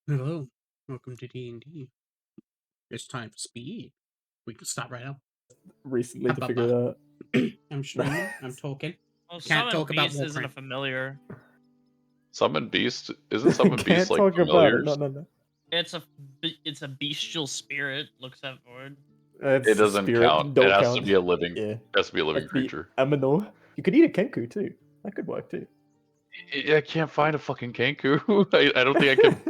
Hello, welcome to D&D. It's time for speed. We can start right now. Recently How to about figure that? it out. I'm streaming. I'm talking. Well, Can't Summon talk about Beast isn't a Warcraft. familiar. Summon Beast? Isn't Summon Beast Can't like talk about it. familiars? No. It's a bestial spirit. Looks that word. It's It a doesn't spirit. count. Don't It has count. to be a living. Yeah. It has to be a living Has to be creature. Aminor. You could eat a Kenku too. That could work too. I can't find a fucking Kenku. I don't think I can.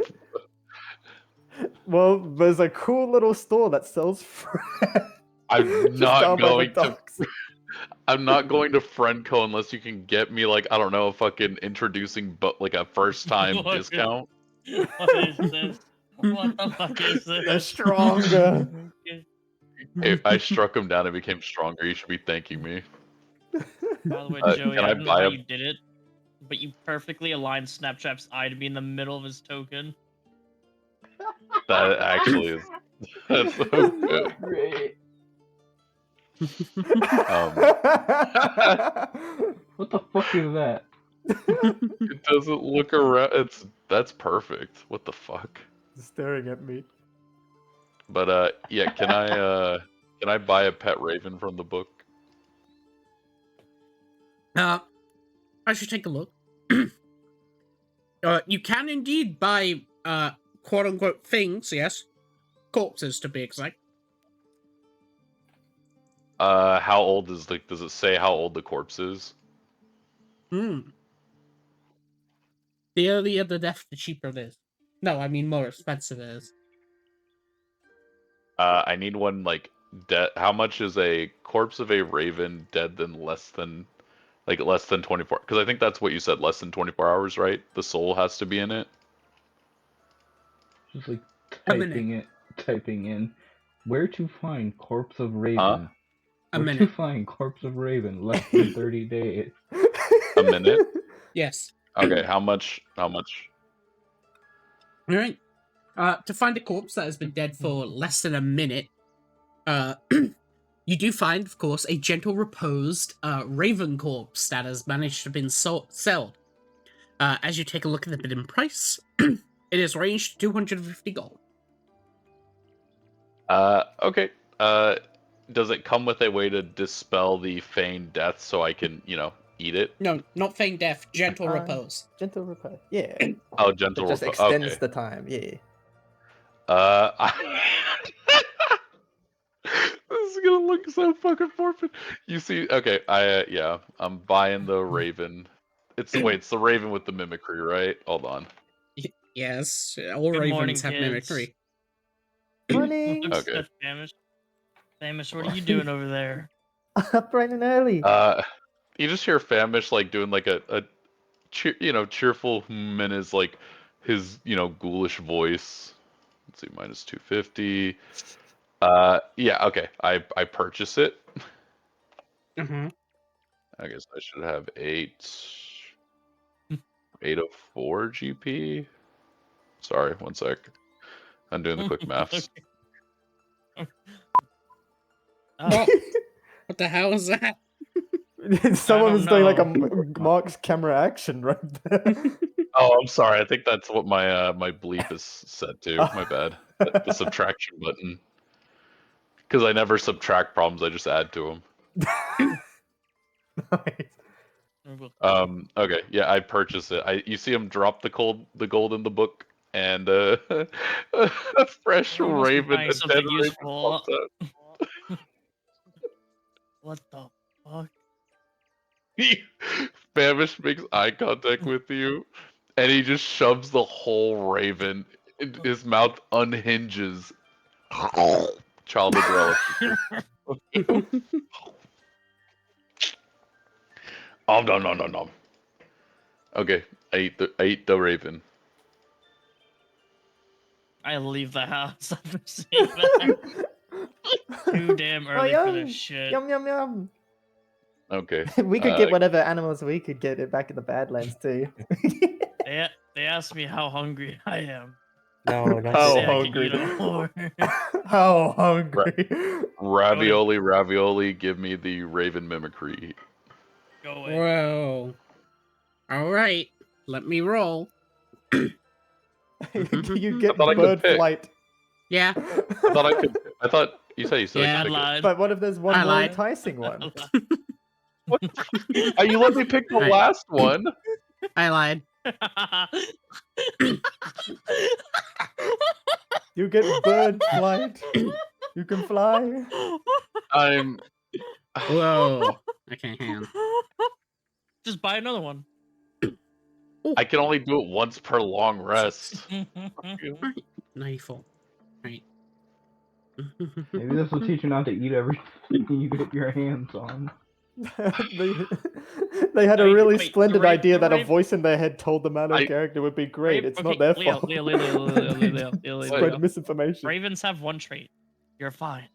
Well, there's a cool little store that sells I'm just not down by the going to. docks. I'm not going to Friendco unless you can get me like I don't know a fucking introducing but like a first time What is- discount. What is this? What the fuck is this? They're stronger. If I struck him down and became stronger, you should be thanking me. By the way, Joey, Can I I don't know buy how a? you did it, but you perfectly aligned Snapchat's eye to be in the middle of his token. That actually is. That's so good. Great. What the fuck is that? It doesn't look around. That's perfect. What the fuck? Staring at me. But yeah, can I buy a pet raven from the book? I should take a look. You can indeed buy quote unquote things, yes. Corpses to be exact. How old is does it say how old the corpse is? The earlier the death, the cheaper it is. No, I mean more expensive it is. I need one like dead. How much is a corpse of a raven dead than less than 24? Because I think that's what you said, less than 24 hours, right? The soul has to be in it. Just like A minute. typing in where to find corpse of raven. A Where to minute. find corpse of raven less than 30 days. A minute? Yes. Okay, how much? How much? All right. To find a corpse that has been dead for less than a minute, you do find, of course, a gentle reposed raven corpse that has managed to been sold. As you take a look at the bidding price, it is ranged 250 gold. Okay. Does it come with a way to dispel the feigned death so I can, eat it? No, not feigned death, gentle repose. Gentle repair. Yeah. Oh, It gentle just repose. extends Okay. the time. Yeah. This is gonna look so fucking forfeit. You see, okay, yeah, I'm buying the raven. It's the raven with the mimicry, right? Hold on. Yes, all Good ravens morning, have kids. mimicry. Morning. Okay. Famish, what are you doing over there? Up bright and early. You just hear Famish like doing like a cheerful in his like his ghoulish voice. Let's see, minus 250. Yeah, okay. I purchase it. Mm-hmm. I guess I should have 804 GP. Sorry, one sec. I'm doing the quick maths. Oh, what the hell is that? Someone was doing like a know. Mark's camera action right there. Oh, I'm sorry. I think that's what my my bleep is set to. My bad. The subtraction button. Because I never subtract problems. I just add to them. Nice. Okay. Yeah, I purchased it. You see him drop the gold in the book, and a fresh You must be raven, buying a dead something raven useful. pops out. What the fuck? Famish makes eye contact with you, and he just shoves the whole raven. His mouth unhinges. Childhood relic. Oh no. Okay, I ate the raven. I leave the house after seeing that. Too damn early for yum. this shit. Yum yum yum. Okay. We could get whatever animals we could get it back in the Badlands too. They asked me how hungry I am. No, I How say hungry? I can eat more. How hungry? Ravioli, give me the raven mimicry. Go away. Whoa. All right, let me roll. You get thought I could bird pick. flight. Yeah, I thought you said Yeah. I I could pick lied. But what if there's one I more lied. enticing one? it. You let me pick the Right. last one. I lied. You get bird flight. You can fly. I'm. Whoa. Okay, hang on. Just buy another one. I can only do it once per long rest. Right. 94. Right. Maybe this will teach you not to eat everything you get your hands on. They had a Wait, really wait, splendid the idea that a Raven- voice in their head told them out of I- character would be great. It's not Okay, their Leo, fault. Leo. Spread misinformation. Ravens have one trait. You're fine.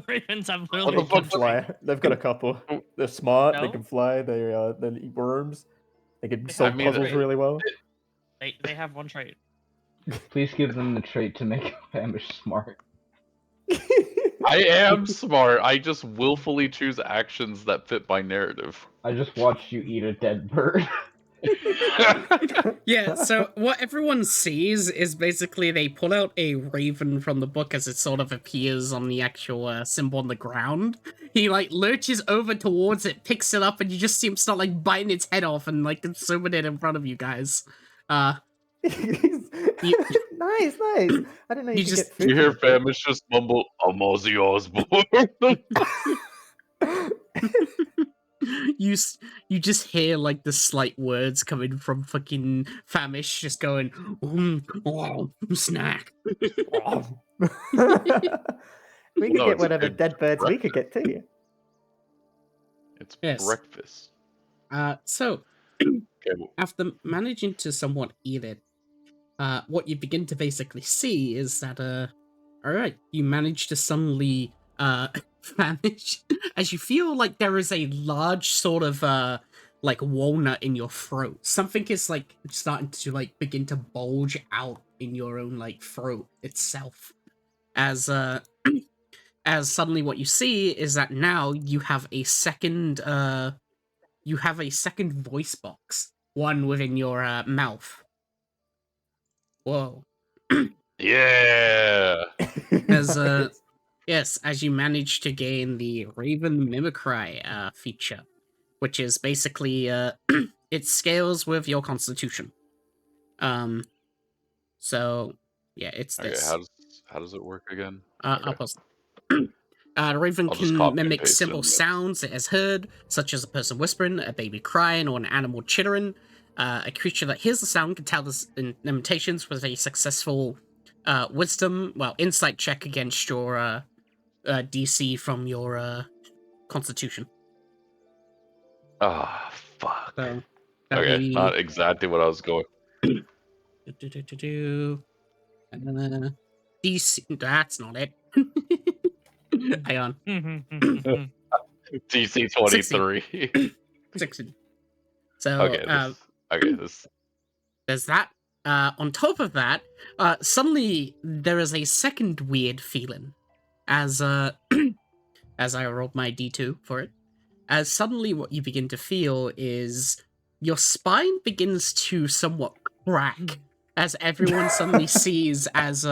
Ravens have What literally the They one can fuck? trait. fly. They've got a couple. They're smart. They No? can fly. They eat worms. They can They solve have one puzzles trait. really well. They have one trait. Please give them the trait to make Famish smart. I am smart. I just willfully choose actions that fit my narrative. I just watched you eat a dead bird. Yeah, so what everyone sees is basically they pull out a raven from the book as it sort of appears on the actual symbol on the ground. He, like, lurches over towards it, picks it up, and you just see him start, like, biting its head off and, like, consuming it in front of you guys. nice. I didn't know you You could just- get food. You hear from it. Famish just mumble, "Ozzy Osbourne." You just hear, like, the slight words coming from fucking Famish just going, snack. We could No, get it's whatever good dead birds we could get too. It's Yes. breakfast. So, Okay, well, after managing to somewhat eat it, what you begin to basically see is that, alright, you manage to suddenly, vanish as you feel like there is a large sort of, like, walnut in your throat. Something is, like, starting to, like, begin to bulge out in your own, like, throat itself. As, as suddenly what you see is that now you have a second, voice box. One within your, mouth. Whoa. yeah. As, yes, as you manage to gain the Raven Mimicry feature, which is basically it scales with your constitution. So yeah, it's Okay, this. how does it work again? I'll Okay. post. The Raven I'll just can copy and mimic paste simple in. sounds it has heard, such as a person whispering, a baby crying, or an animal chittering. A creature that hears the sound can tell the limitations with a successful insight check against your DC from your constitution. Ah, fuck. So that Okay, may not exactly what I was going. DC. That's not it. Hang on. DC 23. 16. So Okay, this. there's that. On top of that, suddenly there is a second weird feeling as as I rolled my D2 for it. As suddenly what you begin to feel is your spine begins to somewhat crack as everyone suddenly sees as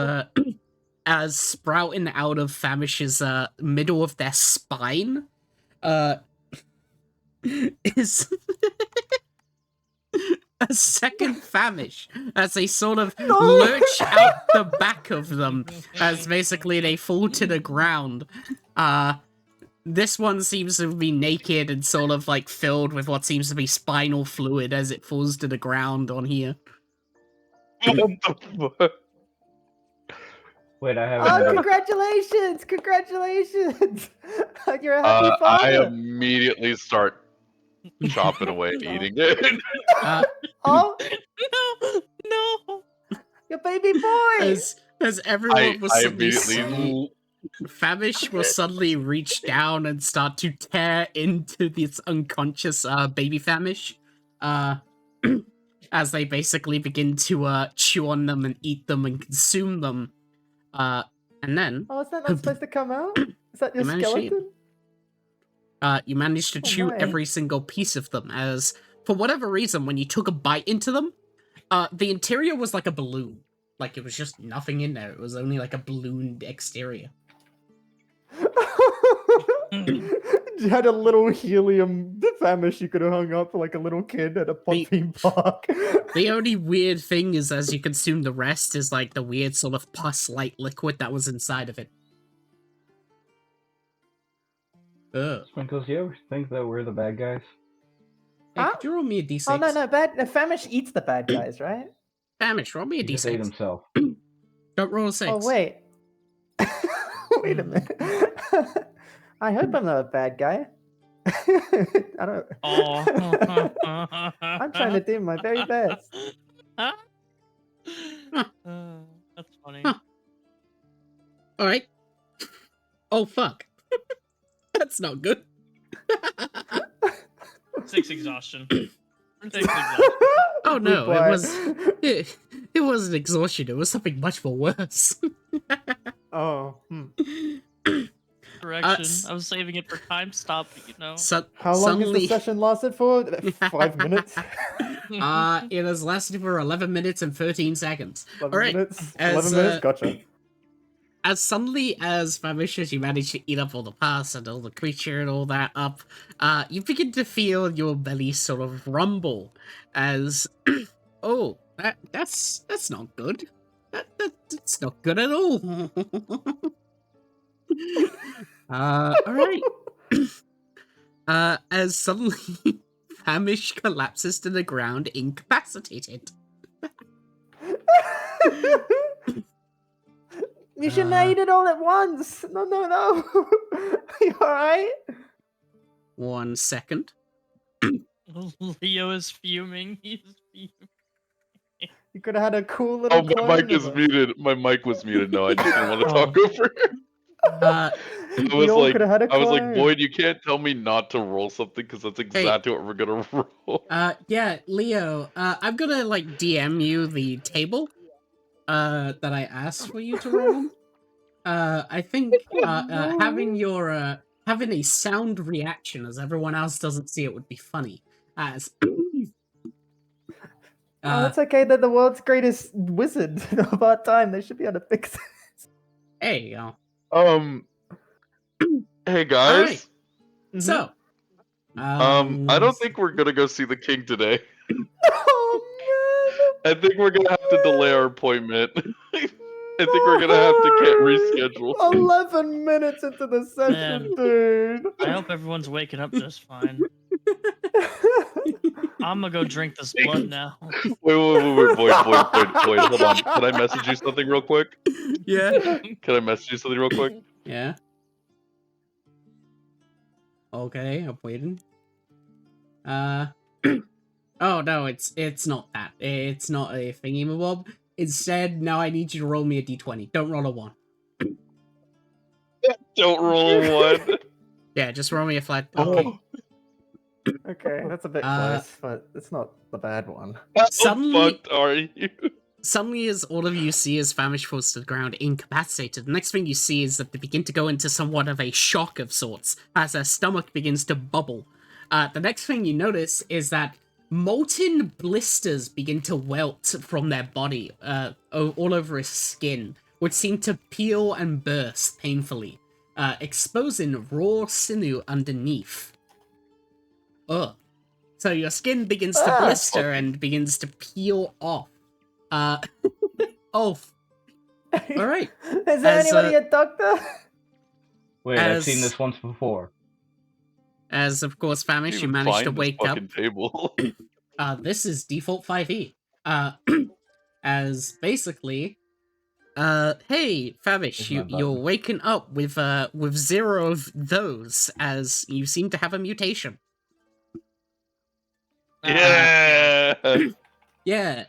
sprouting out of Famish's middle of their spine is a second Famish as they sort of lurch out the back of them as basically they fall to the ground. This one seems to be naked and sort of like filled with what seems to be spinal fluid as it falls to the ground on here. What the fuck? Wait, I have Oh, another. congratulations! Congratulations! You're a happy I father. immediately start chopping away and eating it. Oh, No. your baby boy! As everyone will I suddenly see, immediately. Famish will suddenly reach down and start to tear into this unconscious baby Famish, as they basically begin to chew on them and eat them and consume them. And then Oh, is that not supposed to come out? Is that your You managed to eat. skeleton? You manage to Oh chew my. every single piece of them, as for whatever reason, when you took a bite into them, The interior was like a balloon. Like, it was just nothing in there. It was only like a ballooned exterior. You had a little helium famish you could have hung up for like a little kid at a theme park. The only weird thing is, as you consume the rest, is like the weird sort of pus-like liquid that was inside of it. Ugh. Sprinkles, you ever think that we're the bad guys? Hey, Huh? could you roll me a d6? Oh no, Famish eats the bad guys, right? Famish, roll me a He just ate d6. himself. Don't roll a 6. Oh wait. Wait a minute. I hope I'm not a bad guy. I don't. Oh. I'm trying to do my very best. That's funny. Huh. Alright. Oh, fuck. That's not good. 6 exhaustion. 6 exhaustion. Oh no, Goodbye. it wasn't exhaustion, it was something much more worse. Oh. Correction. I was saving it for time stop, you know. How long has the session lasted for? 5 minutes? It has lasted for 11 minutes and 13 seconds. 11 Alright, minutes? as, 11 minutes? Gotcha. As suddenly as Famishers, you manage to eat up all the pus and all the creature and all that up, you begin to feel your belly sort of rumble as, oh, that's not good. That's not good at all. Alright. As suddenly Famish collapses to the ground, incapacitated. You shouldn't have eaten it all at once. No. You alright? 1 second. Leo is fuming. He's fuming. You could have had a cool little. Oh, my mic is muted. My mic was muted. No, I just didn't want to talk over it. Uh, We was all like- could have had a I was like, clone. Boyd, you can't tell me not to roll something because that's exactly what we're gonna roll. yeah, Leo, I'm gonna, like, DM you the table, that I asked for you to roll on. I think, having having a sound reaction as everyone else doesn't see it would be funny. As, Oh, it's okay. They're the world's greatest wizard of our time. They should be able to fix it. Hey, you know. Hey guys. Mhm. So, I don't think we're gonna go see the king today. Oh I think we're gonna have to delay our appointment. I think we're gonna have to reschedule. 11 minutes into the session, dude. I hope everyone's waking up just fine. I'm gonna go drink this blood now. Wait, Boyd, hold on. Can I message you something real quick? yeah. Can I message you something real quick? Yeah. Okay, I'm waiting. Oh no, it's not that. It's not a thingy-mabob. Instead, now I need you to roll me a d20. Don't roll a 1. Don't roll a 1. Yeah, just roll me a flat. Okay. Oh, Okay, that's a bit close, but it's not the bad one. how Suddenly- fucked are you? Suddenly, as all of you see as Famish falls to the ground, incapacitated, the next thing you see is that they begin to go into somewhat of a shock of sorts, as their stomach begins to bubble. The next thing you notice is that molten blisters begin to welt from their body, all over his skin, which seem to peel and burst painfully, exposing raw sinew underneath. Ugh. So your skin begins to blister and begins to peel off. Oh. Alright. Is there As, anybody a doctor? Wait, I've As- seen this once before. As, of course, Famish, you Even managed to find this wake up. fucking table. This is default 5e. As basically, hey, Famish, Here's my you're button. waking up with 0 of those, as you seem to have a mutation. Yeah. Yeah.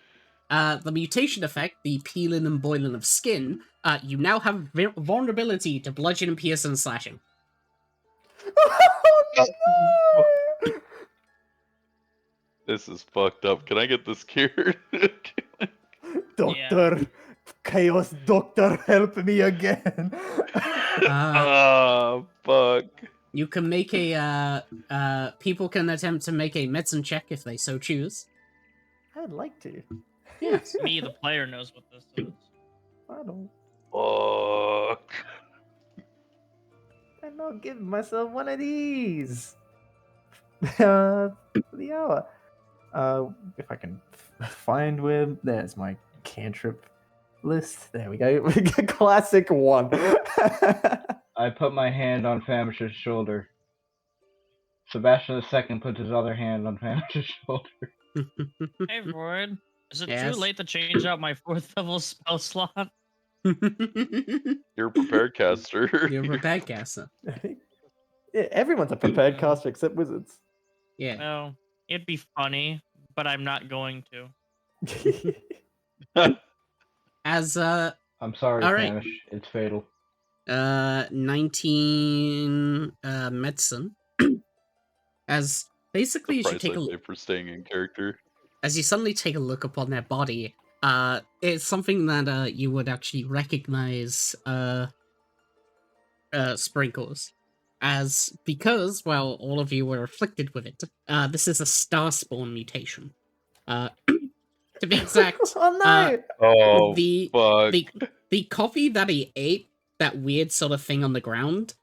The mutation effect, the peeling and boiling of skin, you now have vulnerability to bludgeon and pierce and slashing. This is fucked up. Can I get this cured? Doctor, Chaos Doctor, help me again. Fuck. You can make a, people can attempt to make a medicine check if they so choose. I'd like to. Yes. Me, the player, knows what this is. I don't. Fuck. I'm not giving myself one of these. For the hour. If I can find where there's my cantrip list. There we go. Classic one. I put my hand on Famish's shoulder. Sebastian II puts his other hand on Famish's shoulder. Hey, Void. Is it Yes. too late to change out my 4th level spell slot? You're a prepared caster. You're a prepared caster. Yeah, everyone's a prepared caster except wizards. Yeah. No, it'd be funny, but I'm not going to. As I'm sorry, All right. Famish. It's fatal. 19 medicine. As basically as you Price take I a pay for staying in character. as you suddenly take a look upon their body, it's something that you would actually recognize Sprinkles as, because, well, all of you were afflicted with it. This is a Starspawn mutation. To be exact, Oh no! Oh, the fuck. the coffee that he ate, that weird sort of thing on the ground,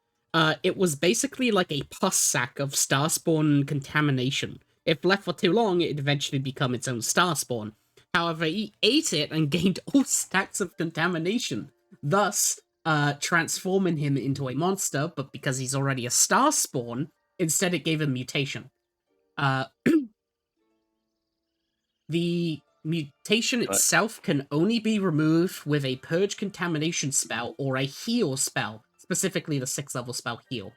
it was basically like a pus sac of Starspawn contamination. If left for too long, it'd eventually become its own Starspawn. However, he ate it and gained all stacks of contamination, thus transforming him into a monster, but because he's already a Starspawn, instead it gave him mutation. The mutation itself can only be removed with a purge contamination spell or a heal spell, specifically the 6th level spell heal.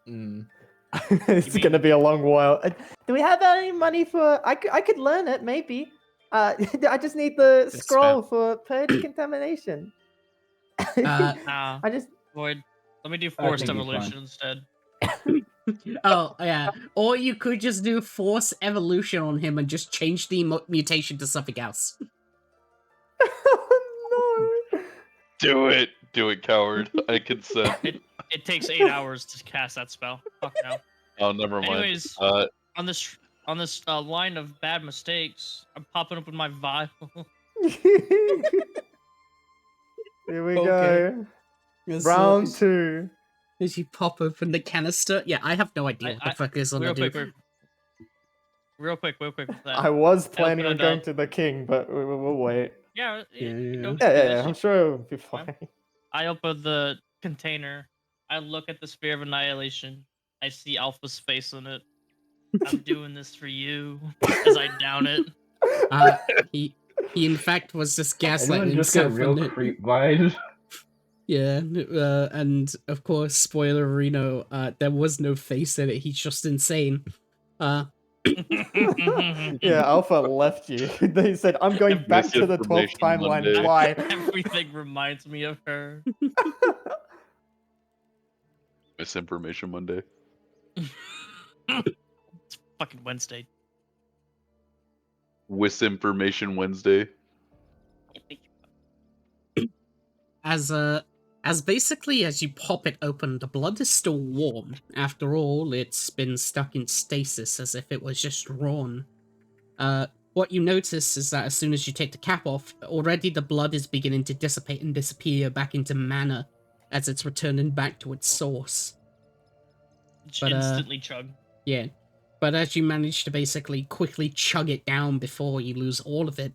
It's gonna be a long while. Do we have any money for? I could learn it maybe. I just need the This scroll for purge contamination. Nah, I just Void. Let me do I Forced think he's fine. Evolution instead. Oh, yeah. Or you could just do Force Evolution on him and just change the mutation to something else. oh, no. Do it. Do it, coward. I consent. It takes 8 hours to cast that spell. Fuck no. Oh, never mind. Anyways, on this line of bad mistakes, I'm popping up with my vial. Here we Okay. go. Yes, Round 2. As you pop open the canister. Yeah, I have no idea what the fuck is on real the quick, real quick with that. I was planning open on it going up. to the king, but we'll wait. Yeah, Yeah. I'm sure it'll be fine. I open the container. I look at the Spear of Annihilation. I see Alpha's face on it. I'm doing this for you. As I down it. He in fact was just Anyone gaslighting just get himself. real on it. creep vibes? Yeah, and of course, spoiler Reno, there was no face in it. He's just insane. Yeah, Alpha left you. They said, I'm going back to the 12th Misinformation timeline. Monday. Why? Everything reminds me of her. Misinformation Monday. It's fucking Wednesday. Wisinformation Wednesday. As basically as you pop it open, the blood is still warm. After all, it's been stuck in stasis as if it was just drawn. What you notice is that as soon as you take the cap off, already the blood is beginning to dissipate and disappear back into mana as it's returning back to its source. But, Instantly chug. Yeah, but as you manage to basically quickly chug it down before you lose all of it,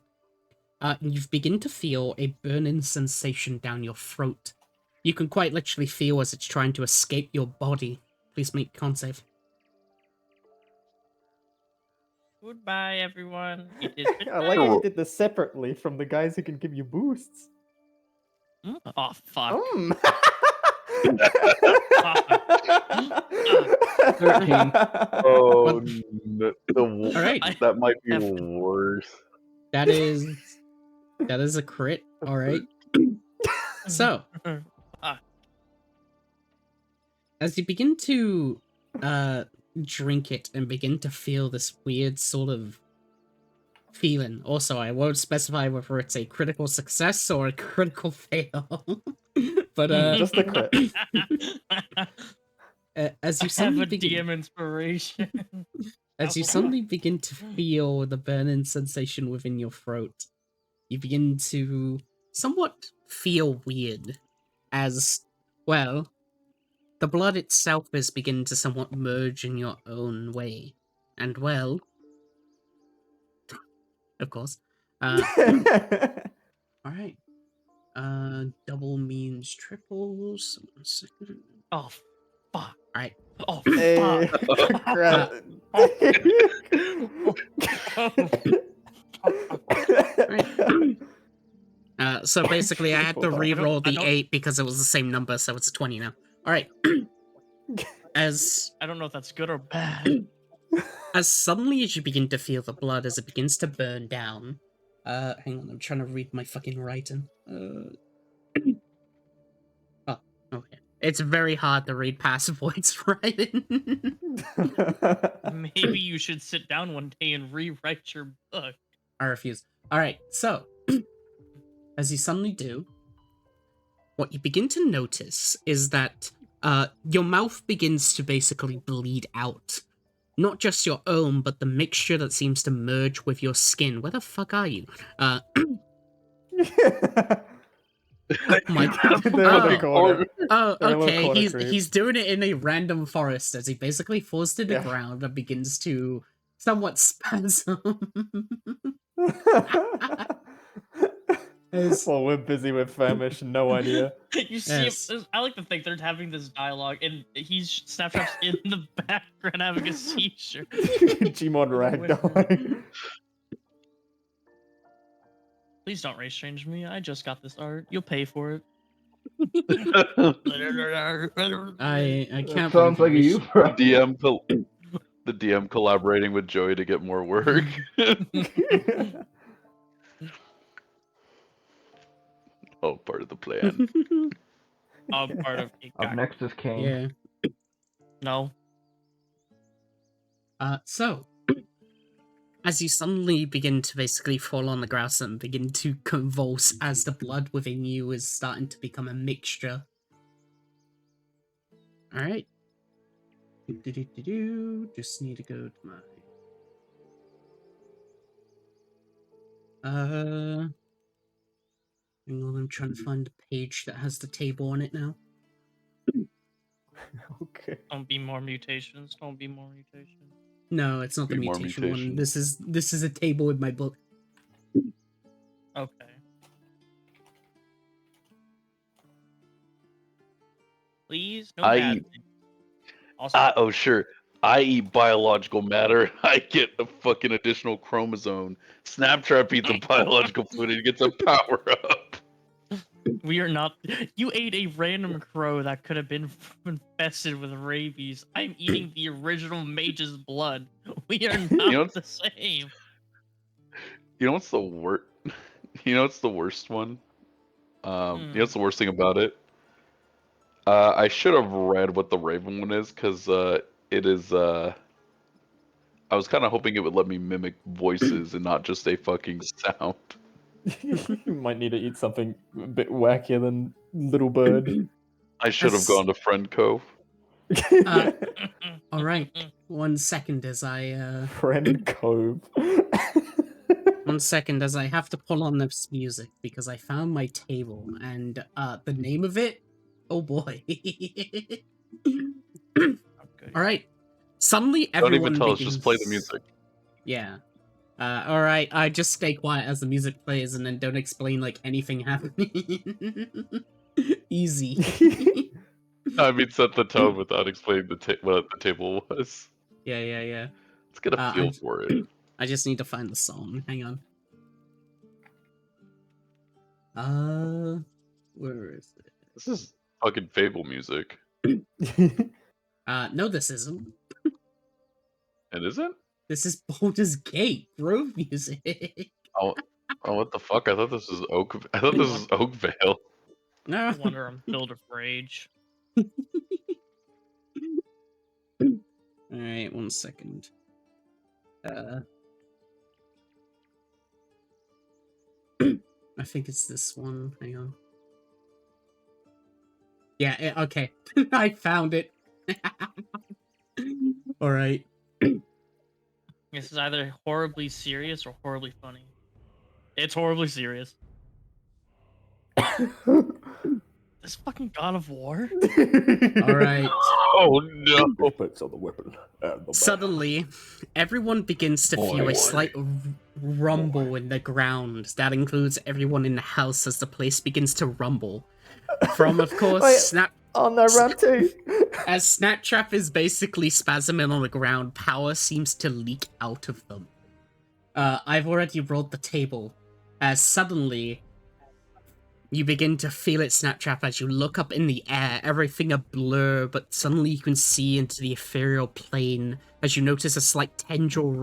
you begin to feel a burning sensation down your throat. You can quite literally feel as it's trying to escape your body. Please make con save. Goodbye, everyone. It is I like how you did this separately from the guys who can give you boosts. Oh, fuck. 13. Oh, no, All right, that might be F- worse. that is a crit. All right. So, as you begin to drink it and begin to feel this weird sort of feeling. Also, I won't specify whether it's a critical success or a critical fail. But Just a crit. as you I have suddenly a begin, DM inspiration. As you suddenly begin to feel the burning sensation within your throat, you begin to somewhat feel weird as, well, the blood itself is beginning to somewhat merge in your own way. And, well, of course. Alright. Double means triples. 1 second. Oh, fuck. Alright. Oh, Hey, fuck. crap. So basically, I had to re-roll I the don't- 8 because it was the same number, so it's a 20 now. Alright. As I don't know if that's good or bad. suddenly as you begin to feel the blood as it begins to burn down. Hang on, I'm trying to read my fucking writing. Oh, okay. It's very hard to read past voice writing. Maybe you should sit down one day and rewrite your book. I refuse. Alright, so as you suddenly do, what you begin to notice is that your mouth begins to basically bleed out. Not just your own, but the mixture that seems to merge with your skin. Where the fuck are you? Oh my god. They're in the corner. Oh, They're a little okay. corner He's creep. he's doing it in a random forest as he basically falls to the Yeah. ground and begins to somewhat spasm. As- Well, we're busy with Famish, no idea. You see, Yes. I like to think they're having this dialogue, and he's Snapchat's in the background having a seizure. Gmod Ragdoll. Please don't race change me. I just got this art. You'll pay for it. I can't Sounds like believe you, bro. The DM collaborating with Joey to get more work. Oh, part of the plan. Oh, part of Up next is Kane. Yeah. No. So, as you suddenly begin to basically fall on the grass and begin to convulse as the blood within you is starting to become a mixture. Alright. Just need to go to my... Hang on, I'm trying to find the page that has the table on it now. Okay. Don't be more mutations. Don't be more mutations. No, it's not the Be more mutation one. mutations. This is a table in my book. Okay. Please, no I bad eat- things. Also, Oh, sure. I eat biological matter. I get a fucking additional chromosome. Snaptrap eats a biological food and gets a power up. we are not. You ate a random crow that could have been infested with rabies. I'm eating the original mage's blood. We are not know- the same. You know what's the worst? You know what's the worst one? You know what's the worst thing about it? I should have read what the Raven one is because it is. I was kind of hoping it would let me mimic voices and not just a fucking sound. You might need to eat something a bit wackier than Little Bird. I should have That's- gone to Friend Cove. Alright, 1 second as I, Friend Cove. 1 second as I have to pull on this music because I found my table and, the name of it? Oh boy. Okay. Alright. Suddenly Don't everyone even tell us, begins... just play the music. Yeah. Alright, I just stay quiet as the music plays and then don't explain, like, anything happening. Easy. I mean, set the tone without explaining what the table was. Yeah. Let's get a feel I- for it. I just need to find the song. Hang on. Where is it? This is fucking Fable music. No, this isn't. And is it? This is Baldur's Gate Grove music. Oh, what the fuck? I thought this was Oak. I thought this was Oakvale. No. No wonder I'm filled with rage. Alright, 1 second. I think it's this one. Hang on. Yeah, okay. I found it. Alright. This is either horribly serious or horribly funny. It's horribly serious. This fucking God of War? All right. Oh no! Weapons of the weapon. Suddenly, everyone begins to feel a slight rumble in the ground. That includes everyone in the house as the place begins to rumble. From, of course, Wait. Snap. Oh no, round 2. As Snaptrap is basically spasming on the ground, power seems to leak out of them. I've already rolled the table. As suddenly, you begin to feel it, Snaptrap, as you look up in the air, everything a blur, but suddenly you can see into the ethereal plane as you notice a slight tendril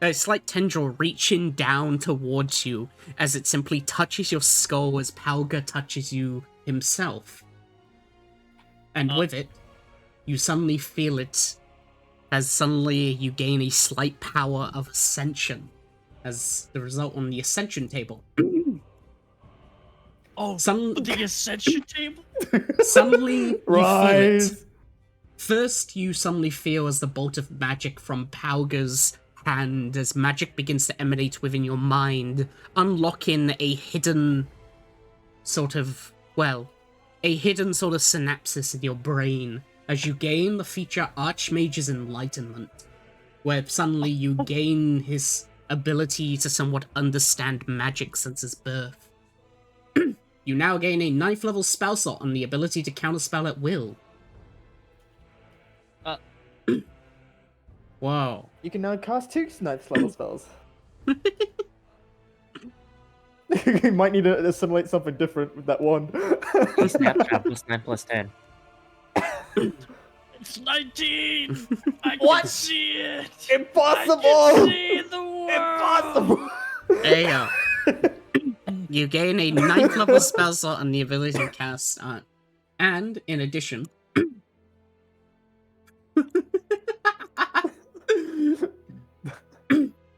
a slight tendril reaching down towards you as it simply touches your skull as Palga touches you himself. And with it, you suddenly feel it as suddenly you gain a slight power of ascension as the result on the ascension table. Oh, the ascension table? Suddenly, you feel it. Rise. First, you suddenly feel as the bolt of magic from Palga's hand, as magic begins to emanate within your mind, unlocking a hidden sort of synapses in your brain, as you gain the feature Archmage's Enlightenment, where suddenly you gain his ability to somewhat understand magic since his birth. You now gain a 9th level spell slot on the ability to counterspell at will. Whoa. You can now cast 2 9th level spells. You might need to assimilate something different with that one. Snaptrap was 9 plus 10. It's 19! I What? can see it! Impossible! I can see the world! Impossible! There you go. You gain a 9th level spell slot on the ability to cast and, in addition...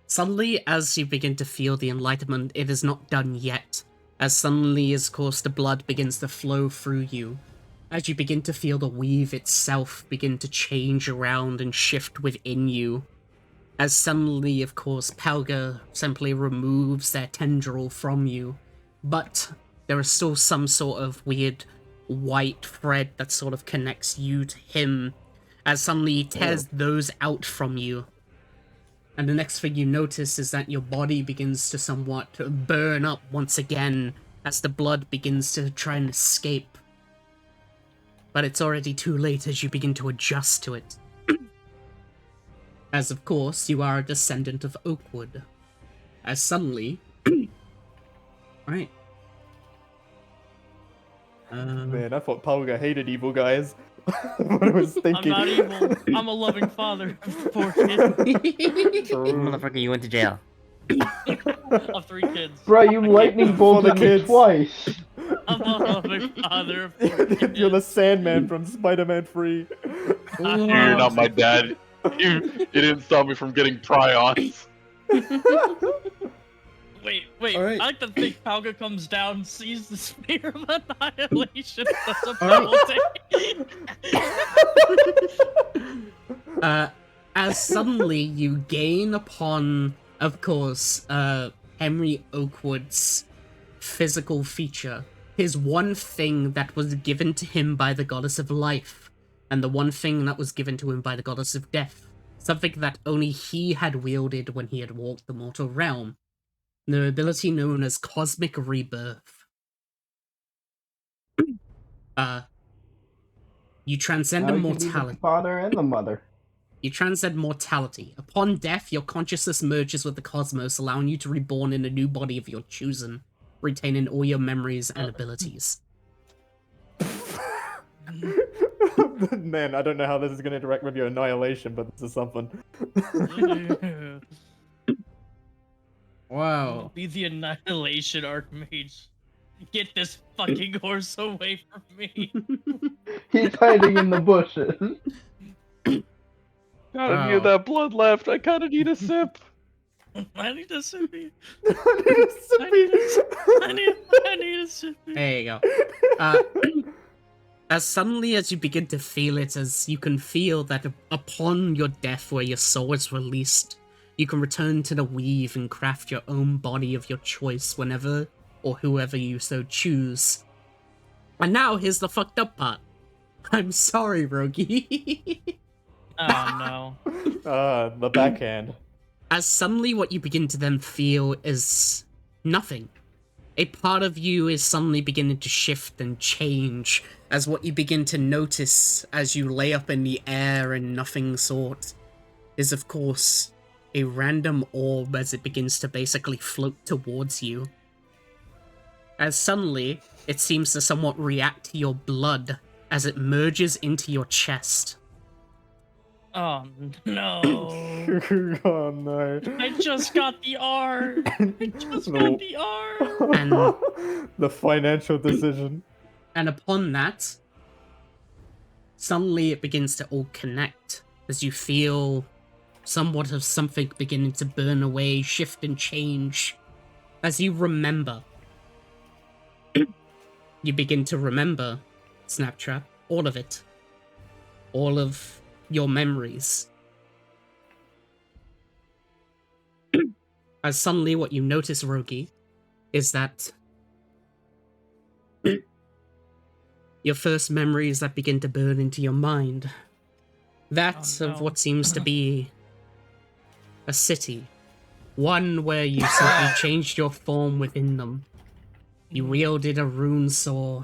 Suddenly, as you begin to feel the enlightenment, it is not done yet. As suddenly, of course, the blood begins to flow through you. As you begin to feel the weave itself begin to change around and shift within you. As suddenly, of course, Palga simply removes their tendril from you. But there is still some sort of weird white thread that sort of connects you to him. As suddenly he tears those out from you. And the next thing you notice is that your body begins to somewhat burn up once again as the blood begins to try and escape. But it's already too late as you begin to adjust to it. As of course, you are a descendant of Oakwood. As suddenly... right. Man, I thought Palga hated evil guys. What I was thinking. I'm not evil. I'm a loving father of 4 kids. Motherfucker, you went to jail. Of 3 kids. Bro, you lightning bolted me kids. twice. I'm a loving father of 4 kids. You're the Sandman from Spider-Man 3. You're not my dad. You didn't stop me from getting prions. Wait. Alright. I like to think Palga comes down, sees the Spear of Annihilation, does a Alright. penalty. As suddenly you gain upon, of course, Henry Oakwood's physical feature. His one thing that was given to him by the goddess of life, and the one thing that was given to him by the goddess of death. Something that only he had wielded when he had walked the mortal realm. The ability known as Cosmic Rebirth. You transcend Now you can be the immortality. father and the mother. You transcend mortality. Upon death, your consciousness merges with the cosmos, allowing you to reborn in a new body of your choosing, retaining all your memories and abilities. Man, I don't know how this is going to interact with your annihilation, but this is something. Wow. Be the Annihilation Archmage. Get this fucking horse away from me. He's hiding in the bushes. Got Wow. any of that blood left? I kind of need a sip. I need a sippy. I I need a sippy. There you go. As suddenly as you begin to feel it, as you can feel that upon your death where your soul is released, you can return to the weave and craft your own body of your choice whenever or whoever you so choose. And now here's the fucked up part. I'm sorry, Rogi. Oh no. The backhand. As suddenly what you begin to then feel is nothing. A part of you is suddenly beginning to shift and change, as what you begin to notice as you lay up in the air and nothing sort is of course a random orb as it begins to basically float towards you. As suddenly it seems to somewhat react to your blood as it merges into your chest. Oh no. Oh no. I just got the R. I just No. got the R. And- the financial decision. And upon that, suddenly it begins to all connect as you feel somewhat of something beginning to burn away, shift and change. As you remember, you begin to remember, Snaptrap, all of it. All of your memories. As suddenly what you notice, Rogi, is that your first memories that begin to burn into your mind. That Oh, of no. what seems to be a city. One where you simply changed your form within them. You wielded a rune saw.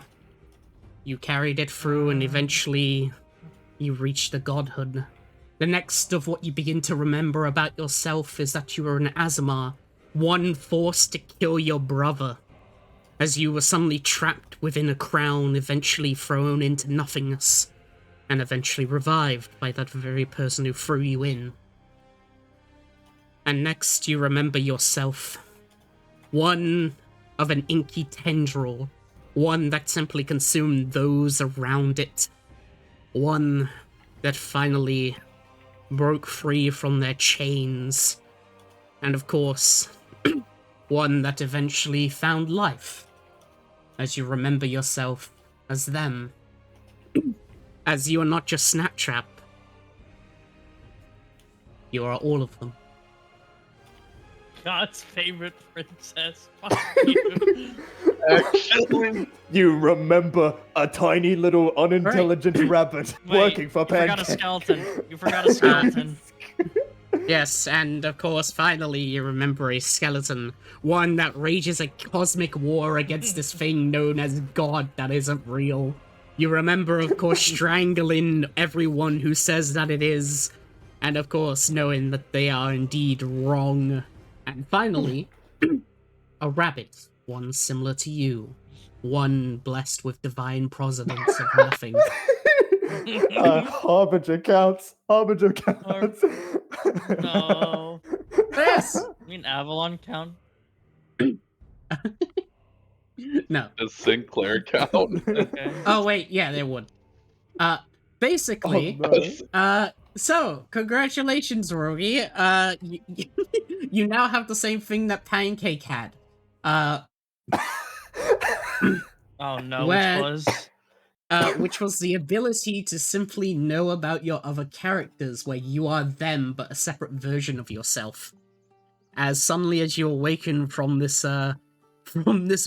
You carried it through and eventually you reached the godhood. The next of what you begin to remember about yourself is that you were an Azamar, one forced to kill your brother, as you were suddenly trapped within a crown, eventually thrown into nothingness, and eventually revived by that very person who threw you in. And next you remember yourself, one of an inky tendril, one that simply consumed those around it, one that finally broke free from their chains, and of course, one that eventually found life, as you remember yourself as them, as you are not just Snaptrap, you are all of them. God's favorite princess. Fuck you. Actually, You remember a tiny little unintelligent rabbit Wait, working for you forgot a Pancake. skeleton. You forgot a skeleton. Yes, and of course, finally, you remember a skeleton. One that rages a cosmic war against this thing known as God that isn't real. You remember, of course, strangling everyone who says that it is. And of course, knowing that they are indeed wrong. And finally, a rabbit. One similar to you. One blessed with divine providence of nothing. Harbinger counts. Harbinger counts. No. Yes! I mean, Avalon count. No. does Sinclair count? Okay. Oh, wait, yeah, they would. Basically, no. So, congratulations, Rogi. You now have the same thing that Pancake had. Oh no, Where- which was? Which was the ability to simply know about your other characters, where you are them, but a separate version of yourself. As suddenly as you awaken from this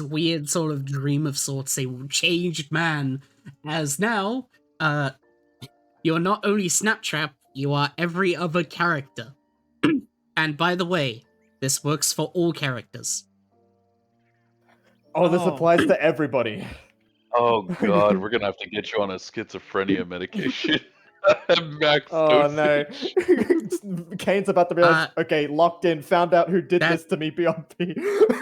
weird sort of dream of sorts, a changed man, as now, you're not only Snaptrap, you are every other character. And by the way, this works for all characters. Oh, this Oh. applies to everybody. Oh god, we're gonna have to get you on a schizophrenia medication. Max Oh no. dosage. Kane's about to realize, okay, locked in, found out who did that- this to me beyond me.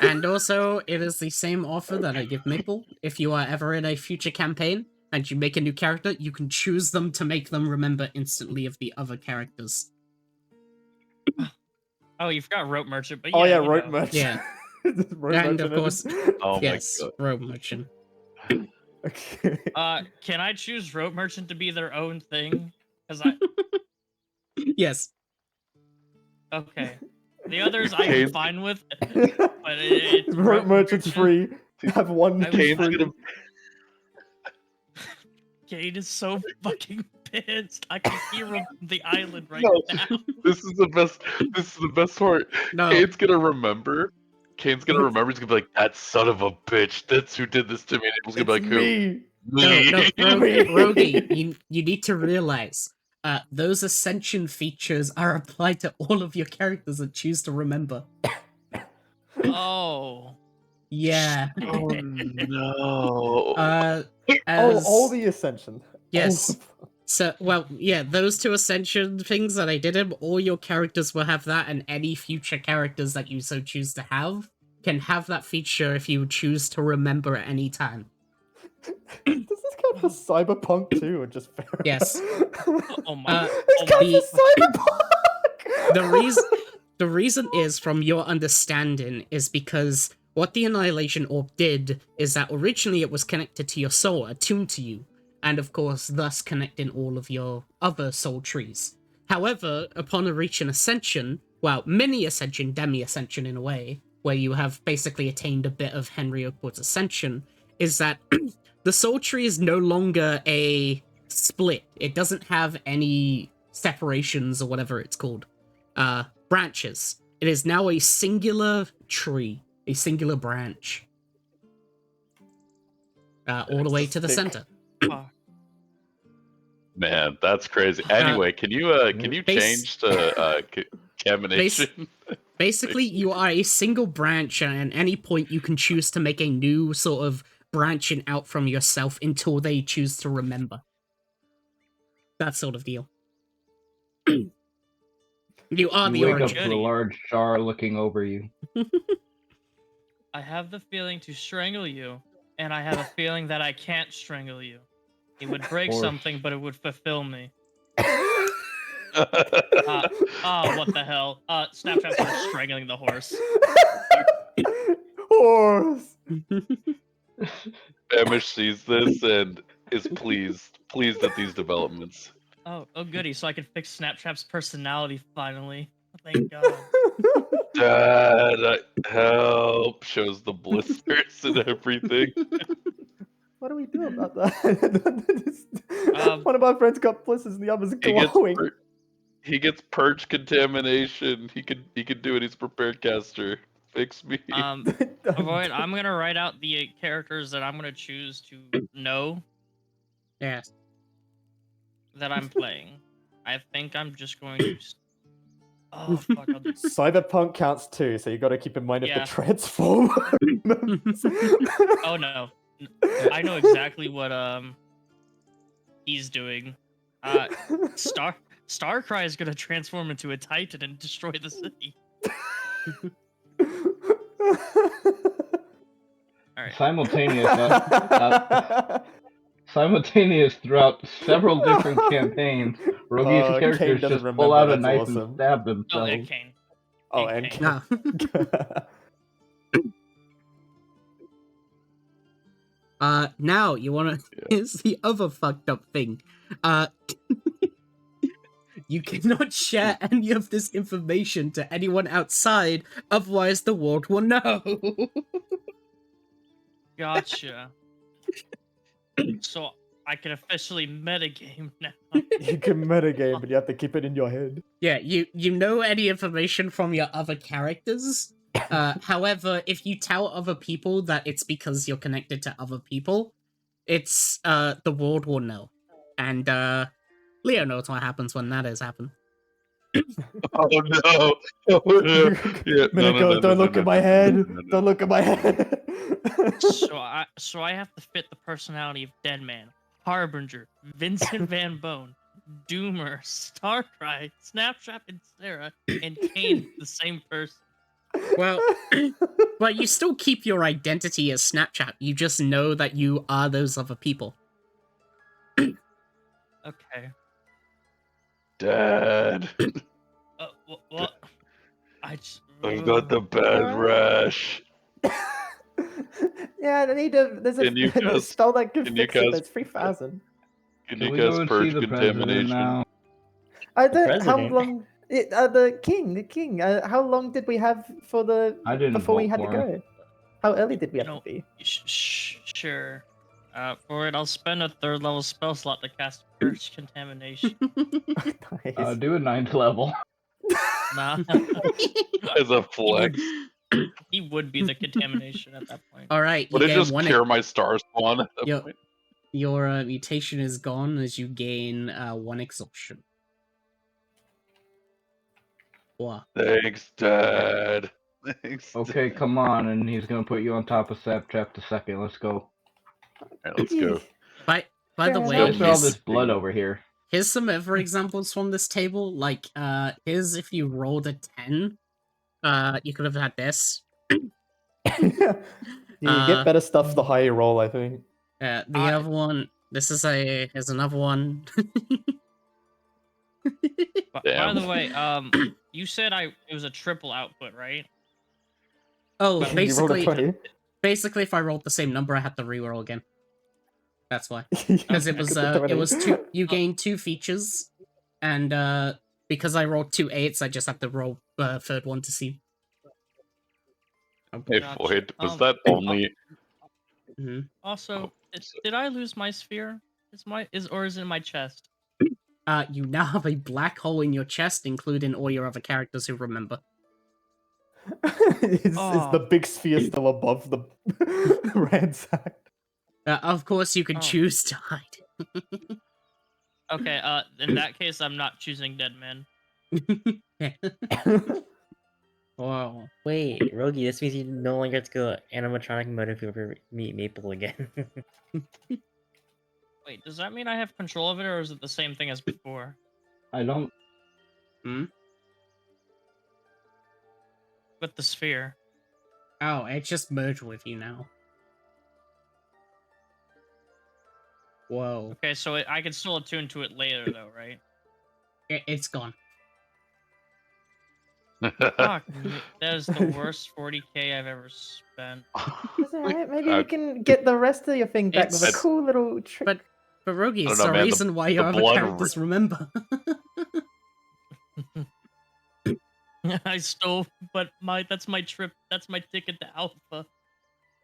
And also, it is the same offer that I give Maple. If you are ever in a future campaign and you make a new character, you can choose them to make them remember instantly of the other characters. Oh, you forgot Rope Merchant, but Oh yeah, you rope know. merchant. Yeah. Rope And of merchant course- Oh Yes, my god. Robe Merchant. Okay. Can I choose Rope Merchant to be their own thing? Because I Yes. okay. The others I'm Kane's- fine with, but it's Rope merchant's free. Have one I was niche Kane's fine free. gonna Kane is so fucking pissed. I can hear him from the island right No, now. this is the best. This is the best part. No. Kane's gonna remember. He's gonna be like, "That son of a bitch. That's who did this to me." And he's gonna be like, "Who? me. No, Me." Rogi, you need to realize those ascension features are applied to all of your characters that choose to remember. Oh. Yeah. Oh no. As, all the ascension. Yes. So, well, yeah, those two ascension things that I did him, all your characters will have that, and any future characters that you so choose to have can have that feature if you choose to remember at any time. Does this count for Cyberpunk too, or just Ferra? Yes. Oh my. This counts for Cyberpunk! The reason is, from your understanding, is because what the Annihilation Orb did is that originally it was connected to your soul, attuned to you, and of course, thus connecting all of your other soul trees. However, upon reaching Ascension, well, mini-Ascension, demi-Ascension in a way, where you have basically attained a bit of Henry Oakwood's Ascension, is that the soul tree is no longer a split. It doesn't have any separations or whatever it's called. Branches. It is now a singular tree, a singular branch. All the way to the center. Man, that's crazy. Anyway, can you change to contamination? Basically, you are a single branch, and at any point you can choose to make a new sort of branching out from yourself until they choose to remember. That sort of deal. You are the You wake up origin. to a large jar looking over you. I have the feeling to strangle you, and I have a feeling that I can't strangle you. It would break Horse. something, but it would fulfill me. What the hell? Snapchat started strangling the horse. Horse! Famish sees this and is pleased at these developments. Oh goody, so I can fix Snapchat's personality finally. Thank God. Dad, help! Shows the blisters and everything. What do we do about that? One of my friends got blisters and the other's He gets glowing. he gets purge contamination. He could do it. He's a prepared caster. Fix me. Avoid. I'm gonna write out the characters that I'm gonna choose to know Yes. that I'm playing. I think I'm just going to. Oh fuck! I'll do... Cyberpunk counts too, so you got to keep in mind if Yeah. the transform. Oh no! I know exactly what he's doing. Starcry is gonna transform into a Titan and destroy the city. All right. Simultaneous throughout several different campaigns, Rogi's Kane characters doesn't just pull out a remember, that's knife awesome. and stab Oh, themselves. and Kane. Oh, And and Kane. No. Now you wanna... Here's the other fucked up thing. You cannot share any of this information to anyone outside, otherwise the world will know. Gotcha. So I can officially metagame now. You can metagame, but you have to keep it in your head. Yeah, you know any information from your other characters. However, if you tell other people that it's because you're connected to other people, it's the world will know. And Leo knows what happens when that has happened. Oh no! Oh, no. Yeah, Miniko, don't look at my head. Don't look at my head. So I have to fit the personality of Deadman, Harbinger, Vincent Van Bone, Doomer, Starcry, Snapchat, and Sarah, and Kane, the same person. Well, but you still keep your identity as Snapchat. You just know that you are those other people. Okay. Dad, What? I've got the bad rash. Yeah, I need to. There's Can you a cast- spell that can can you fix it. cast- That's 3,000. Can Can you we go cast and see purge the president contamination? now? I don't. How president? long? The king. How long did we have for the I didn't before we vote had to for him. go? How early did we have You know, to be? Sure. For it, I'll spend a 3rd level spell slot to cast Curse Contamination. Nice. Do a 9th level. Nah, As a flex. he would be the contamination at that point. All right, you Would it gain just one. cure my star spawn at that Yep. point? Your mutation is gone as you gain 1 exhaustion. Wow. Thanks, Dad. Thanks. Okay, Dad. come on, and he's gonna put you on top of Saptrap the second. Let's go. Alright, let's go. By the Fair way, enough. Especially all this here's, blood over here. here's some other examples from this table. Like, here's if you rolled a 10, you could have had this. You get better stuff the higher you roll, I think. The other one, here's another one. By Damn. the way, you said it was a triple output, right? Oh, Well, You rolled a basically, 20. basically, if I rolled the same number, I had to reroll again. That's why. Because it was Got the 20. two. You gained 2 features, and because I rolled 2 8s, I just had to roll a 3rd one to see. Hey, Gotcha. Floyd, was that only... Mhm. Also, Oh, did I lose my sphere? Or is it in my chest? You now have a black hole in your chest, including all your other characters who remember. Is Oh. the big sphere still above the ransack? Of course, you can Oh. choose to hide. Okay, in that case, I'm not choosing Dead Man. Wow. Wait, Rogi, this means you no longer have to go animatronic mode if you ever meet Maple again. Wait, does that mean I have control of it, or is it the same thing as before? I don't. With the sphere. Oh, it just merged with you now. Whoa. Okay, so I can still attune to it later, though, right? It's gone. Fuck, that is the worst 40k I've ever spent. That's alright. Maybe we can get the rest of your thing back with a It's- cool little trick. But Rogi, I it's don't know, the man, the- reason why your the other blood characters remember. I stole, but that's my trip. That's my ticket to Alpha.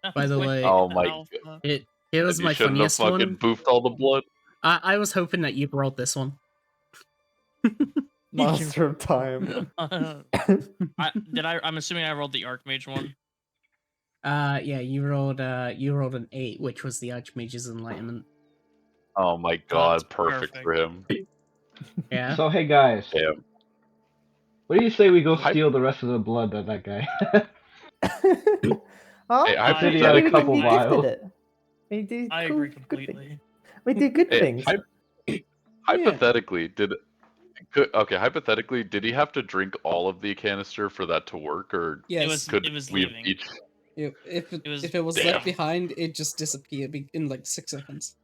That By was the my way- ticket Oh to my Alpha. Here was You my shouldn't have funniest fucking one. boofed all the blood. I was hoping that you'd rolled this one. Master of Time. I'm assuming I rolled the Archmage one. Yeah, you rolled an 8, which was the Archmage's Enlightenment. Oh my god, that's perfect for him. Yeah. So hey guys, Damn. what do you say we go Hy- steal the rest of the blood of that guy? Oh, Hey, I maybe said he had a we can couple be gifted vials. it. We do I cool, agree good things. completely. We do good Hey, things. hypothetically, hypothetically, did he have to drink all of the canister for that to work, or Yes. could It was we have leaving. each? If It was- it was Damn. left behind, it just disappeared in like 6 seconds.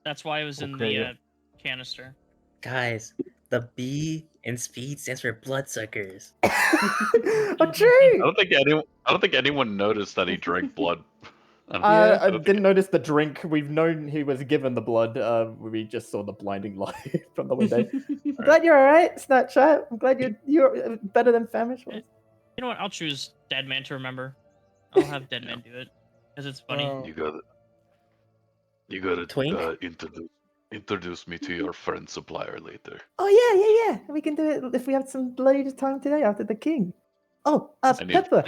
That's why it was in Okay, the yeah. canister. Guys, the B in speed stands for bloodsuckers. Oh, true. I don't think anyone noticed that he drank blood. I don't didn't notice the drink. We've known he was given the blood. We just saw the blinding light from the window. I'm glad you're alright, Snapchat. I'm glad you're better than Famish was. You know what? I'll choose Dead Man to remember. I'll have Dead Man do it because it's funny. Oh. You gotta Twink? introduce me to your friend supplier later. Oh yeah. We can do it if we have some bloody time today after the king. Oh, I need- Pepper.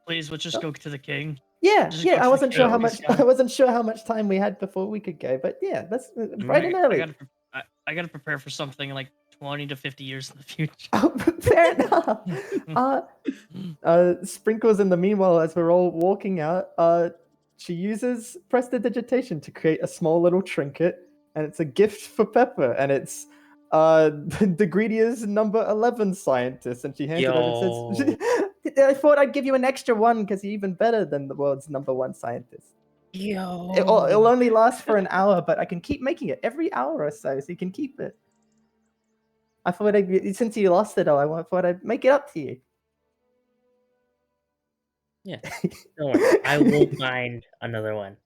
Please, we'll just go to the king. Yeah, Just go I to wasn't the sure how king. much. I wasn't sure how much time we had before we could go, but yeah, that's bright and early. I gotta prepare for something in like 20 to 50 years in the future. Oh, fair enough. Sprinkles in the meanwhile, as we're all walking out, she uses prestidigitation to create a small little trinket, and it's a gift for Pepper, and it's the Greedia's number 11 scientist, and she hands it over and says, I thought I'd give you an extra one because you're even better than the world's number 1 scientist. Yo. It'll only last for an hour, but I can keep making it every hour or so you can keep it. I thought since you lost it all, I thought I'd make it up to you. Yeah. Don't worry. I will find another one.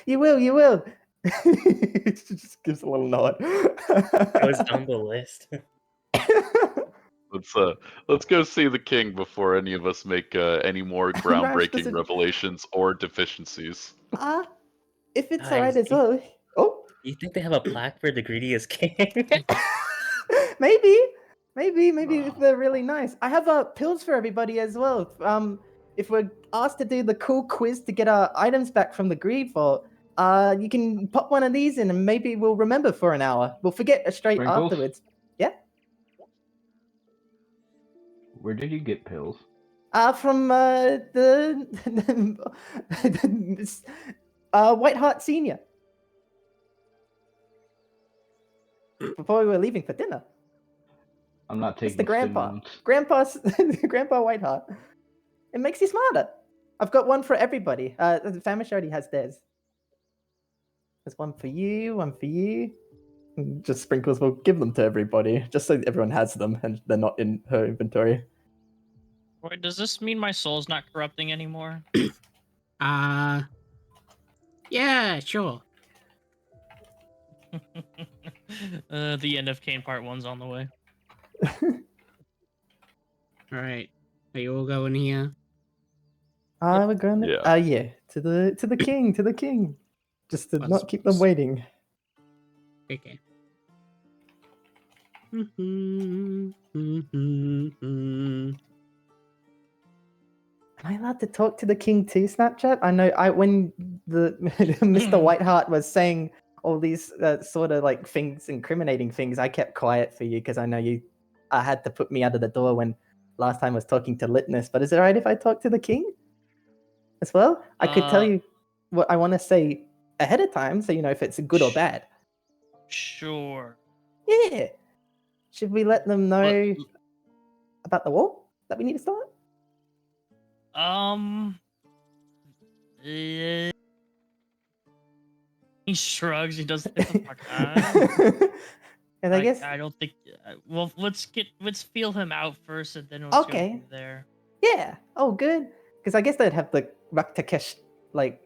You will. She just gives a little nod. It was on the list. Let's go see the king before any of us make any more groundbreaking decision. revelations or deficiencies. If it's Guys, alright as well. Oh, You think they have a plaque for the greediest king? maybe if they're really nice. I have pills for everybody as well. If we're asked to do the cool quiz to get our items back from the greed vault, you can pop one of these in, and maybe we'll remember for an hour. We'll forget straight Sprinkles? afterwards. Yeah. Where did you get pills? From the White Hart Senior. Before we were leaving for dinner. I'm not It's taking the grandpa. stimulants. Grandpa Whiteheart. It makes you smarter. I've got one for everybody. The Famish already has theirs. There's one for you, one for you. And just Sprinkles will give them to everybody, just so everyone has them and they're not in her inventory. Wait, does this mean my soul's not corrupting anymore? Yeah, sure. The end of Kane Part 1's on the way. All right. Are you all going here? We're going. Yeah. Yeah. To the king. Just to Buzz, not keep them buzz. waiting. Okay. Am I allowed to talk to the king too, Snapchat? I know. When the Mr. Whiteheart was saying all these sort of like things, incriminating things, I kept quiet for you because I know you had to put me out of the door when last time I was talking to Litness. But is it alright if I talk to the king as well? I could tell you what I want to say ahead of time, so you know if it's good or bad. Sure. Yeah. Should we let them know about the war that we need to start? He shrugs. He doesn't get the fuck out. And I guess I don't think. Well, let's feel him out first, and then let's go Okay. from there. yeah. Oh, good. Because I guess they'd have the Raktakesh like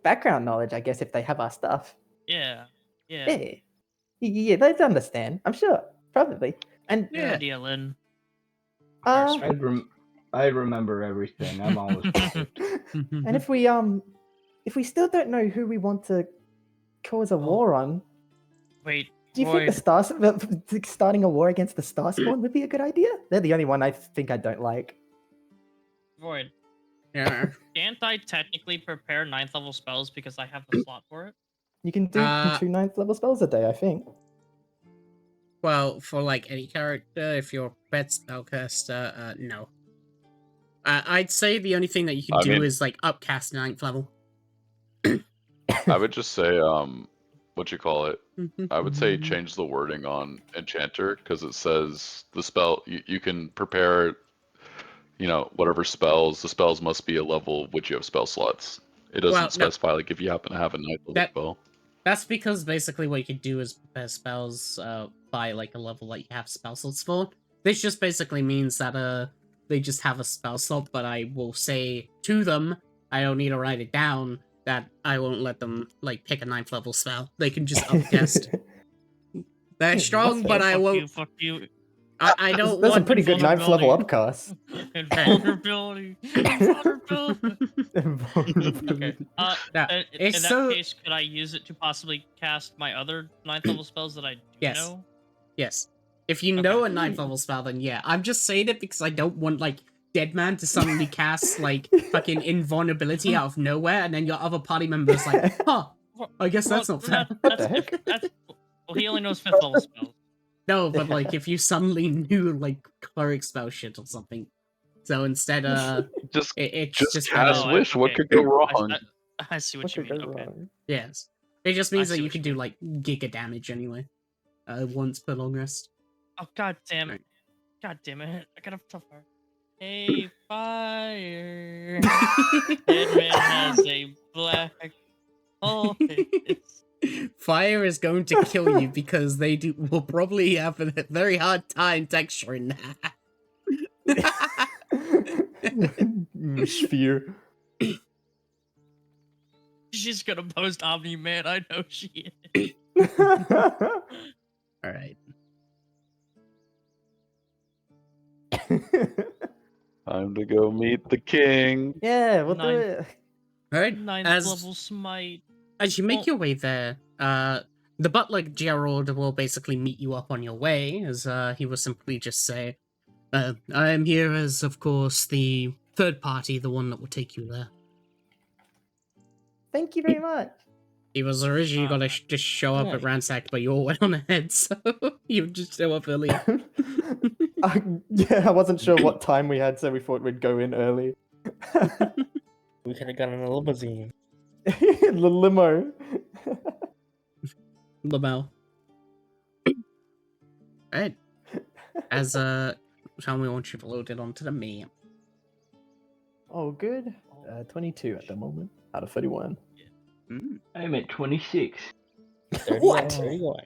background knowledge. I guess if they have our stuff. Yeah. Yeah. Yeah. Yeah, they'd understand. I'm sure. Probably. And Good idea, Lynn. uh, I remember everything. I'm always perfect. and if we still don't know who we want to cause a war on, Wait. do you think starting a war against the Starspawn would be a good idea? They're the only one I think I don't like. Void. Yeah. Can't I technically prepare 9th level spells because I have the slot for it? You can do 2 9th level spells a day, I think. Well, for like any character, if you're a pet spellcaster, no. I'd say the only thing that you can do is like upcast 9th level. I would just say, what you call it? I would say change the wording on Enchanter, because it says the spell, you can prepare, whatever spells. The spells must be a level which you have spell slots. It doesn't specify, like, if you happen to have a 9th level spell. That's because basically what you can do is prepare spells by like a level that you have spell slots for. This just basically means that they just have a spell slot, but I will say to them, I don't need to write it down, that I won't let them like pick a 9th level spell. They can just upcast. They're strong, but I won't. Fuck you. I don't That's want a pretty good 9th level upcast. Invulnerability. Okay. In that case, could I use it to possibly cast my other 9th level spells that I do know? Yes. If you know a 9th level spell, then yeah. I'm just saying it because I don't want like Deadman to suddenly cast like fucking invulnerability out of nowhere, and then your other party member's like, huh, I guess that's not fair. What the heck? Well, he only knows 5th level spells. No, but like if you suddenly knew like cleric spell shit or something. So instead it's just cast wish. What could go wrong? I see what you mean. Okay. Yes. It just means that you can do like giga damage anyway. Once per long rest. Oh god damn it. God damn it. I got a tough part. Hey, fire. Deadman has a black hole. Fire is going to kill you because they will probably have a very hard time texturing that. Sphere. She's gonna post Omni Man, I know she is. Alright. Time to go meet the king. Yeah, we'll do it. All right. Ninth As level smite. as you make Well- your way there, the butler Gerald will basically meet you up on your way, as he will simply just say, "I am here as, of course, the third party, the one that will take you there." Thank you very much. He was originally gonna just show up Yeah. at Ransack, but you all went on ahead, so you just show up earlier. Yeah, I wasn't sure what time we had, so we thought we'd go in early. We could have gotten a limousine. The limo. Lamel. Right. As tell me once you've loaded onto the map. Oh, good. 22 at the moment out of 31. I'm at 26. 31, What? 31.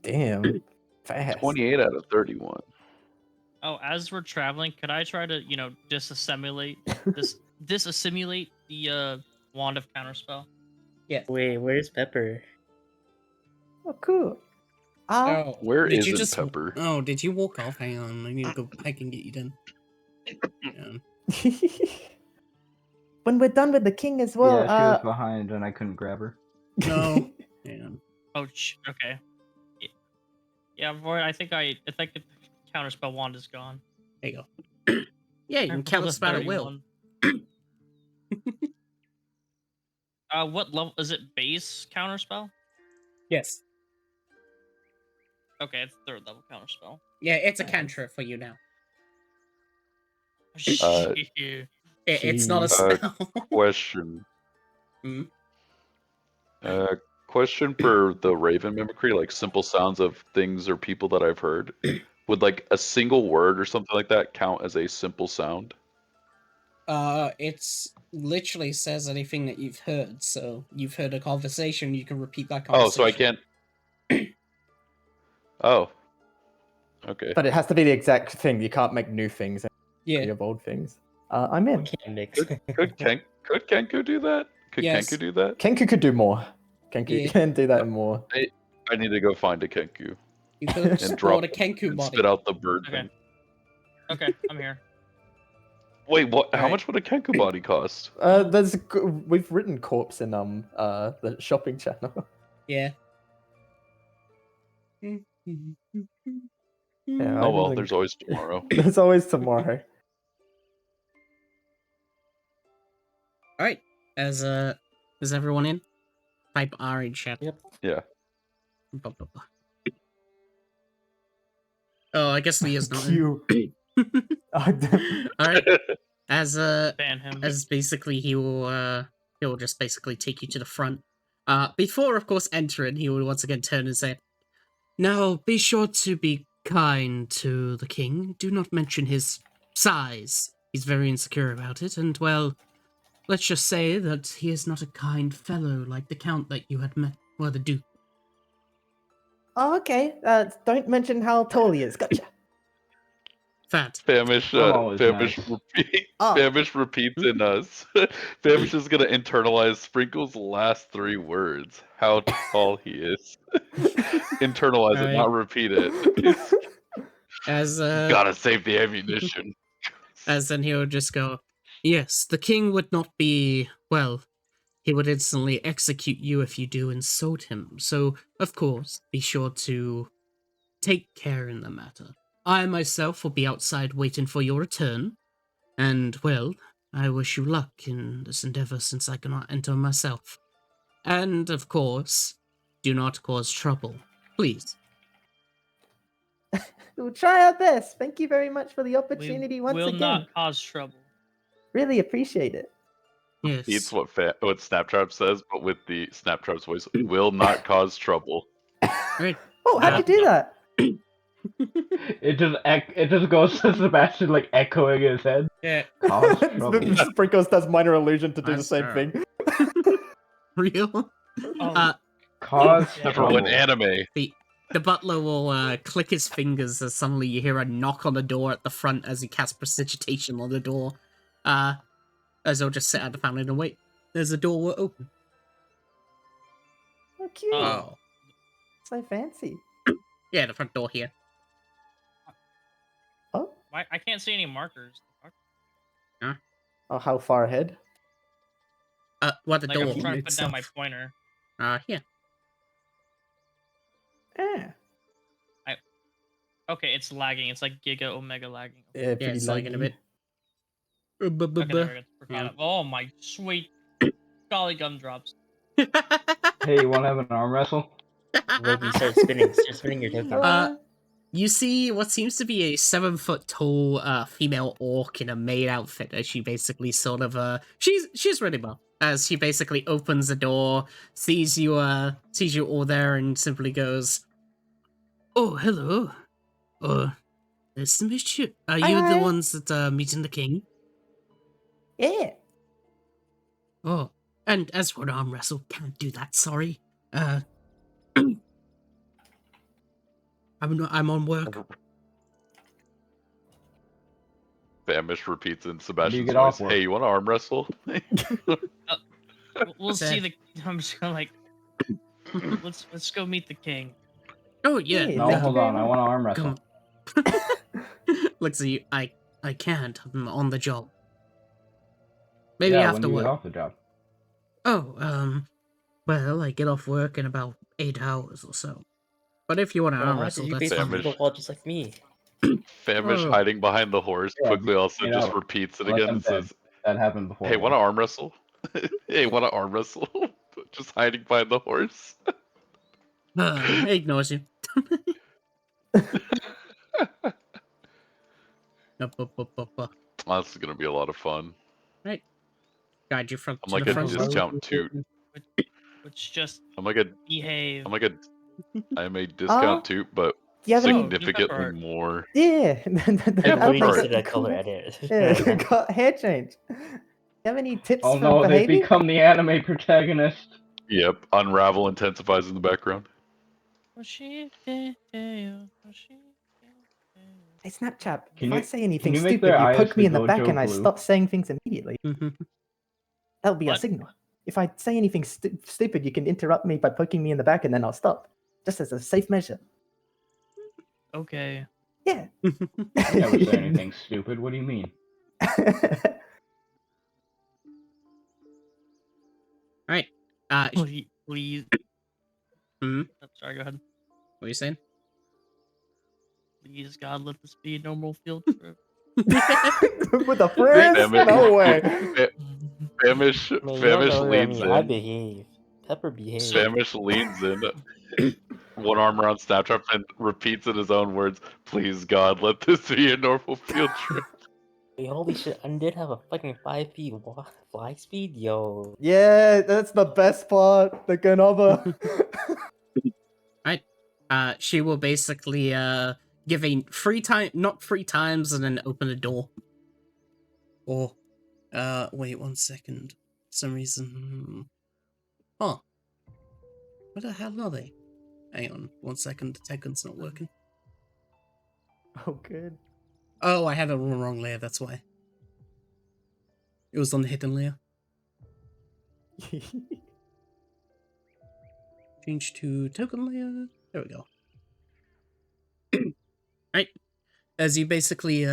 Damn. Fast. 28 out of 31. Oh, as we're traveling, could I try to, disassimilate the wand of counterspell? Wait, where's Pepper? Oh, cool. Oh, Where did is you it, just? Pepper? Oh, did you walk off? Hang on, I need to go back and get you done. Yeah. When we're done with the king as well, yeah, she was behind and I couldn't grab her. No. Yeah. Oh, okay. Yeah, Void, I think the counterspell wand is gone. There you go. Yeah, you can Level counterspell at will. 31. What level is it? Base counterspell? Yes. Okay, it's third level counterspell. Yeah, it's a Nice. cantrip for you now. Shit. It's not a Jeez. spell. Question. Hmm? Question for the Raven mimicry, like simple sounds of things or people that I've heard. Would like a single word or something like that count as a simple sound? It's literally says anything that you've heard. So you've heard a conversation, you can repeat that Oh, conversation. so I can't. Oh. Okay. But it has to be the exact thing. You can't make new things and Yeah. of old things. I'm in. Can't mix. Could Kenku do that? Could Yes. Kenku do that? Kenku could do more. Kenku Yeah. can do that more. I need to go find a Kenku You could just and drop a Kenku and body. spit out the bird Okay. thing. Okay, I'm here. Wait, what? How Alright. much would a Kenku body cost? We've written corpse in the shopping channel. Yeah. Yeah, Oh I well, think there's always tomorrow. there's always tomorrow. All right. Is everyone in? Type R in chat. Yep. Yeah. Blah, blah, blah. Oh, I guess Leah's not in. Q. All right. As Ban him. as basically he'll just basically take you to the front. Before of course entering, he will once again turn and say, "Now be sure to be kind to the king. Do not mention his size. He's very insecure about it, and well, let's just say that he is not a kind fellow like the count that you had met, or the duke." Oh, okay. Don't mention how tall he is. Gotcha. Fat. Famish, always Famish, nice. Famish repeats in us. Famish is gonna internalize Sprinkle's last 3 words. How tall he is. Internalize it, Alright. not repeat it. As Gotta save the ammunition. As then he would just go, "Yes, the king would not be, well, he would instantly execute you if you do insult him. So, of course, be sure to take care in the matter. I myself will be outside waiting for your return. And, well, I wish you luck in this endeavor since I cannot enter myself. And, of course, do not cause trouble. Please." We'll try our best. Thank you very much for the opportunity We once will again. not cause trouble. Really appreciate it. Yes. It's what Snaptrap says, but with the Snaptrap's voice. Will not cause trouble. Right. Oh, how'd you do that? It just goes to Sebastian like echoing in his head. Yeah. Cause trouble. Sprinkles does minor illusion to do the That's same true. thing. Real? Oh, Cause Yeah. For an trouble. anime. The butler will click his fingers as suddenly you hear a knock on the door at the front as he casts prestidigitation on the door. As he'll just sit at the fountain and wait. There's a door will open. Oh, cute. Oh. So fancy. Yeah, the front door here. Oh, I can't see any markers. oh, how far ahead? What the Like door I'm trying to put down my itself. pointer. Here. Yeah. Okay, it's lagging. It's like giga omega lagging. Yeah, Yeah, pretty it's lagging a laggy. bit. Okay, there we go. We're Yeah. caught up. Oh my sweet golly gumdrops. Hey, you want to have an arm wrestle? Loki, start spinning your token. You see what seems to be a 7-foot-tall female orc in a maid outfit as she basically sort of she's really well. As she basically opens the door, sees you all there and simply goes, "Oh, hello. Nice to meet you. Are Hi, you the hi. ones that are meeting the king?" Yeah. Oh, and as for an arm wrestle, can't do that, sorry. I'm on work. Famish repeats in When do you Sebastian's get voice. off work? Hey, you want to arm wrestle? We'll see Sad. I'm just gonna like let's go meet the king. Oh yeah, Yeah, No, thank you hold very on. I much. want to arm wrestle. come. Looks at you. I can't. I'm on the job. Maybe Yeah, when after do you work. get off the job? Oh, well, I get off work in about 8 hours or so. But if you want to Bro, arm why wrestle, did you that's basically Famish. do fine. the wall just like me? Famish Oh. hiding behind the horse Yeah, quickly also get just out. repeats it Let again them and says, That happened before. "Hey, want to once. arm wrestle? Hey, want to arm wrestle?" Just hiding behind the horse. Ignores you. Oh, this is gonna be a lot of fun. Right. Guide you front I'm to like the a front door. discount toot. Which just I'm like a behave. I'm a discount toot, but Do you have any? Oh, just significantly pepper. more. Yeah. Yeah, that We need to makes sorry. see it that color cool. edit. Yeah, got hair change. Do you have any tips Oh for no, they behaving? become the anime protagonist. Yep, unravel intensifies in the background. Hey, Snapchat, Can if I you- say anything you make stupid, their you eyes poke me the in the back Gojo and I blue? stop saying things immediately. That'll be a What? signal. If I say anything stupid, you can interrupt me by poking me in the back and then I'll stop. Just as a safe measure. Okay. Yeah. You never say anything stupid. What do you mean? Right. Please. Hmm? Oh, sorry, go ahead. What are you saying? Please, God, let this be a normal field trip. With the friends? Famish, No way. Famish, Man, you don't Famish know leans me. I in. behave. Pepper behave. Famish leans in. One arm around Snapchat and repeats in his own words, "Please God, let this be a normal field trip." Hey, holy shit, I did have a fucking 5 feet fly speed? Yo. Yeah, that's the best part. The Ganova. Right. She will basically give a not 3 times, and then open the door. Or wait 1 second. For some reason. Huh. Where the hell are they? Hang on 1 second. The token's not working. Oh, good. Oh, I had it on the wrong layer. That's why. It was on the hidden layer. Change to token layer. There we go. Right. As you basically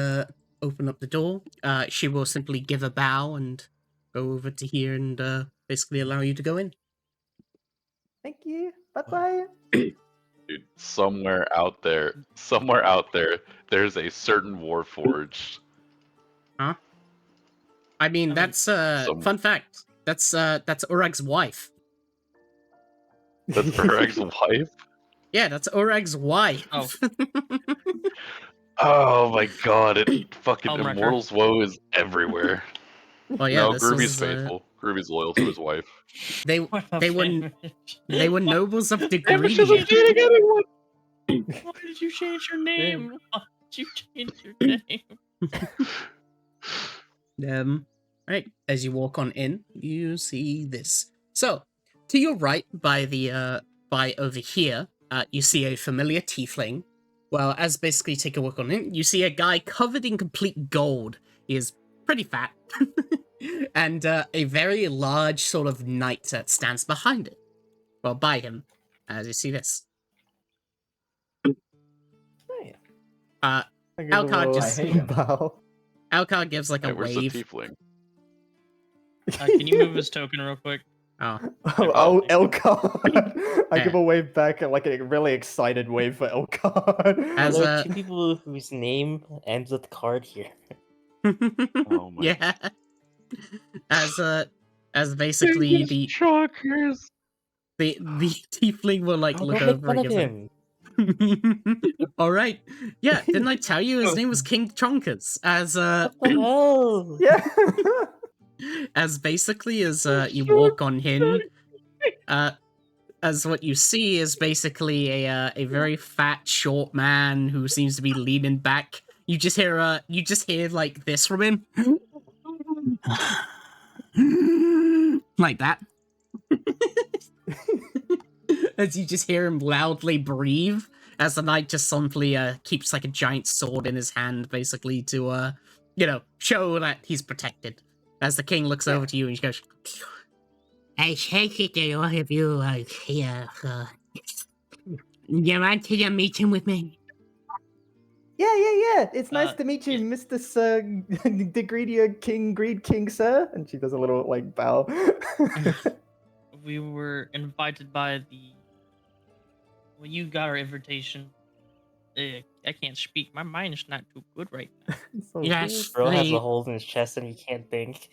open up the door, she will simply give a bow and go over to here and basically allow you to go in. Thank you. Bye bye. Dude, somewhere out there, there's a certain Warforged. Huh? I mean, that's fun fact. That's Urag's wife. That's Urag's wife? Yeah, that's Urag's wife. Oh. Oh my god, fucking Homewrecker. Immortal's Woe is everywhere. Well, yeah, No, this Groovy's is faithful. Groovy's loyal to his wife. they were nobles of the Famish isn't Greedy. cheating anyone! Why did you change your name? Why did you change your name? Right, as you walk on in, you see this. So, to your right, by over here, you see a familiar tiefling. Well, as basically take a look on it, you see a guy covered in complete gold. He is pretty fat. And a very large sort of knight that stands behind it. Well, by him, as you see this. Alcard I just- hate him. bow. Alcard gives like a Hey, where's the wave. tiefling? Can you move his token real quick? Oh, Oh, Elcard. I give Yeah. a wave back, like a really excited wave for Elcard. As There a- are two people whose name ends with card here. Oh my yeah. As basically Shockers. the tiefling will like Oh, look don't make over fun and of give him. All right. Yeah, didn't I tell you his name was King Chonkers? As What the hell? Yeah. as basically as you walk on him, as what you see is basically a very fat, short man who seems to be leaning back. You just hear like this from him, like that. As you just hear him loudly breathe, as the knight just simply keeps like a giant sword in his hand, basically to show that he's protected. As the king looks over to you and he goes, "I take it that all of you are here. You want to meet with me?" Yeah. It's nice to meet you, yeah. Mr. Sir Degredia King, Greed King, sir. And she does a little like bow. We were invited by the. Well, you got our invitation. I can't speak. My mind's not too good right now. So Yes. Bro has They- a hole in his chest and he can't think.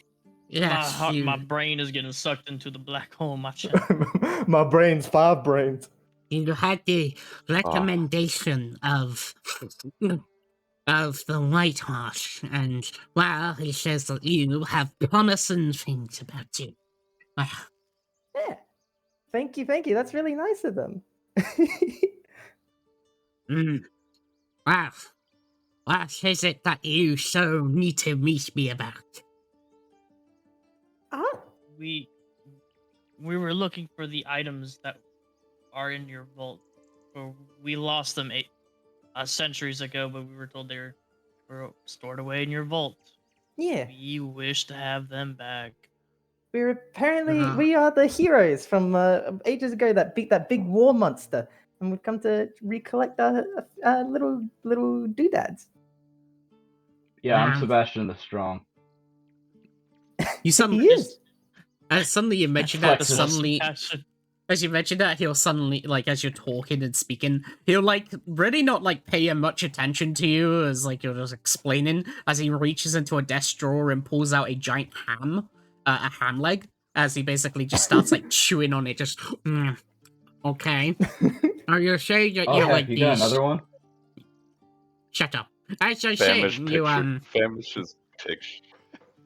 Yes, My brain is getting sucked into the black hole. My chest. good. My brains, 5 brains. you had the recommendation of the White Horse, and well, he says that you have promising things about you. Ah, Yeah. Thank you. That's really nice of them. Well, what is it that you so need to meet me about? we were looking for the items that are in your vault. We lost them centuries ago, but we were told they were stored away in your vault. Yeah. We wish to have them back. We're apparently Uh-huh. we are the heroes from ages ago that beat that big war monster, and we've come to recollect our little doodads. Yeah, I'm Wow. Sebastian the Strong. You He suddenly, is. suddenly you mentioned that, Flexible. suddenly, as you mentioned that, he'll suddenly, like, as you're talking and speaking, he'll, like, really not, like, pay much attention to you as, like, you're just explaining, as he reaches into a desk drawer and pulls out a giant ham, a ham leg, as he basically just starts, like, chewing on it, just, okay. Are you saying that Oh, you're, heck, like, you got these... another one? Shut up. As I Famish said, picture. Famish's picture.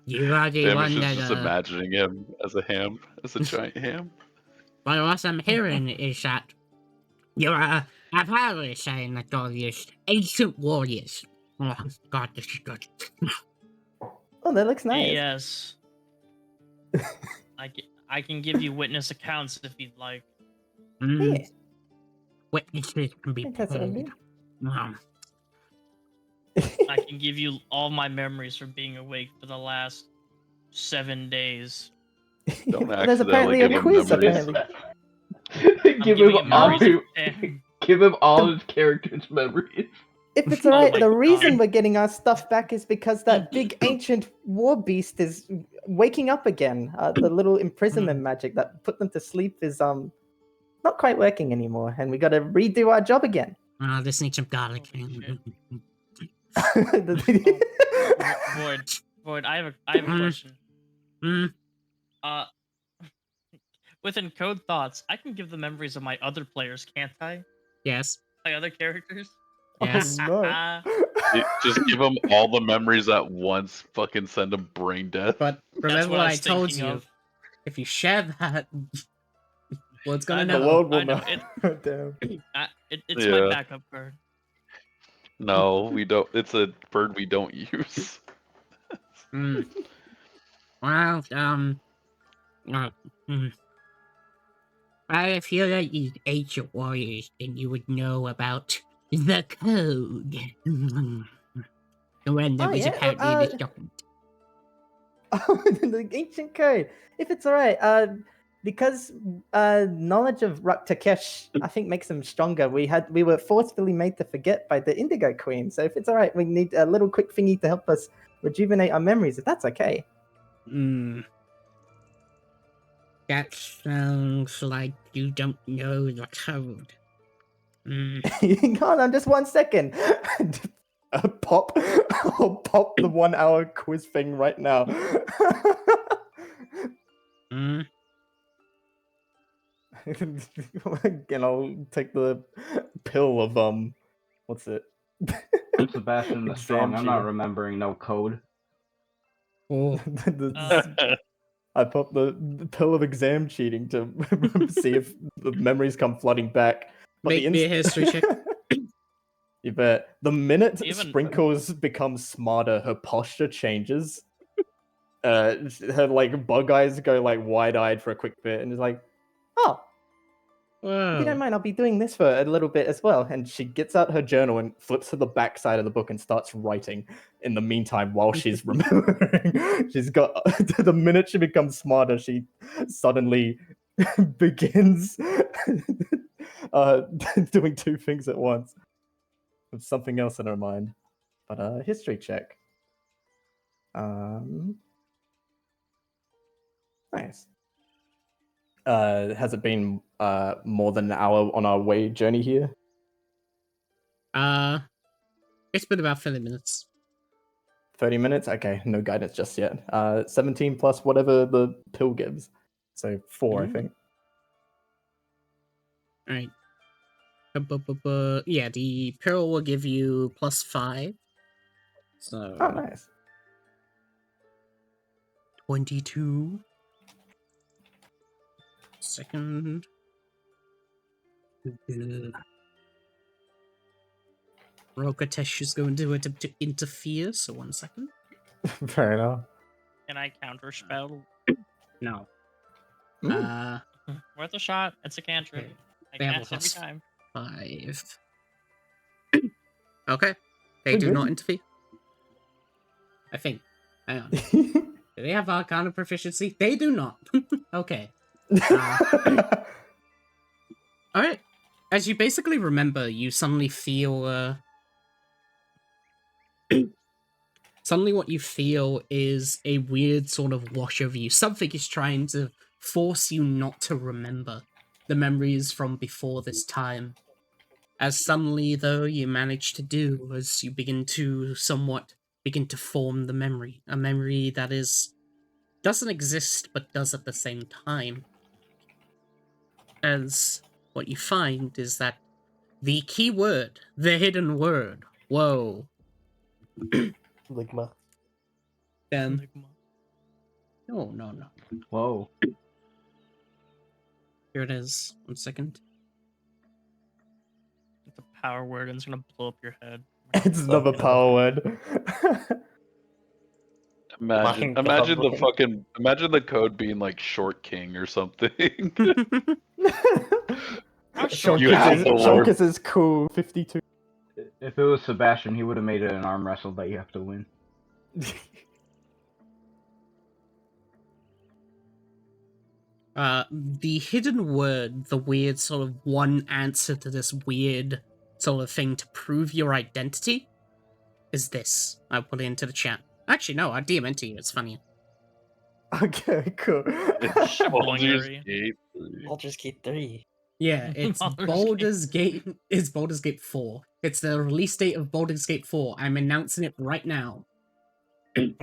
you are the Famish one is that, just imagining him as a ham, as a giant ham. But what I'm hearing is that you're apparently saying that all these ancient warriors. Oh, God, this is good. Oh, that looks nice. Yes. I can give you witness accounts if you'd like. Yeah. Witnesses can be I think that's what I paid. mean. I can give you all my memories from being awake for the last 7 days. Don't There's accidentally apparently a give him quiz. memories. Apparently, give giving him him all memories. give him all his characters' memories. if it's Oh alright, my the reason God. we're getting our stuff back is because that big ancient war beast is waking up again. The little imprisonment magic that put them to sleep is not quite working anymore, and we got to redo our job again. This needs some garlic. Void, I have a question. Within Code Thoughts, I can give the memories of my other players, can't I? Yes. My other characters? Yes. Oh, no. Just give him all the memories at once. Fucking send him brain death. But That's remember what I was told thinking you. of. If you share that, what's gonna I The know. know? world will I know, know. Damn. It's my Yeah. backup card. No, we don't. It's a bird we don't use. Well, I feel like these ancient warriors, then you would know about the code. When there Oh, was yeah, apparently this document. Oh, the ancient code. If it's alright, because knowledge of Takesh, I think, makes them stronger. We were forcefully made to forget by the Indigo Queen. So if it's alright, we need a little quick thingy to help us rejuvenate our memories. If that's okay. That sounds like you don't know the code. Hang on just 1 second. Pop. I'll pop the 1 hour quiz thing right now. Hmm. And I'll take the pill of what's it? Sebastian the Exam Strong. I'm not cheating. remembering no code. Oh, I pop the pill of exam cheating to see if the memories come flooding back. But make me a history check. You bet. The minute Even- Sprinkles becomes smarter, her posture changes. Her like bug eyes go like wide-eyed for a quick bit, and is like, "Oh, if you don't Whoa. mind, I'll be doing this for a little bit as well." And she gets out her journal and flips to the back side of the book and starts writing. In the meantime, while she's remembering, she's got the minute she becomes smarter, she suddenly begins doing 2 things at once. With something else in her mind. But history check. Nice. Has it been more than an hour on our way journey here? It's been about 30 minutes. 30 minutes? Okay, no guidance just yet. 17 plus whatever the pill gives. So 4, I Ooh. think. Alright. Yeah, the pill will give you +5. So Oh, nice. 22. Second. Rokatesh is going to attempt to interfere, so 1 second. Fair enough. Can I counterspell? No. Mm. Worth a shot. It's a cantrip. Okay. I They have cast a every plus time. 5. Okay. They Pretty do not good. interfere. I think. Hang on. Do they have Arcana proficiency? They do not. Okay. Alright. As you basically remember, you suddenly feel, suddenly what you feel is a weird sort of wash over you. Something is trying to force you not to remember the memories from before this time. As suddenly, though, you manage to do as you begin to somewhat begin to form the memory. A memory that doesn't exist but does at the same time. As what you find is that the key word, the hidden word, whoa. Ligma. Enigma. No. Whoa. Here it is. 1 second. It's a power word and it's gonna blow up your head. It's another power word. Imagine the code being like short king or something. How short You have the word. Shulkus is cool. 52. If it was Sebastian, he would have made it an arm wrestle that you have to win. The hidden word, the weird sort of one answer to this weird sort of thing to prove your identity, is this. I'll put it into the chat. Actually, no, I'll DM it to you. It's funnier. Okay, cool. Baldur's Shibbolingary. Gate. Baldur's Gate 3. Yeah, it's Baldur's Gate. It's Baldur's Gate 4. It's the release date of Baldur's Gate 4. I'm announcing it right now. Dude,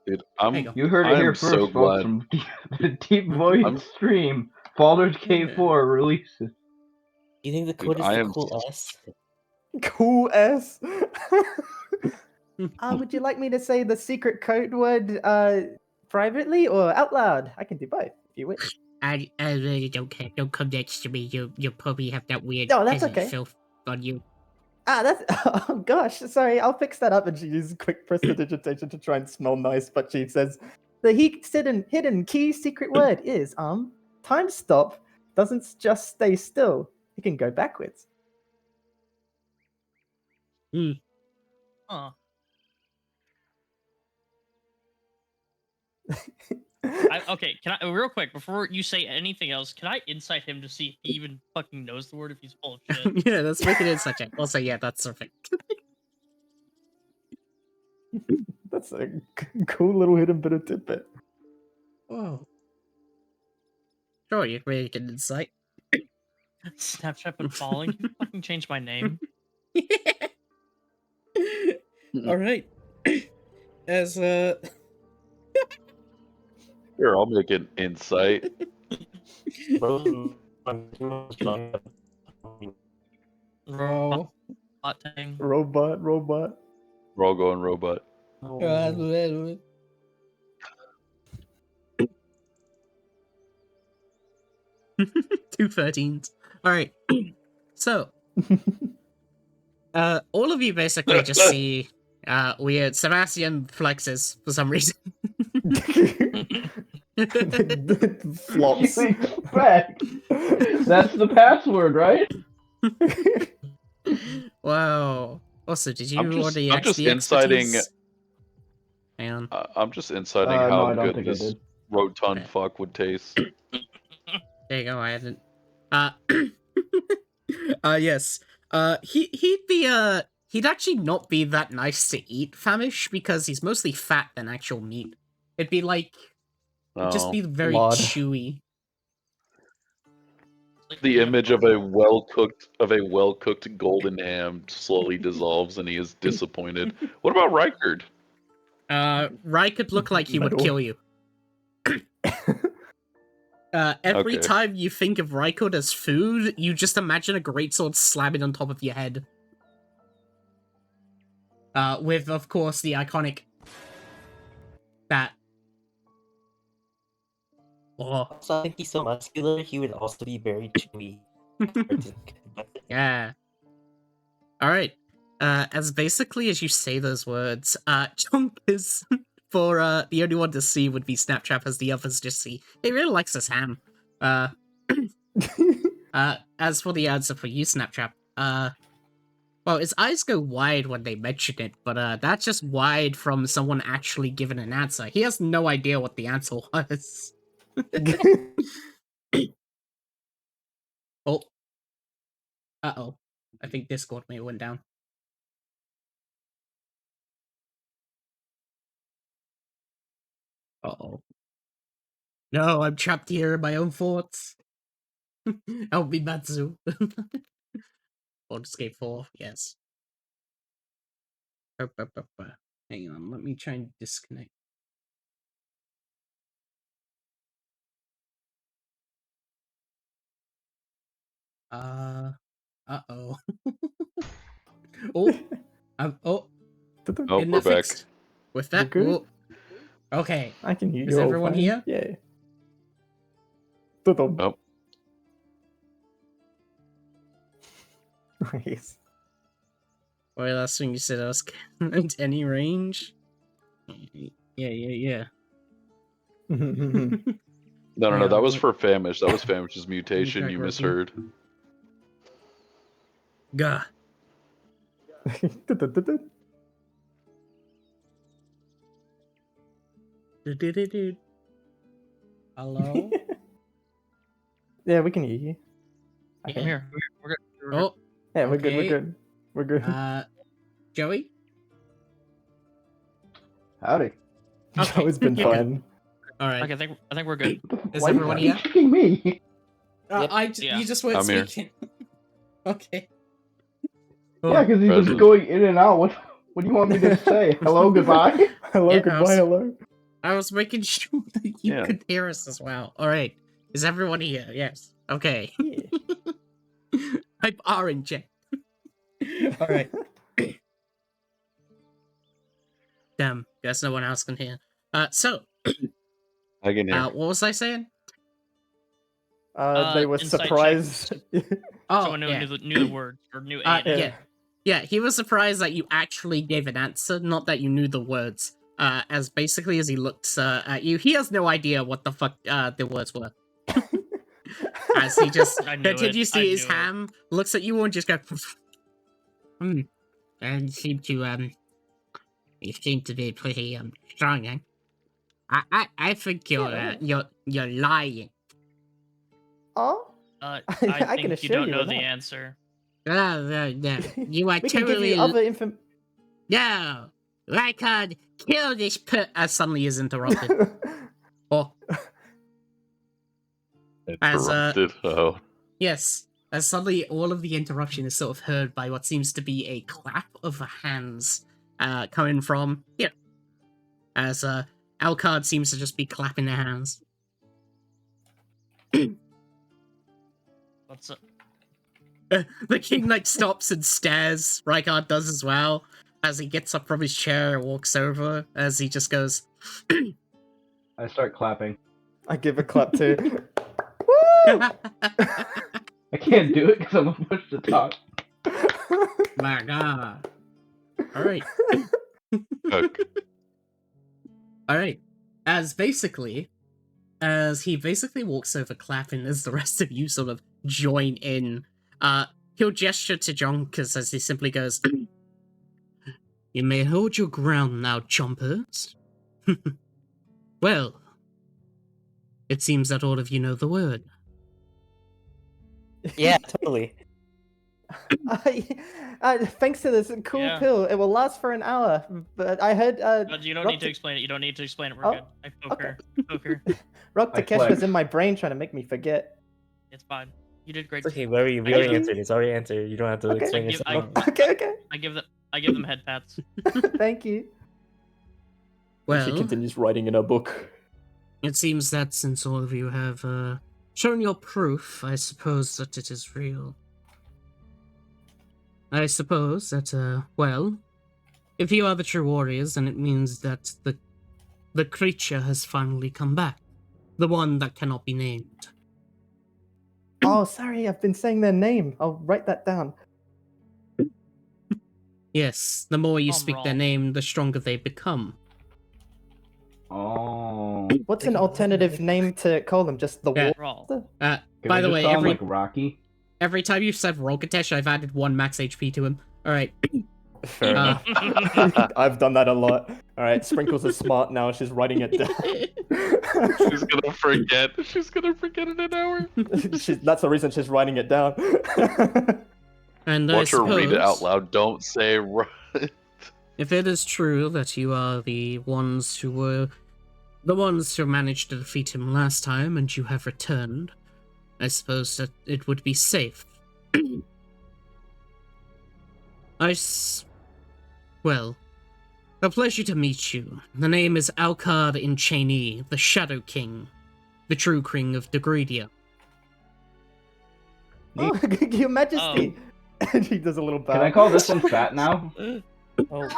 There you go. You heard it I here am first, so folks, glad. from the Deep Void I'm- stream. Baldur's Gate Yeah. 4 releases. You think the Dude, code is I the am cool S? Cool S. Would you like me to say the secret code word privately or out loud? I can do both if you wish. I really don't care. Don't come next to me. You probably have that weird No, that's peasant okay. filth on you. That's oh gosh, sorry, I'll fix that up. And she uses quick prestidigitation to try and smell nice, but she says the hidden key secret word is time stop doesn't just stay still. It can go backwards. Huh. Okay, can I real quick before you say anything else? Can I insight him to see if he even fucking knows the word? If he's full of shit. Yeah, let's make it inside check. Also, yeah, that's perfect. That's a cool little hidden bit of tidbit. Oh. Sure, you can make an insight. Snapchat been falling. You fucking changed my name. All right. As Here, I'll make an insight. oh, Robot thing. Robot. We're all going robot. two 13s. All right. So, all of you basically just see weird Sebastian flexes for some reason. Flops. You expect? That's the password, right? Wow. Also, did you I'm just- already I'm axe just the inciting- expertise? Hang on. I'm just inciting No, how I don't good think I this did. rotund Okay. fuck would taste. There you go. I hadn't. Yes. He'd be he'd actually not be that nice to eat, Famish, because he's mostly fat than actual meat. It'd be like it'd just Oh. be very Lard. chewy. The image of a well cooked golden ham slowly dissolves, and he is disappointed. What about Rykard? Rai could look like he would Metal. kill you. Every Okay. time you think of Rykard as food, you just imagine a greatsword slamming on top of your head. With, of course, the iconic... That. Oh, Also, I think he's so muscular, he would also be very chewy. yeah. Alright. As basically as you say those words, Chunk is... For, the only one to see would be Snapchat, as the others just see. He really likes his ham. As for the answer for you, Snapchat, well, his eyes go wide when they mention it, but, that's just wide from someone actually giving an answer. He has no idea what the answer was. Oh. Uh-oh. I think Discord may have went down. Uh-oh. No, I'm trapped here in my own thoughts. Help me, Matsu. Or escape 4, yes. Hang on, let me try and disconnect. Uh-oh. Oh, Oh, isn't we're that back. fixed? With that, good? oh, okay. I can hear you. Is all everyone fine. here? Yeah. Tudum. Oh. Nice. Well, last thing you said I was at any range? Yeah. No, Yeah, that was what- for Famish. That was Famish's mutation. Back You working. misheard. Gah. Do-do-do-do. Hello? Yeah, we can hear you. I Yeah. think. Here, we're good. We're good. Oh, Yeah, we're good. We're Okay. good. We're good. Joey? Howdy. Okay, Joey's been you're good. fun. Alright. Okay, I think we're good. Is Why everyone you here? kicking me? Yep. Yeah. You just weren't I'm here. speaking. Okay. Yeah, because he's just Present. going in and out. What do you want me to say? Hello, goodbye? Hello, Yeah, goodbye, hello. I was making sure that you Yeah. could hear us as well. Alright. Is everyone here? Yes. Okay. Yeah. I'm orange. Alright. Damn. Guess no one else can hear. So, I can hear. what was I saying? They were Insight check. surprised. Oh, Someone yeah. knew the words or knew Uh, a yeah. Yeah, he was surprised that you actually gave an answer, not that you knew the words. As basically as he looks at you, he has no idea what the fuck the words were. As he just I knew it. continues to I eat his knew it. ham, looks at you and just goes, and seem to you seem to be pretty strong, eh? I think Yeah. you're lying. Oh? I I can think you assure don't you know of the that. answer. No, you are We can give totally you other info. no. Rykard, kill this suddenly is interrupted. Oh, As Interrupted. Oh. yes, as suddenly all of the interruption is sort of heard by what seems to be a clap of hands coming from here. As Alcard seems to just be clapping their hands. What's up? The king like stops and stares. Rykard does as well. As he gets up from his chair and walks over, as he just goes, I start clapping. I give a clap too. I can't do it because I'm gonna push the top. my god. Alright. Okay. Alright. As he basically walks over clapping as the rest of you sort of join in, he'll gesture to Jonkers as he simply goes, "You may hold your ground now, chompers." Well, it seems that all of you know the word. Yeah, totally. Thanks to this cool Yeah. pill, it will last for an hour. But I heard But you don't Rock need to explain it. You don't need to explain it. We're Oh, good. I poke her. Poke her. Rock I Takesh was flex. in my brain trying to make me forget. It's fine. You did great. It's okay, we already Thank you. answered. It's already answered. You don't have to Okay. explain I give- yourself. Okay. I give them head pats. Thank you. Well, She continues writing in her book. it seems that since all of you have shown your proof, I suppose that it is real. I suppose that, well, if you are the true warriors, then it means that the creature has finally come back. The one that cannot be named. Oh, sorry, I've been saying their name. I'll write that down. Yes, the more you speak their wrong. name, the stronger they become. Oh. What's an alternative name to call them? Just the Yeah. war? Raw. Can By we the just way, call him, every like Rocky. every time you've said Rogatesh, I've added 1 max HP to him. Alright. Fair enough. I've done that a lot. All right, Sprinkles is smart now. She's writing it down. She's gonna forget. She's gonna forget in an hour. That's the reason she's writing it down. And I Watch her read it out suppose, loud. Don't say right. if it is true that you are the ones who managed to defeat him last time and you have returned, I suppose that it would be safe. Well, a pleasure to meet you. The name is Alcard in Cheney, the Shadow King, the true king of Degredia. Oh, Your Majesty. And he does a little bow. Can I call this one fat now? Oh,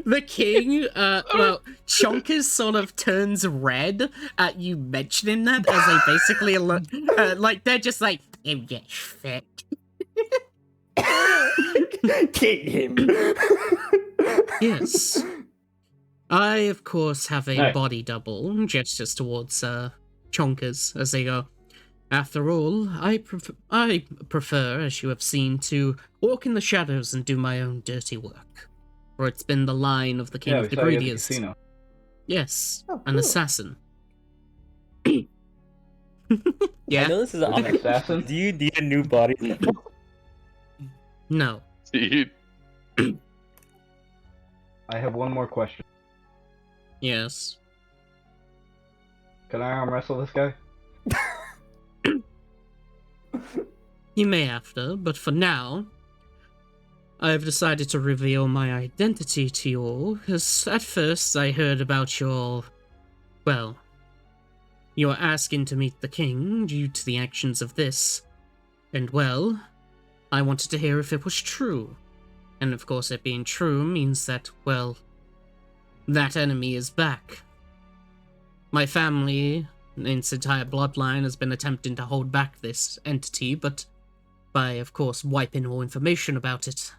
The king, well, Chonkers sort of turns red at you mentioning that as they basically look, like they're just like, you get fit. King him. Yes. I, of course, have a Hey. body double, gestures towards, Chonkers as they go. After all, I prefer, as you have seen, to walk in the shadows and do my own dirty work. For it's been the line of the King Yeah, of we saw you at the Degredias. casino. Yes, Oh, an cool. assassin. I Yeah, know this is An awkward. assassin? Do you need a new body? no. Dude, I have one more question. Yes. Can I arm wrestle this guy? You may have to, but for now, I have decided to reveal my identity to you all, because at first I heard about your... well, you were asking to meet the king due to the actions of this, and well, I wanted to hear if it was true. And of course it being true means that, well, that enemy is back. My family, its entire bloodline, has been attempting to hold back this entity, but by, of course, wiping all information about it.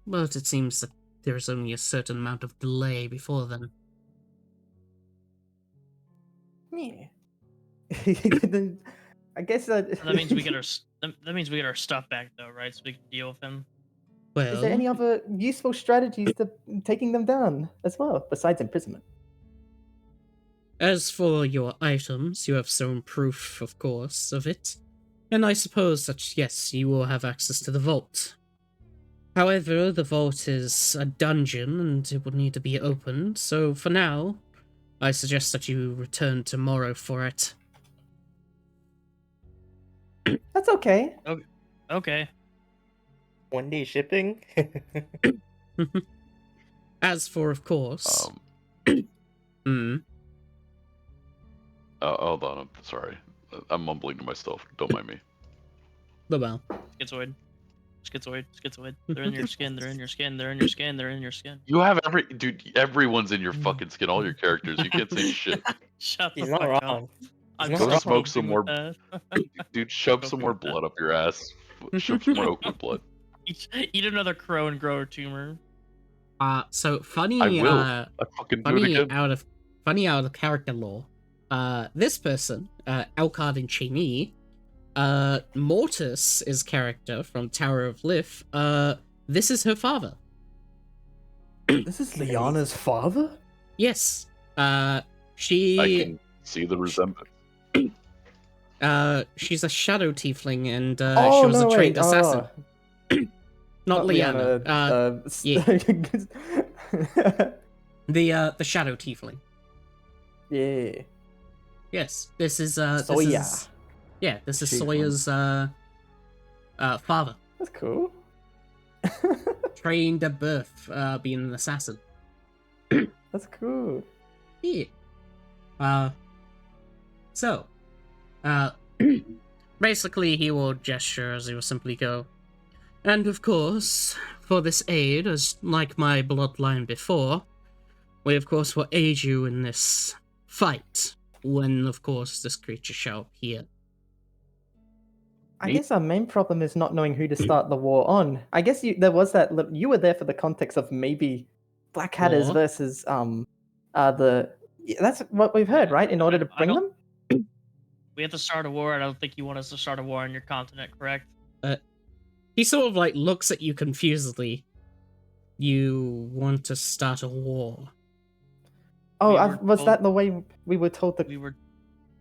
But it seems that there is only a certain amount of delay before then. Yeah. Then I guess That means we get our that means we get our stuff back though, right? So we can deal with him. Well, Is there any other useful strategies to taking them down as well, besides imprisonment? as for your items, you have shown proof, of course, of it. And I suppose that, yes, you will have access to the vault. However, the vault is a dungeon and it would need to be opened, so for now, I suggest that you return tomorrow for it. That's okay. Okay. 1 day shipping? As for, of course... Hmm. Hold on, I'm sorry. I'm mumbling to myself. Don't mind me. Well. Schizoid. They're in your skin. They're in your skin. They're in your skin. They're in your skin. You have everyone's in your fucking skin. All your characters. You can't say shit. Shut He's the not fuck up. wrong. I'm not Go wrong. smoke some coping more. with that. Dude, shove Coping some more with that. blood up your ass. Shove some more oakwood blood. Eat another crow and grow a tumor. So funny. I will. I fucking do it again. Funny out of character lore. This person, Elkard and Cheney, Mortis' character from Tower of Lif. This is her father. This is Liana's father? Yes. I can see the resemblance. She's a shadow tiefling, and she Oh, was no, a trained wait, assassin. Not Liana. The shadow tiefling. Yeah. Yes, this is Soya. This is Tiefling. Sawyer's father. That's cool. Trained at birth, being an assassin. That's cool. Yeah. So, basically he will gesture as he will simply go, and of course, for this aid, as like my bloodline before, we of course will aid you in this fight, when of course this creature shall appear. I guess our main problem is not knowing who to start the war on. I guess there was that. You were there for the context of maybe Black Hatters War? versus That's what we've heard, right? In order to I bring don't- them. We have to start a war. I don't think you want us to start a war on your continent, correct? He sort of like looks at you confusedly. You want to start a war? Oh, We were was told- that the way we were told to?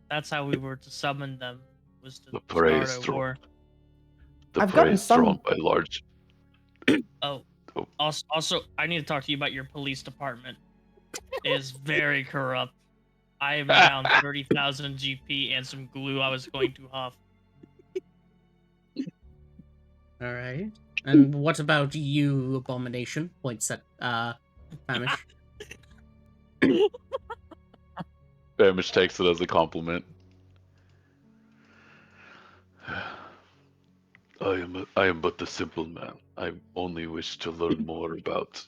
That's how we were to summon them. Was to The prey is start a strong. war. The I've prey gotten is drawn some- by large. Oh. Oh. Also, I need to talk to you about your police department. It is very corrupt. I am down 30,000 GP and some glue I was going to huff. All right. And what about you, Abomination? Points at Famish. Famish takes it as a compliment. I am but a simple man. I only wish to learn more about.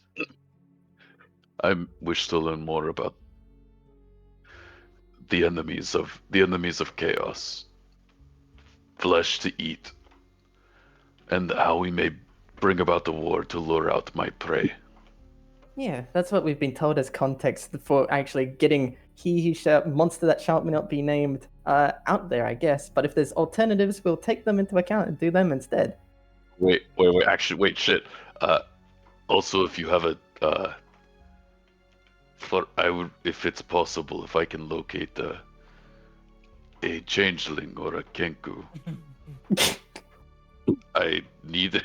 I wish to learn more about the enemies of chaos, flesh to eat, and how we may bring about the war to lure out my prey. Yeah, that's what we've been told as context for actually getting he who shall monster that shall not be named out there, I guess. But if there's alternatives, we'll take them into account and do them instead. Wait, actually, wait, shit. Also, if you have I would, if it's possible, if I can locate a changeling or a kenku. I need it.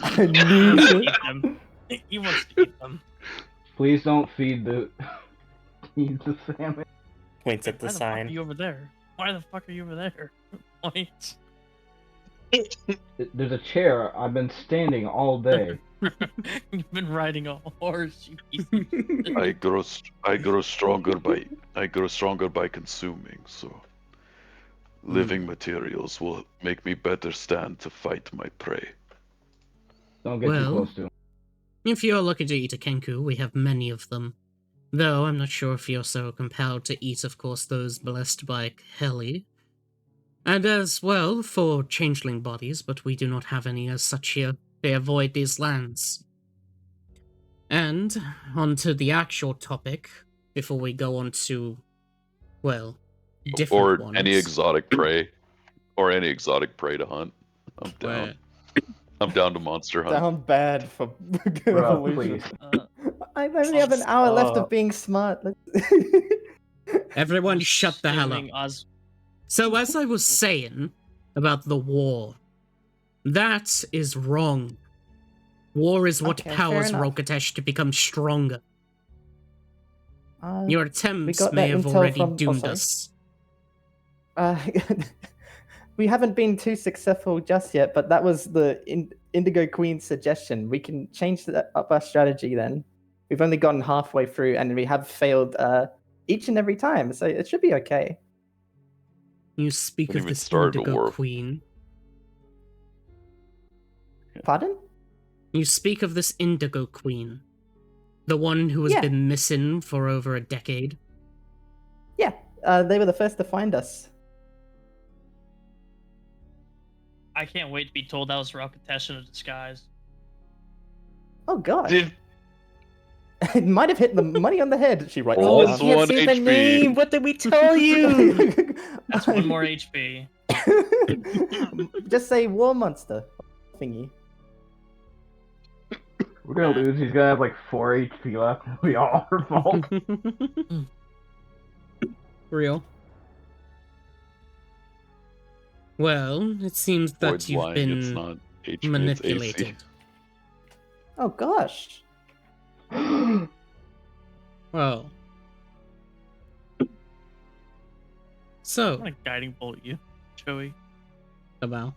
I need it. Eat them. He wants to eat them. Please don't feed the salmon. Points at the Why the fuck are sign. you over there? Why the fuck are you over there? Point. There's a chair. I've been standing all day. You've been riding a horse, you piece of shit. I grow stronger by consuming. So, living materials will make me better stand to fight my prey. Don't get Well. too close to him. If you're looking to eat a kenku, we have many of them. Though I'm not sure if you're so compelled to eat, of course, those blessed by Kelly. And as well for changeling bodies, but we do not have any as such here. They avoid these lands. And onto the actual topic, before we go on to, well, different Or ones. any exotic prey, to hunt. I'm down. Where- I'm down to monster hunt. Down bad for Bruh, evolution. please. I only have an hour left of Stop. being smart. Everyone shut the hell up. Skimming Oz- So as I was saying about the war, that is wrong. War is what Okay, fair powers enough. Rokatesh to become stronger. Your attempts got may that have intel already from- oh, doomed sorry. us. Uh, we haven't been too successful just yet, but that was the Indigo Queen's suggestion. We can change up our strategy then. We've only gotten halfway through, and we have failed each and every time, so it should be okay. You speak Haven't of even this started a Indigo war. Queen. Pardon? You speak of this Indigo Queen. The one who has Yeah. been missing for over a decade. Yeah, they were the first to find us. I can't wait to be told that was Rakatesh in a disguise. Oh gosh. Did It might have hit the money on the head. She writes Oh, it it's down. can't one say the HP. name. What did we tell you? That's one more HP. Just say war monster thingy. We're gonna lose. He's gonna have like 4 HP left. We all our fault. Real. Well, it seems that Void's you've lying, it's been not HP, it's manipulated. AC. Oh gosh. Well. So, I'm gonna guiding bolt you, Joey. about.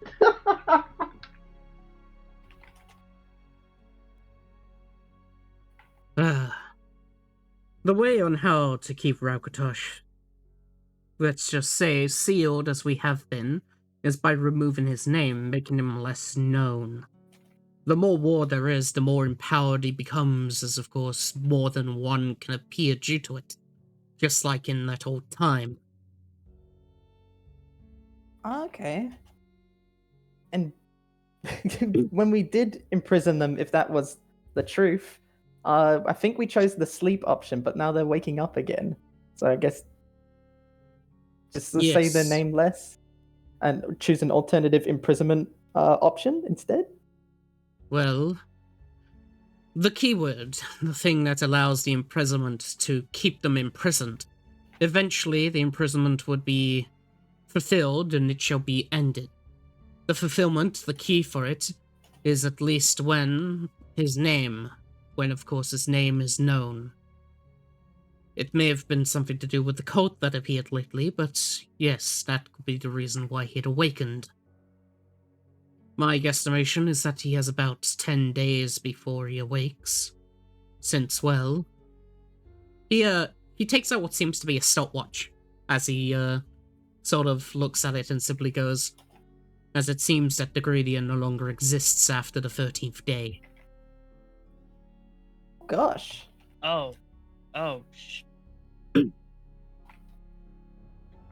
The way on how to keep Raukatosh, let's just say, sealed as we have been, is by removing his name, making him less known. The more war there is, the more empowered he becomes, as of course more than one can appear due to it. Just like in that old time. Okay. And when we did imprison them, if that was the truth, I think we chose the sleep option, but now they're waking up again. So I guess just to say their Yes. name less and choose an alternative imprisonment option instead. Well, the keyword, the thing that allows the imprisonment to keep them imprisoned. Eventually, the imprisonment would be fulfilled and it shall be ended. The fulfillment, the key for it, is at least when of course his name is known. It may have been something to do with the cult that appeared lately, but yes, that could be the reason why he had awakened. My guesstimation is that he has about 10 days before he awakes. Since, well, he takes out what seems to be a stopwatch, as he, sort of looks at it and simply goes, as it seems that Degredia no longer exists after the 13th day. Gosh. Oh.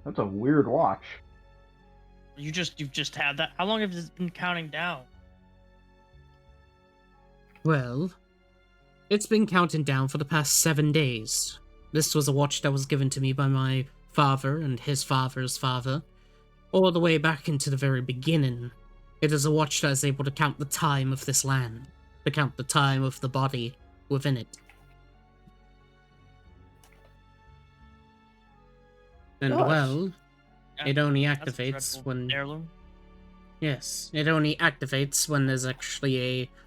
That's a weird watch. You've just had that. How long have you been counting down? Well, it's been counting down for the past 7 days. This was a watch that was given to me by my father and his father's father, all the way back into the very beginning. It is a watch that is able to count the time of this land, to count the time of the body within it. And Gosh. well, it only That's a activates dreadful when... heirloom. Yes, it only activates when there's actually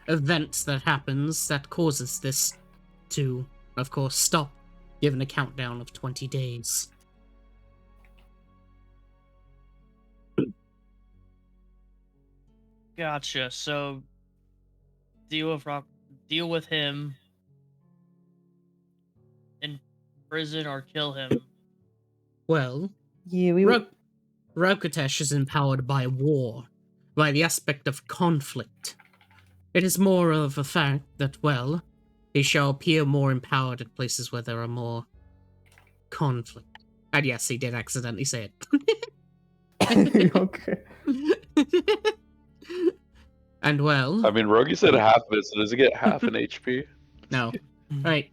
a event that happens that causes this to, of course, stop, given a countdown of 20 days. Gotcha. So deal with him in prison or kill him. Well, Yeah, we Raukatesh is empowered by war, by the aspect of conflict. It is more of a fact that, well, he shall appear more empowered at places where there are more conflict. And yes, he did accidentally say it. okay. And well... I mean, Rogi said half of it, so does it get half an HP? No. Right.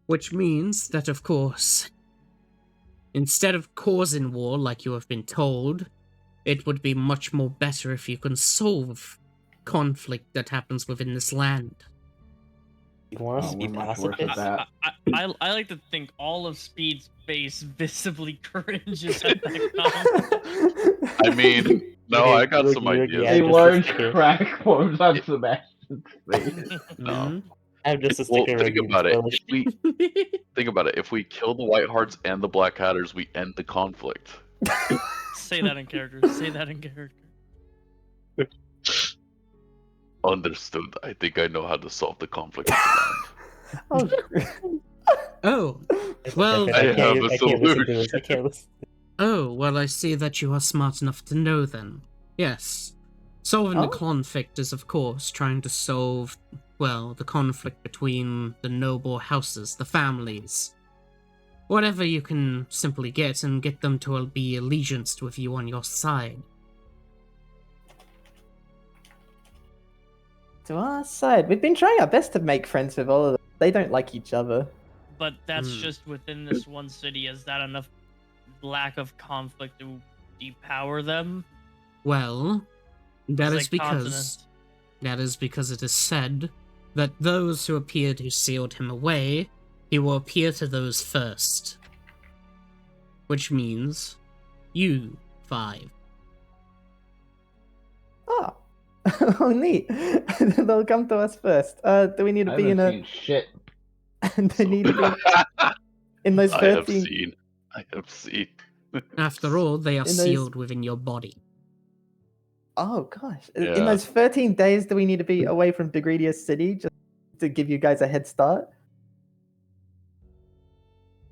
Which means that, of course, instead of causing war like you have been told, it would be much more better if you can solve conflict that happens within this land. You want us to be we're much worse at pacifists? that. I like to think all of Speed's face visibly cringes at that comment. I mean, no, I got some Rogi, ideas. yeah, A just large okay. crack forms on Sebastian's face. No. Mhm. I'm just a Well, sticker. think about it. Think about it. If we kill the White Hearts and the Black Hatters, we end the conflict. Say that in character. Say that in character. Understood. I think I know how to solve the conflict with the land. Oh, Oh, well, I have a I can't listen to this. solution. I can't listen. oh, well, I see that you are smart enough to know then. Yes. Solving the Oh. conflict is, of course, trying to solve, well, the conflict between the noble houses, the families. Whatever you can simply get and get them to be allegiance with you on your side. to our side. We've been trying our best to make friends with all of them. They don't like each other. But that's Hmm. just within this one city. Is that enough lack of conflict to depower them? Well, that It's is like because continents. that is because it is said that those who appeared who sealed him away, he will appear to those first. Which means you 5. Oh. Oh, neat. They'll come to us first. Do we need to I be in haven't a... seen shit. they need to be in those I have 13... seen. I have seen. After all, they are In those- sealed within your body. Oh, gosh. In Yeah. those 13 days, do we need to be away from Degredia City just to give you guys a head start?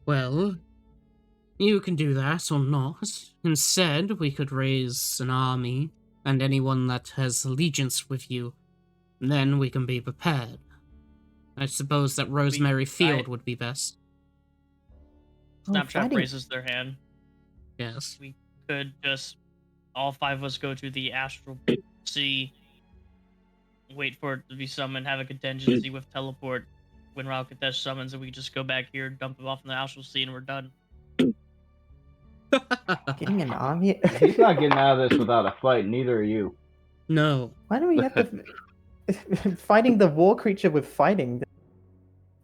Well, you can do that or not. Instead, we could raise an army and anyone that has allegiance with you. Then we can be prepared. I suppose that Rosemary Field would be best. Oh, Snapchat fighting- raises their hand. Yes. We could just all 5 of us go to the Astral Sea, wait for it to be summoned, have a contingency with teleport. When Ralkatesh summons, and we just go back here, dump him off in the Astral Sea, and we're done. Getting an army? He's not getting out of this without a fight. Neither are you. No. Why do we have to... fighting the war creature with fighting?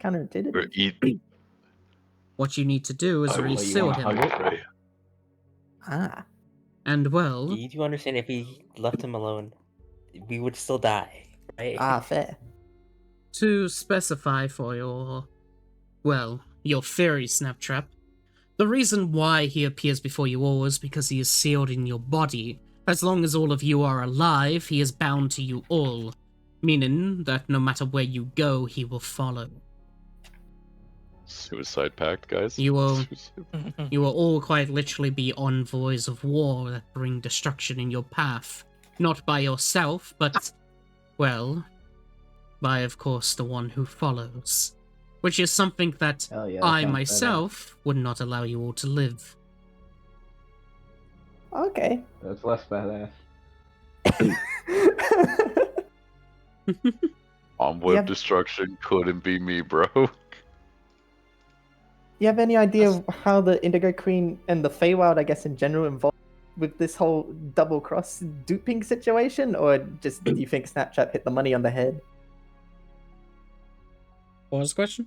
Or Counterintuitive. eat. What you need to do is I will reseal wanna him. hug it? Pray. Ah. And well, Do you understand if we left him alone, we would still die, right? Ah, fair. to specify for your theory, Snaptrap, the reason why he appears before you all is because he is sealed in your body. As long as all of you are alive, he is bound to you all, meaning that no matter where you go, he will follow. Suicide pact, guys. You will, Suicide- you will all quite literally be envoys of war that bring destruction in your path. Not by yourself, but, well, by, of course, the one who follows. Which is something that Hell yeah. I sounds myself would not allow you all to live. Okay. badass. That's less badass. Envoy Yep. of destruction couldn't be me, bro. You have any idea how the Indigo Queen and the Feywild, I guess, in general, involved with this whole double cross duping situation? Or just do you think Snapchat hit the money on the head? What was the question?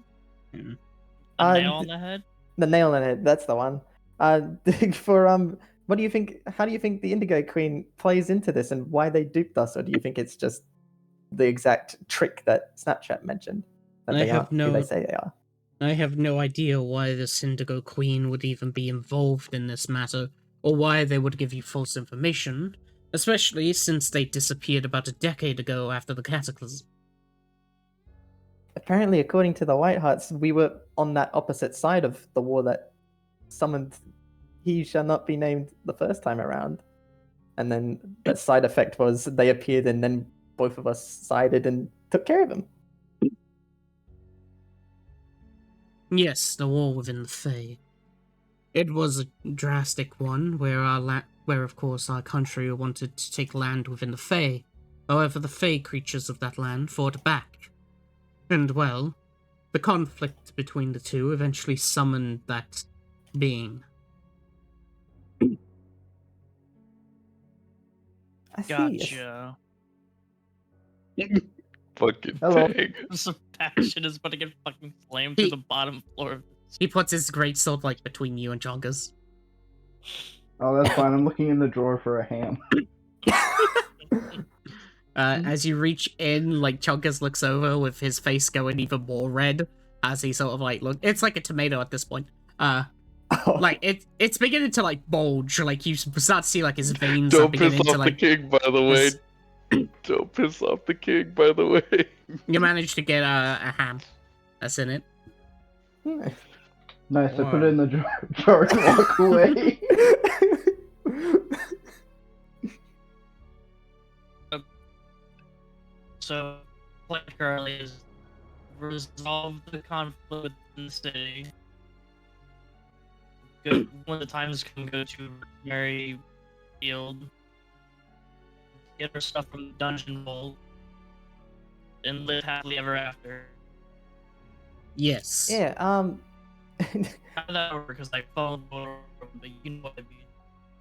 A nail on the head? The nail on it, that's the one. For what do you think? How do you think the Indigo Queen plays into this, and why they duped us? Or do you think it's just the exact trick that Snapchat mentioned that I they have are who no- they say they are? I have no idea why this Indigo Queen would even be involved in this matter, or why they would give you false information, especially since they disappeared about a decade ago after the Cataclysm. Apparently, according to the Whitehearts, we were on that opposite side of the war that summoned He Shall Not Be Named the first time around. And then the side effect was they appeared and then both of us sided and took care of him. Yes, the war within the Fae. It was a drastic one, where where of course our country wanted to take land within the Fae. However, the Fae creatures of that land fought back. And well, the conflict between the two eventually summoned that being. I see. Gotcha. Fucking Hello. dang. Sebastian is about to get fucking slammed through the bottom floor of this. He puts his greatsword like between you and Jongas. Oh, that's fine. I'm looking in the drawer for a ham. As you reach in, like, Chunkus looks over with his face going even more red as he sort of, like, look. It's like a tomato at this point. Like, it's beginning to, like, bulge. Like, you start to see, like, his veins are Don't piss beginning to, off like... the king, by the way. his- Don't piss off the king, by the way. You managed to get a ham. That's in it. Nice, I put it in the drawer and walk away. So, plan currently is resolve the conflict within the city. Good. When the times come, go to Mary Field. Get her stuff from the dungeon vault. And live happily ever after. Yes. Yeah, How did that work? Because I followed but you know what I mean.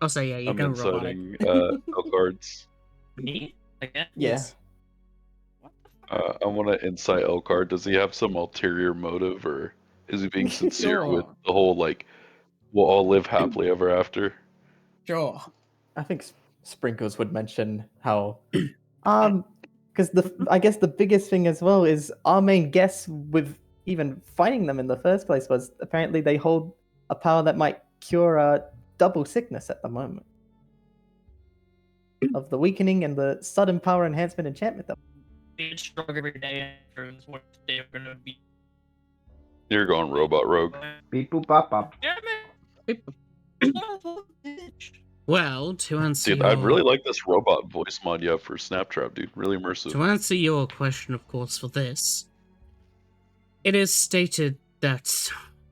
Oh, so yeah, you I'm go robotic. inciting Elcards. Me? Again? yeah. Yes. I want to incite Elcard. Does he have some ulterior motive, or is he being sincere with Sure. the whole, like, we'll all live happily ever after? Sure. I think Sprinkles would mention how, because I guess the biggest thing as well is our main guess with even finding them in the first place was apparently they hold a power that might cure double sickness at the moment. Of the weakening and the sudden power enhancement enchantment. Being stronger every day and what day we're gonna be. You're going robot rogue. Beep boop bop bop. Yeah, man. Bitch. Well, to answer Dude, your... I'd really like this robot voice mod you have for Snaptrap, dude. Really immersive. To answer your question, of course, for this, it is stated that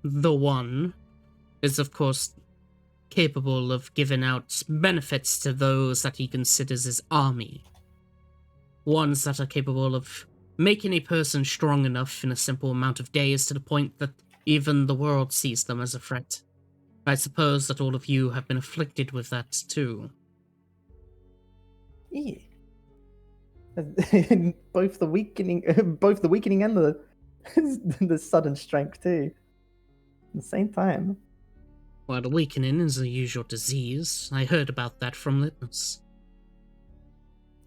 the One is, of course, capable of giving out benefits to those that he considers his army. Ones that are capable of making a person strong enough in a simple amount of days to the point that even the world sees them as a threat. I suppose that all of you have been afflicted with that too. Yeah. both the weakening and the the sudden strength too. At the same time. While the weakening is a usual disease, I heard about that from Litmus.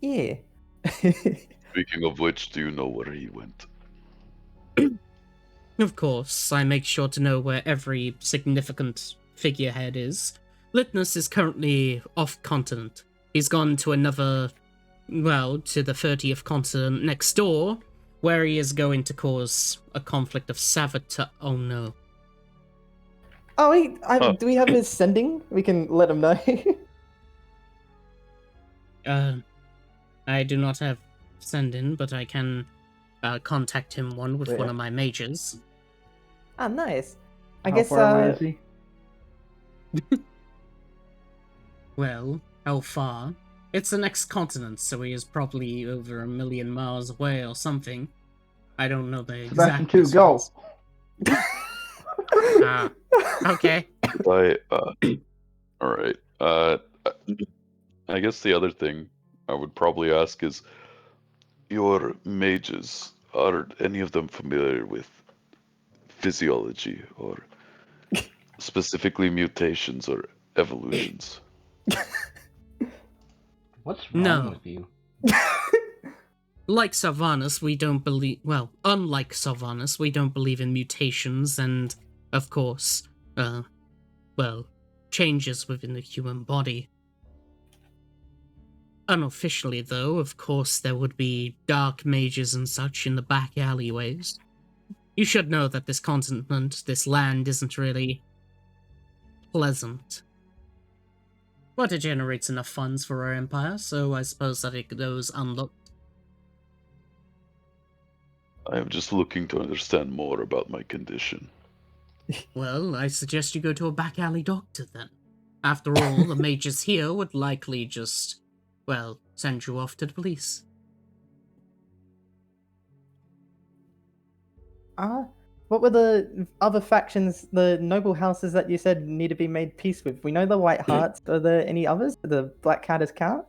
Yeah. Speaking of which, do you know where he went? Of course, I make sure to know where every significant figurehead is. Litmus is currently off-continent. He's gone to another, well, to the 30th continent next door, where he is going to cause a conflict of sabotage. Oh no. Oh wait, do we have his sending? We can let him know. I do not have send-in, but I can contact him with one of my mages. Ah, nice. I How guess far away is he? Well, how far? It's the next continent, so he is probably over 1,000,000 miles away or something. I don't know the Sebastian exact 2, go! Ah, okay. Alright. I guess the other thing I would probably ask is, your mages, are any of them familiar with physiology, or specifically mutations or evolutions? What's wrong No. with you? Like Sylvanas, we don't believe... Well, unlike Sylvanas, we don't believe in mutations and, of course, changes within the human body. Unofficially, though, of course, there would be dark mages and such in the back alleyways. You should know that this continent, this land, isn't really pleasant. But it generates enough funds for our empire, so I suppose that it goes unlooked. I am just looking to understand more about my condition. Well, I suggest you go to a back alley doctor then. After all, the mages here would likely just, well, send you off to the police. What were the other factions, the noble houses that you said need to be made peace with? We know the White Hearts. Are there any others? Do the Black Catters count?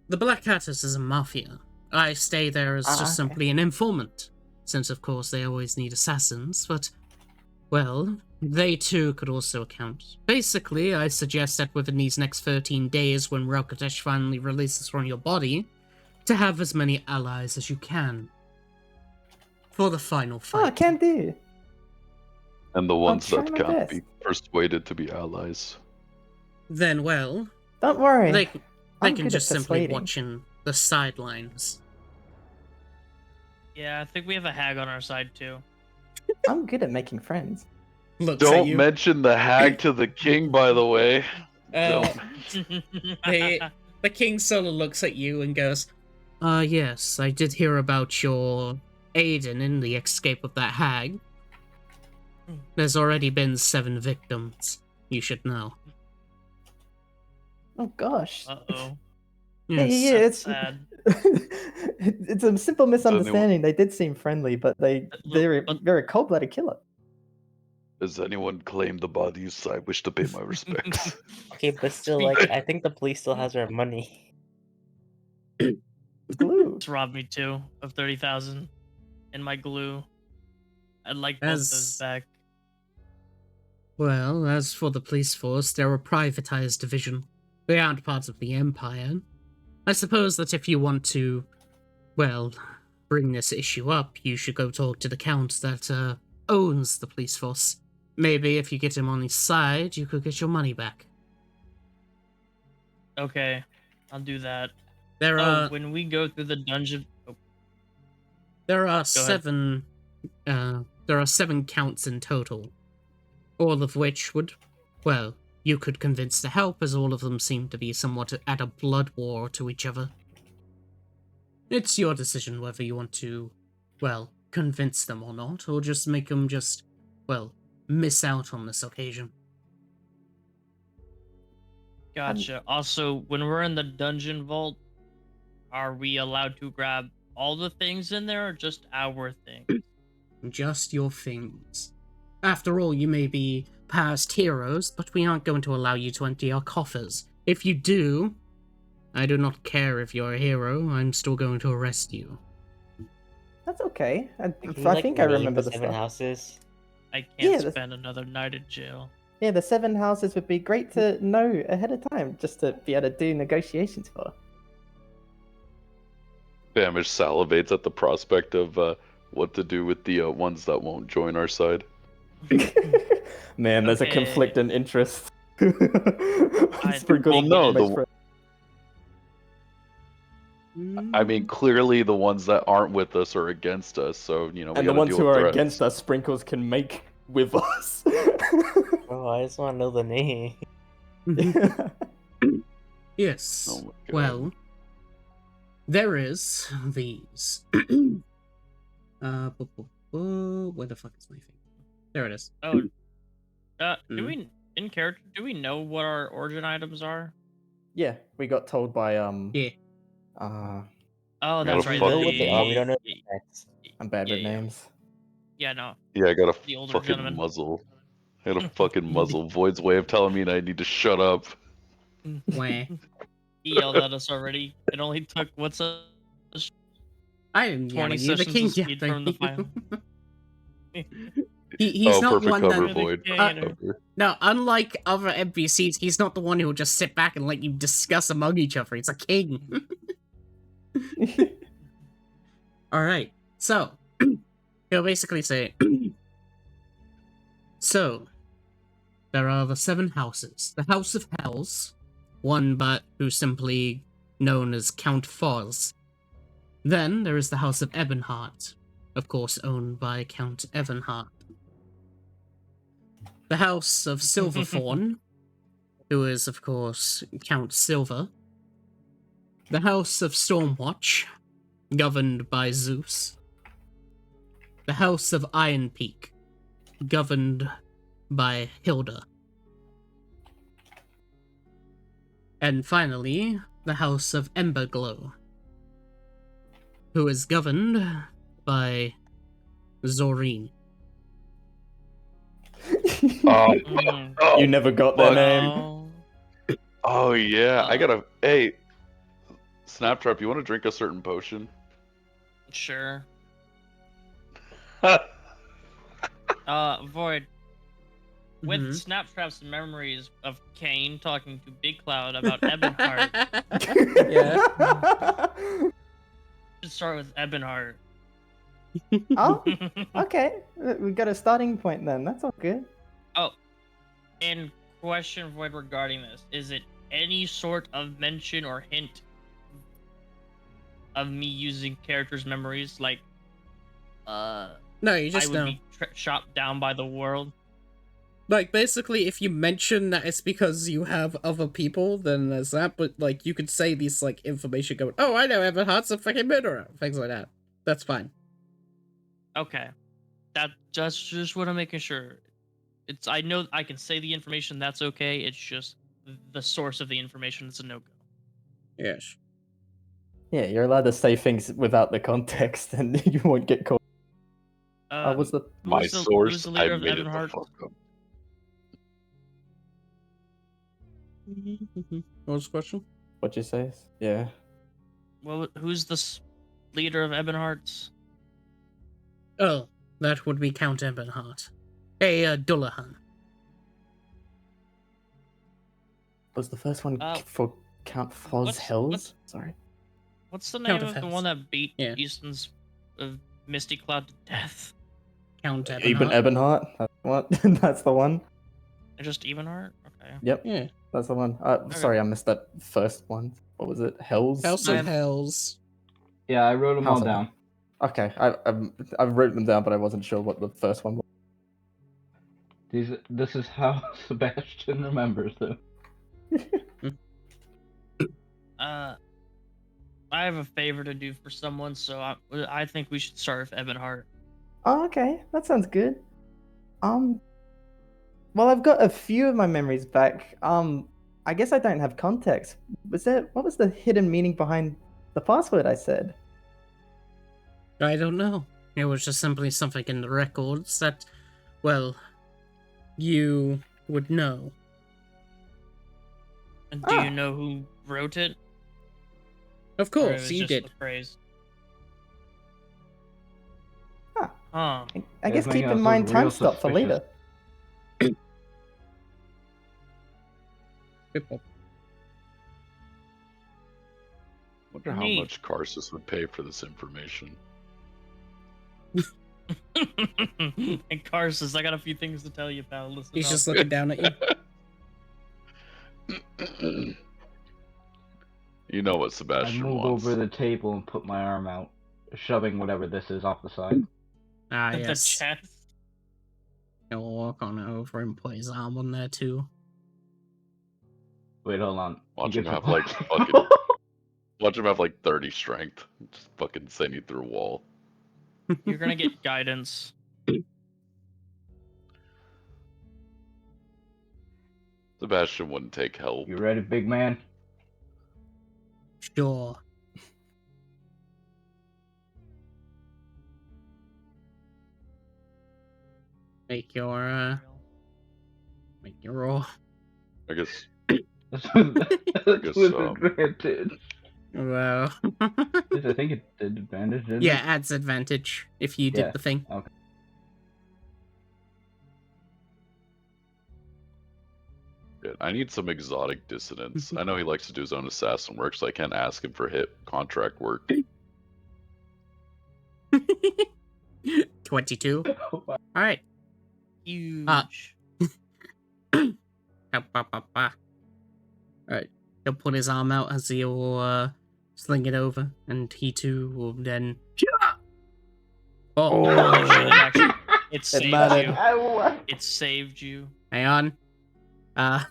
The Black Catters is a mafia. I stay there as just okay. simply an informant, since of course they always need assassins, but, well, they too could also count. Basically, I suggest that within these next 13 days, when Relkatesh finally releases from your body, to have as many allies as you can for the final fight. Oh, can do. And the ones try that my can't best. be persuaded to be allies. Then, well, Don't worry. they I'm can good just at simply persuading. watch in the sidelines. Yeah, I think we have a hag on our side too. I'm good at making friends. Looks at Don't you. mention the hag to the king, by the way. Uh, Don't. the king solo looks at you and goes, yes, I did hear about your Aiden in the escape of that hag. There's already been 7 victims. You should know. Oh gosh. Uh-oh. Yeah, Yes. yeah, That's it's sad. it's a simple misunderstanding. They did seem friendly, but they're a cold-blooded killer. Does anyone claim the bodies? I wish to pay my respects. Okay, but still, like, I think the police still has our money. Glue. Just robbed me too of 30,000 and my glue. I'd like both those As- back. Well, as for the police force, they're a privatized division. They aren't part of the Empire. I suppose that if you want to, well, bring this issue up, you should go talk to the Count that, owns the police force. Maybe if you get him on his side, you could get your money back. Okay, I'll do that. There Oh, are when we go through the dungeon. Oh, there are ahead. 7 there are 7 counts in total. All of which would, well, you could convince to help, as all of them seem to be somewhat at a blood war to each other. It's your decision whether you want to, well, convince them or not, or just make them just, well, miss out on this occasion. Gotcha. Also, when we're in the dungeon vault, are we allowed to grab all the things in there or just our things? Just your things. After all, you may be past heroes, but we aren't going to allow you to empty our coffers. If you do, I do not care if you're a hero, I'm still going to arrest you. That's okay. Can you, I like, think I name remember the the 7 stuff. houses. I can't Yeah, that's- spend another night in jail. Yeah, the 7 houses would be great to know ahead of time, just to be able to do negotiations for. Famish salivates at the prospect of what to do with the ones that won't join our side. Man, there's a Okay. conflict in interest. I- Sprinkles Well, no, makes the- for- I mean, clearly the ones that aren't with us are against us, so, you know, we and the gotta ones deal who with are threats. against us, Sprinkles can make with us. Oh, I just want to know the name. Yes. Oh my God. Well, there is these. Where the fuck is my thing? There it is. Oh, do Mm. we in character? Do we know what our origin items are? Yeah, we got told by Yeah. uh Oh, Yeah, that's we right. know what they are, we don't know the- the facts. I'm bad with Yeah, yeah. names. Yeah, no. Yeah, I got a The older fucking gentleman. muzzle. I got a fucking muzzle. Void's way of telling me I need to shut up. Where? He yelled at us already. It only took what's a I didn't yell 20 at you. The sessions king of speed yelled from the at file. you. He's not perfect one cover, that. Void. Cover. No, unlike other NPCs, he's not the one who will just sit back and let you discuss among each other. He's a king. Alright, so he'll basically say, so there are the 7 houses. The House of Hells, one but who's simply known as Count Foz. Then there is the House of Ebonheart, of course owned by Count Ebonheart. The House of Silverthorn, who is, of course, Count Silver. The House of Stormwatch, governed by Zeus. The House of Iron Peak, governed by Hilda. And finally, the House of Emberglow, who is governed by Zorine. Oh, Mm. oh, You never got their fuck. name. Oh. Oh yeah, I gotta. Hey, Snaptrap, you want to drink a certain potion? Sure. Void. With Mhm. Snaptrap's memories of Kane talking to Big Cloud about Ebonheart, Yeah. should start with Ebonheart. Oh, okay. We got a starting point then. That's all good. Oh, and question void regarding this: is it any sort of mention or hint of me using characters' memories? Like, No, you I just would know. be shot down by the world. Like, basically, if you mention that it's because you have other people, then there's that, but, like, you could say these, like, information going, oh, I know Evan Hart's a fucking murderer, things like that. That's fine. Okay, that's just what I'm making sure. I know I can say the information. That's okay. It's just the source of the information is a no go. Yes. Yeah, you're allowed to say things without the context, and you won't get caught. What's the My who's source, the I leader of made it the Ebonheart? fuck up. What was the question? what you say? Yeah. Well, who's the leader of Ebonhearts? Oh, that would be Count Ebonheart. Hey, Dullahan. Was the first one Uh, for Count Foz what's- Hells? what's- Sorry. What's the Count name of of the Hells. one that beat Yeah. Easton's Misty Cloud to death? Count Eben Ebonheart. Ebonheart. That's what. That's the one. Just Ebonheart? Okay. Yep, Yeah. that's the one. Sorry, I missed that first one. What was it? Hells. House I'm- of Hells. Yeah, I wrote them House all of down. Okay, I've written them down, but I wasn't sure what the first one was. This is how Sebastian remembers them. I have a favor to do for someone, so I think we should start with Ebonheart. Oh, okay, that sounds good. Well, I've got a few of my memories back. I guess I don't have context. What was the hidden meaning behind the password I said? I don't know. It was just simply something in the records that, well, you would know. And do you know who wrote it? Of Or it course, was you just did. the phrase? Huh. Huh. I It's guess making keep us in mind look real time stop for suspicious. later. Wonder how Neat. much Karsus would pay for this information. And Car says, I got a few things to tell you, pal. Listen He's up. just looking down at you. You know what I Sebastian move wants. over the table and put my arm out, shoving whatever this is off the side. Ah, The yes. chest. He'll walk on over and put his arm on there too. Wait, hold on. Watch He him gets a have, like, plus- fucking- Watch him have like 30 strength. Just fucking send you through a wall. You're gonna get guidance. Sebastian wouldn't take help. You ready, big man? Sure. Make your roll. I guess. That's guess, with advantage. Well, I think it did advantage, didn't yeah, it? adds advantage if you did Yeah. the thing. Okay. Good. I need some exotic dissonance. I know he likes to do his own assassin work, so I can't ask him for hit contract work. 22. Oh, wow. All right. Huge. Alright. He'll put his arm out as he'll sling it over, and he too will then. Oh, You should have actually. It saved mattered. you. It saved you. hang on.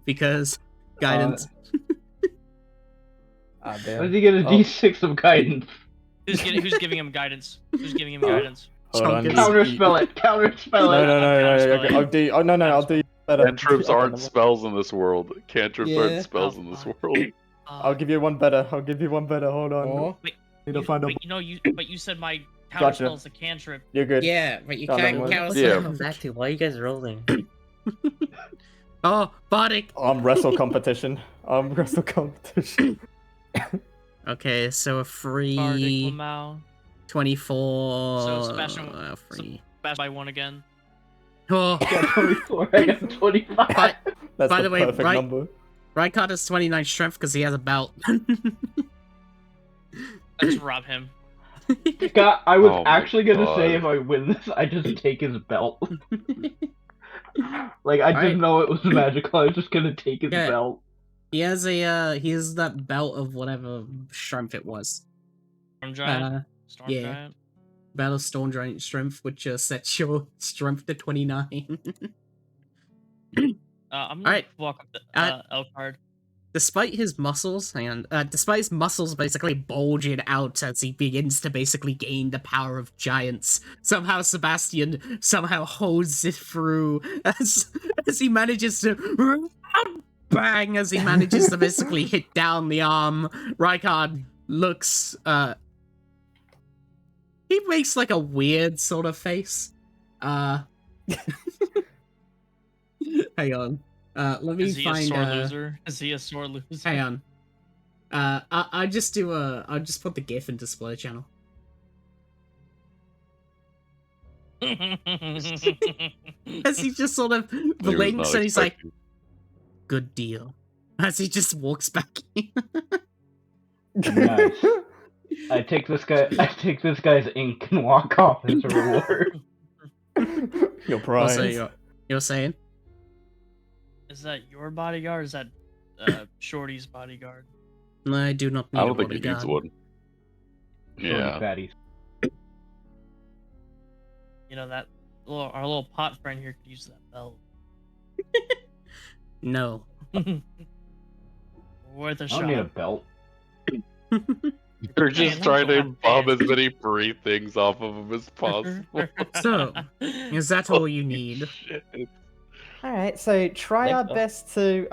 Because guidance. Ah, Why damn. does he get a Oh. D6 of guidance? Who's giving him guidance? Who's giving him guidance? Hold on. Chunk is- Counterspell it. Counterspell No, it. no, no, no, Counterspell okay, it. I'll do. Oh no, no, I'll do better. Cantrips Okay, aren't never- spells in this world. Cantrips Yeah. aren't spells in this world. I'll give you one better. I'll give you one better. Hold on. Oh, Need to find a. But you said my Gotcha. counterspell is a cantrip. You're good. yeah, but you Oh, can't no, count. Yeah. Come back to why are you guys rolling? Oh, Bardic. Wrestle competition. Wrestle competition. Okay, so a Bardic free Lamau. 24. So Sebastian, free. Best by one again. Oh, I got 24. I got 25. but That's By the the way, perfect right- number. Rykard has 29 strength because he has a belt. Let's rob him. God, I was Oh my actually gonna say if God. I win this, I just take his belt. Like I Alright. didn't know it was magical. I was just gonna take his Yeah. belt. He has that belt of whatever strength it was. Storm giant. Storm yeah. giant. Battle Storm Giant Strength, which sets your strength to 29. I'm gonna Alright. walk up the Elkhard. Despite his muscles, despite his muscles basically bulging out as he begins to basically gain the power of giants, somehow Sebastian somehow holds it through as he manages to bang as he manages to basically hit down the arm. Rykard looks, he makes like a weird sort of face. Hang on. Let me Is he find a sore loser? Is he a sore loser? hang on. I'll just put the GIF in display channel. As he just sort of blinks and he's like, good deal. As he just walks back in. Nice. I take this guy's ink and walk off as a reward. Your prize. Also, you're saying? Is that your bodyguard? Or is that Shorty's bodyguard? I do not need I a don't think he bodyguard. needs one. Yeah. Fatties. You know that our little pot friend here could use that belt. No. Worth a I shot. don't need a belt. You're just Man, trying to I'm bomb bad. as many free things off of him as possible. So, is that all you need? Shit. All right, so try Think our so. best to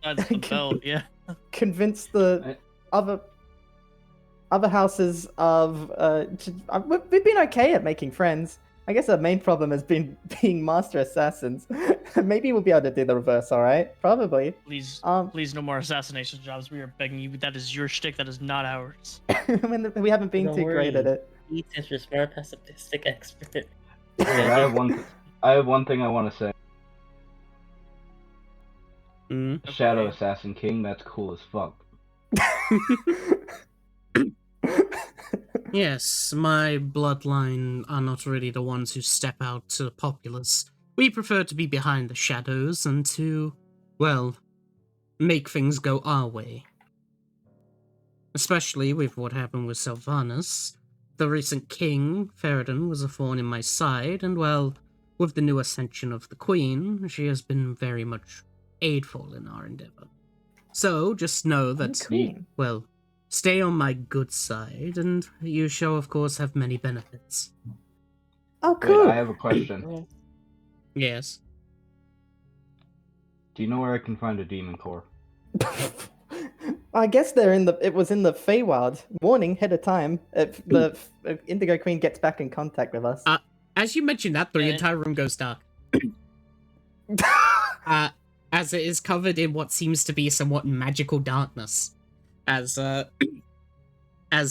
That's the belt, yeah. convince the other houses of we've been okay at making friends. I guess our main problem has been being master assassins. Maybe we'll be able to do the reverse, all right? Probably. Please, Um, please, no more assassination jobs. We are begging you. That is your shtick. That is not ours. we haven't been Don't too great at worry. it. Ethan's your smart pacifistic expert. Wait, I have one thing I want to say. Mm. Shadow Okay. Assassin King, that's cool as fuck. Yes, my bloodline are not really the ones who step out to the populace. We prefer to be behind the shadows and to, well, make things go our way. Especially with what happened with Sylvanas. The recent king, Ferra, was a thorn in my side, and well, with the new ascension of the queen, she has been very much aidful in our endeavor. So, just know that, Queen. well, stay on my good side, and you shall, of course, have many benefits. Oh, Wait, cool. I have a question. Yes. Do you know where I can find a demon core? I guess they're in the. It was in the Feywild. Warning ahead of time. If the Indigo Queen gets back in contact with us. As you mention that, the Yeah. entire room goes dark. As it is covered in what seems to be somewhat magical darkness. As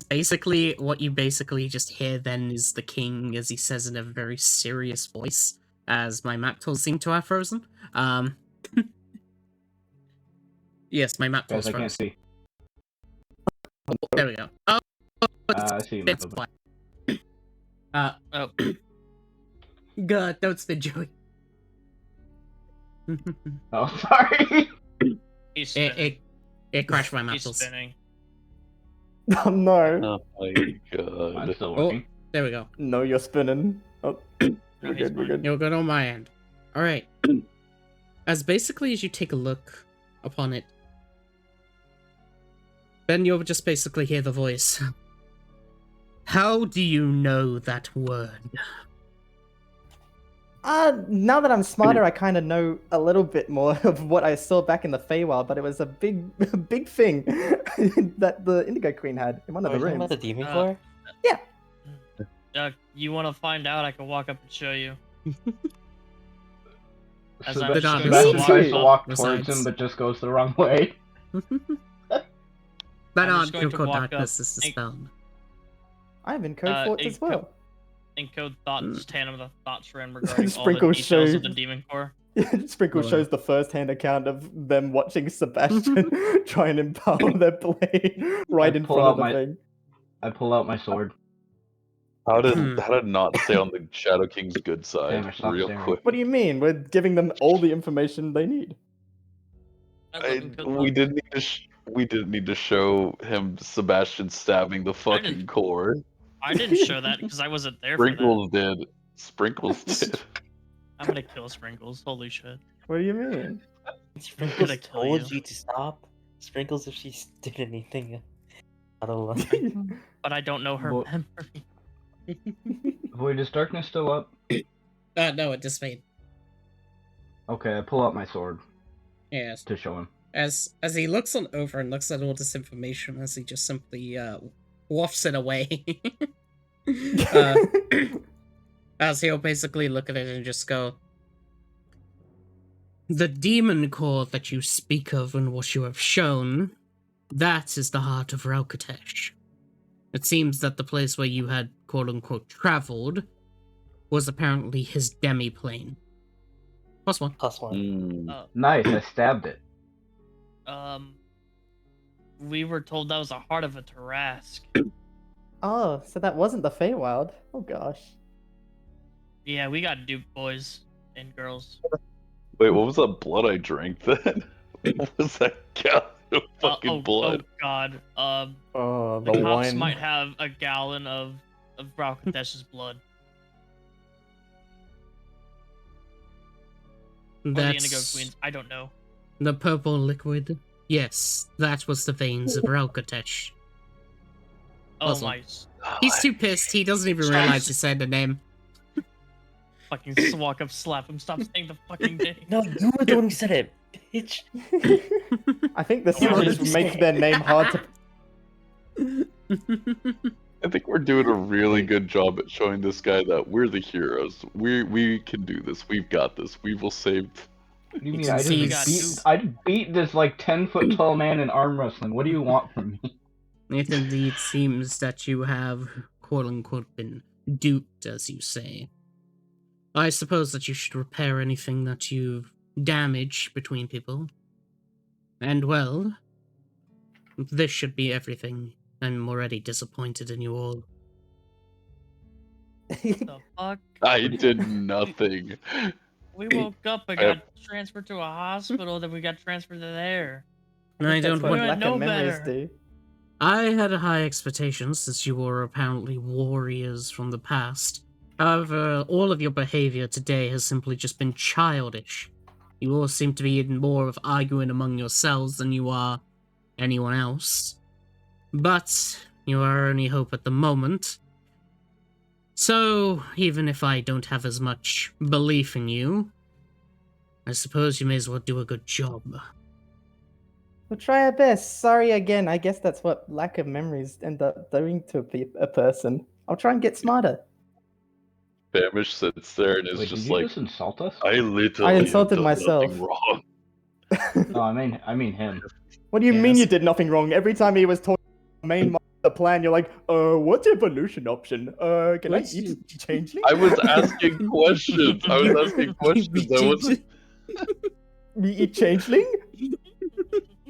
basically, what you basically just hear then is the king, as he says in a very serious voice, as my map tools seem to have frozen. Yes, my map Guys, tools I can't frozen. see. There we go. Oh, I see. it's It's black. Oh, God, don't spin, Joey. Oh, sorry. he's spinning. it crashed my map He's tools. spinning. Oh no. Oh my god. Mine's still Oh, working. there we go. No, you're spinning. Oh, No, we're he's good. We're fine. good. You're good on my end. Alright. As basically as you take a look upon it, then you'll just basically hear the voice. How do you know that word? Now that I'm smarter, I kind of know a little bit more of what I saw back in the Feywild, but it was a big, big thing that the Indigo Queen had in one of Are the you talking rooms. about the demon Uh, core? You want to find out? I can walk up and show you. As So I'm The just darkness going Me to Sebastian tries too. to walk Besides- towards him, but just goes the wrong way. That I'm on just going to called walk up darkness is and- dispelled. I have encode forts in as well. encode thoughts, tandem the thoughts ran regarding all the Sprinkle details of show. the demon core. Sprinkle Well, shows the first-hand account of them watching Sebastian try and impale their blade right I in pull front of out the my- thing. I pull out my sword. How did not stay on the Shadow King's good side Famish, stop real staring. quick? What do you mean? We're giving them all the information they need. We didn't need to show him Sebastian stabbing the fucking core. I didn't show that because I wasn't there for that. Sprinkles did. Sprinkles did. I'm gonna kill Sprinkles. Holy shit. What do you mean? Sprinkles gonna kill told you. you to stop. Sprinkles, if she did anything out of line. But I don't know her Well- memory. Void, is darkness still up? No, it dissipated. Okay, I pull out my sword Yes. to show him. As he looks on over and looks at all this information, as he just simply wafts it away. As he'll basically look at it and just go, the demon core that you speak of and what you have shown, that is the heart of Raukatesh. It seems that the place where you had quote-unquote traveled was apparently his demi-plane. +1. +1. Nice, I stabbed it. We were told that was the heart of a Tarask. Oh, so that wasn't the Feywild. Oh gosh. Yeah, we got duped, boys and girls. Wait, what was that blood I drank then? What was that gallon of fucking blood? Oh god. Oh, The the cops wine. might have a gallon of Raucatesh's blood. Or the Indigo That's Queens. I don't know. the purple liquid. Yes, that was the veins of Raukatesh. Oh Puzzle. my He's too pissed, he doesn't even realize he said the name. fucking walk up, slap him, stop saying the fucking name. No, you were the one who said it, bitch. I think the Yeah, stories just make say their name hard to. I think we're doing a really good job at showing this guy that we're the heroes. We can do this. We've got this. We will save. What do you mean? It's insane. I beat this like 10-foot tall man in arm wrestling. What do you want from me? It indeed seems that you have, quote-unquote, been duped, as you say. I suppose that you should repair anything that you've damaged between people. And, well, this should be everything. I'm already disappointed in you all. The fuck? I did nothing. We woke up and got transferred to a hospital, then we got transferred to there. I That's don't what want... We lack know of memories better. do. I had high expectations since you were apparently warriors from the past. However, all of your behavior today has simply just been childish. You all seem to be in more of arguing among yourselves than you are anyone else. But you are our only hope at the moment. So, even if I don't have as much belief in you, I suppose you may as well do a good job. We'll try our best. Sorry again. I guess that's what lack of memories end up doing to a person. I'll try and get smarter. Famish sits there and is Wait, did just you like, just insult us? I literally I insulted have done myself. nothing wrong. Oh, I mean him. What do you mean Yes. you did nothing wrong? Every time he was talking about the main the plan, you're like, what's evolution option? Can What's I eat changeling? I was asking questions. I was asking questions. I wasn't. We eat changeling?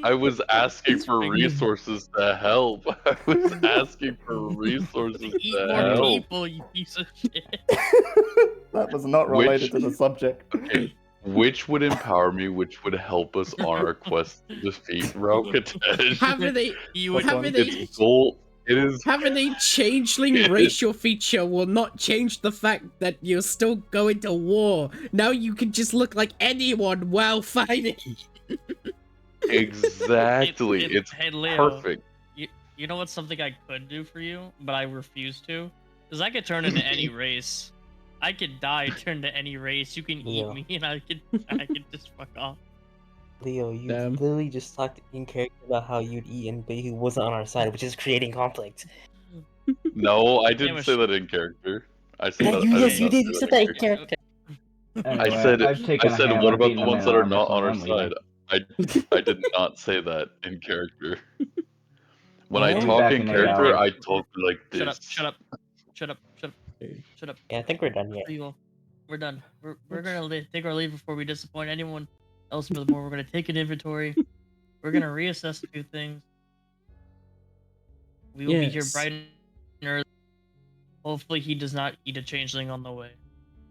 I was asking for resources to help. I was asking for resources Eat to more help. people, you piece of shit. That was not related to the subject. Okay, which would empower me, which would help us on our quest to defeat Raukatesh. Having a, You would having Its goal, it is having a changeling racial feature will not change the fact that you're still going to war. Now you can just look like anyone while fighting. exactly. It's hey, Leo, perfect. You know what's something I could do for you, but I refuse to? Because I could turn into any race. I could die, turn to any race. You can Yeah. eat me, and I could just fuck off. Leo, you Damn. literally just talked in character about how you'd eat anybody who wasn't on our side, which is creating conflict. No, I didn't Damn it. say that in character. I said Yeah, that. you, I yes, you not did. say You said that in character. character. Anyway, I said, I've taken a hand, what I've about beaten the him ones in that are arm not on our wrestling, I'm side? leaving. I did not say that in character. When I Well, talk back in in 8 character, hours. I talk like this. Shut up! Shut up! Shut up! Shut up! Shut up! Yeah, I think we're done yet. Leo, we're done. We're gonna take our leave before we disappoint anyone else. Furthermore, we're gonna take an inventory. We're gonna reassess a few things. We will be here Yes. bright Nerd. Hopefully he does not eat a changeling on the way.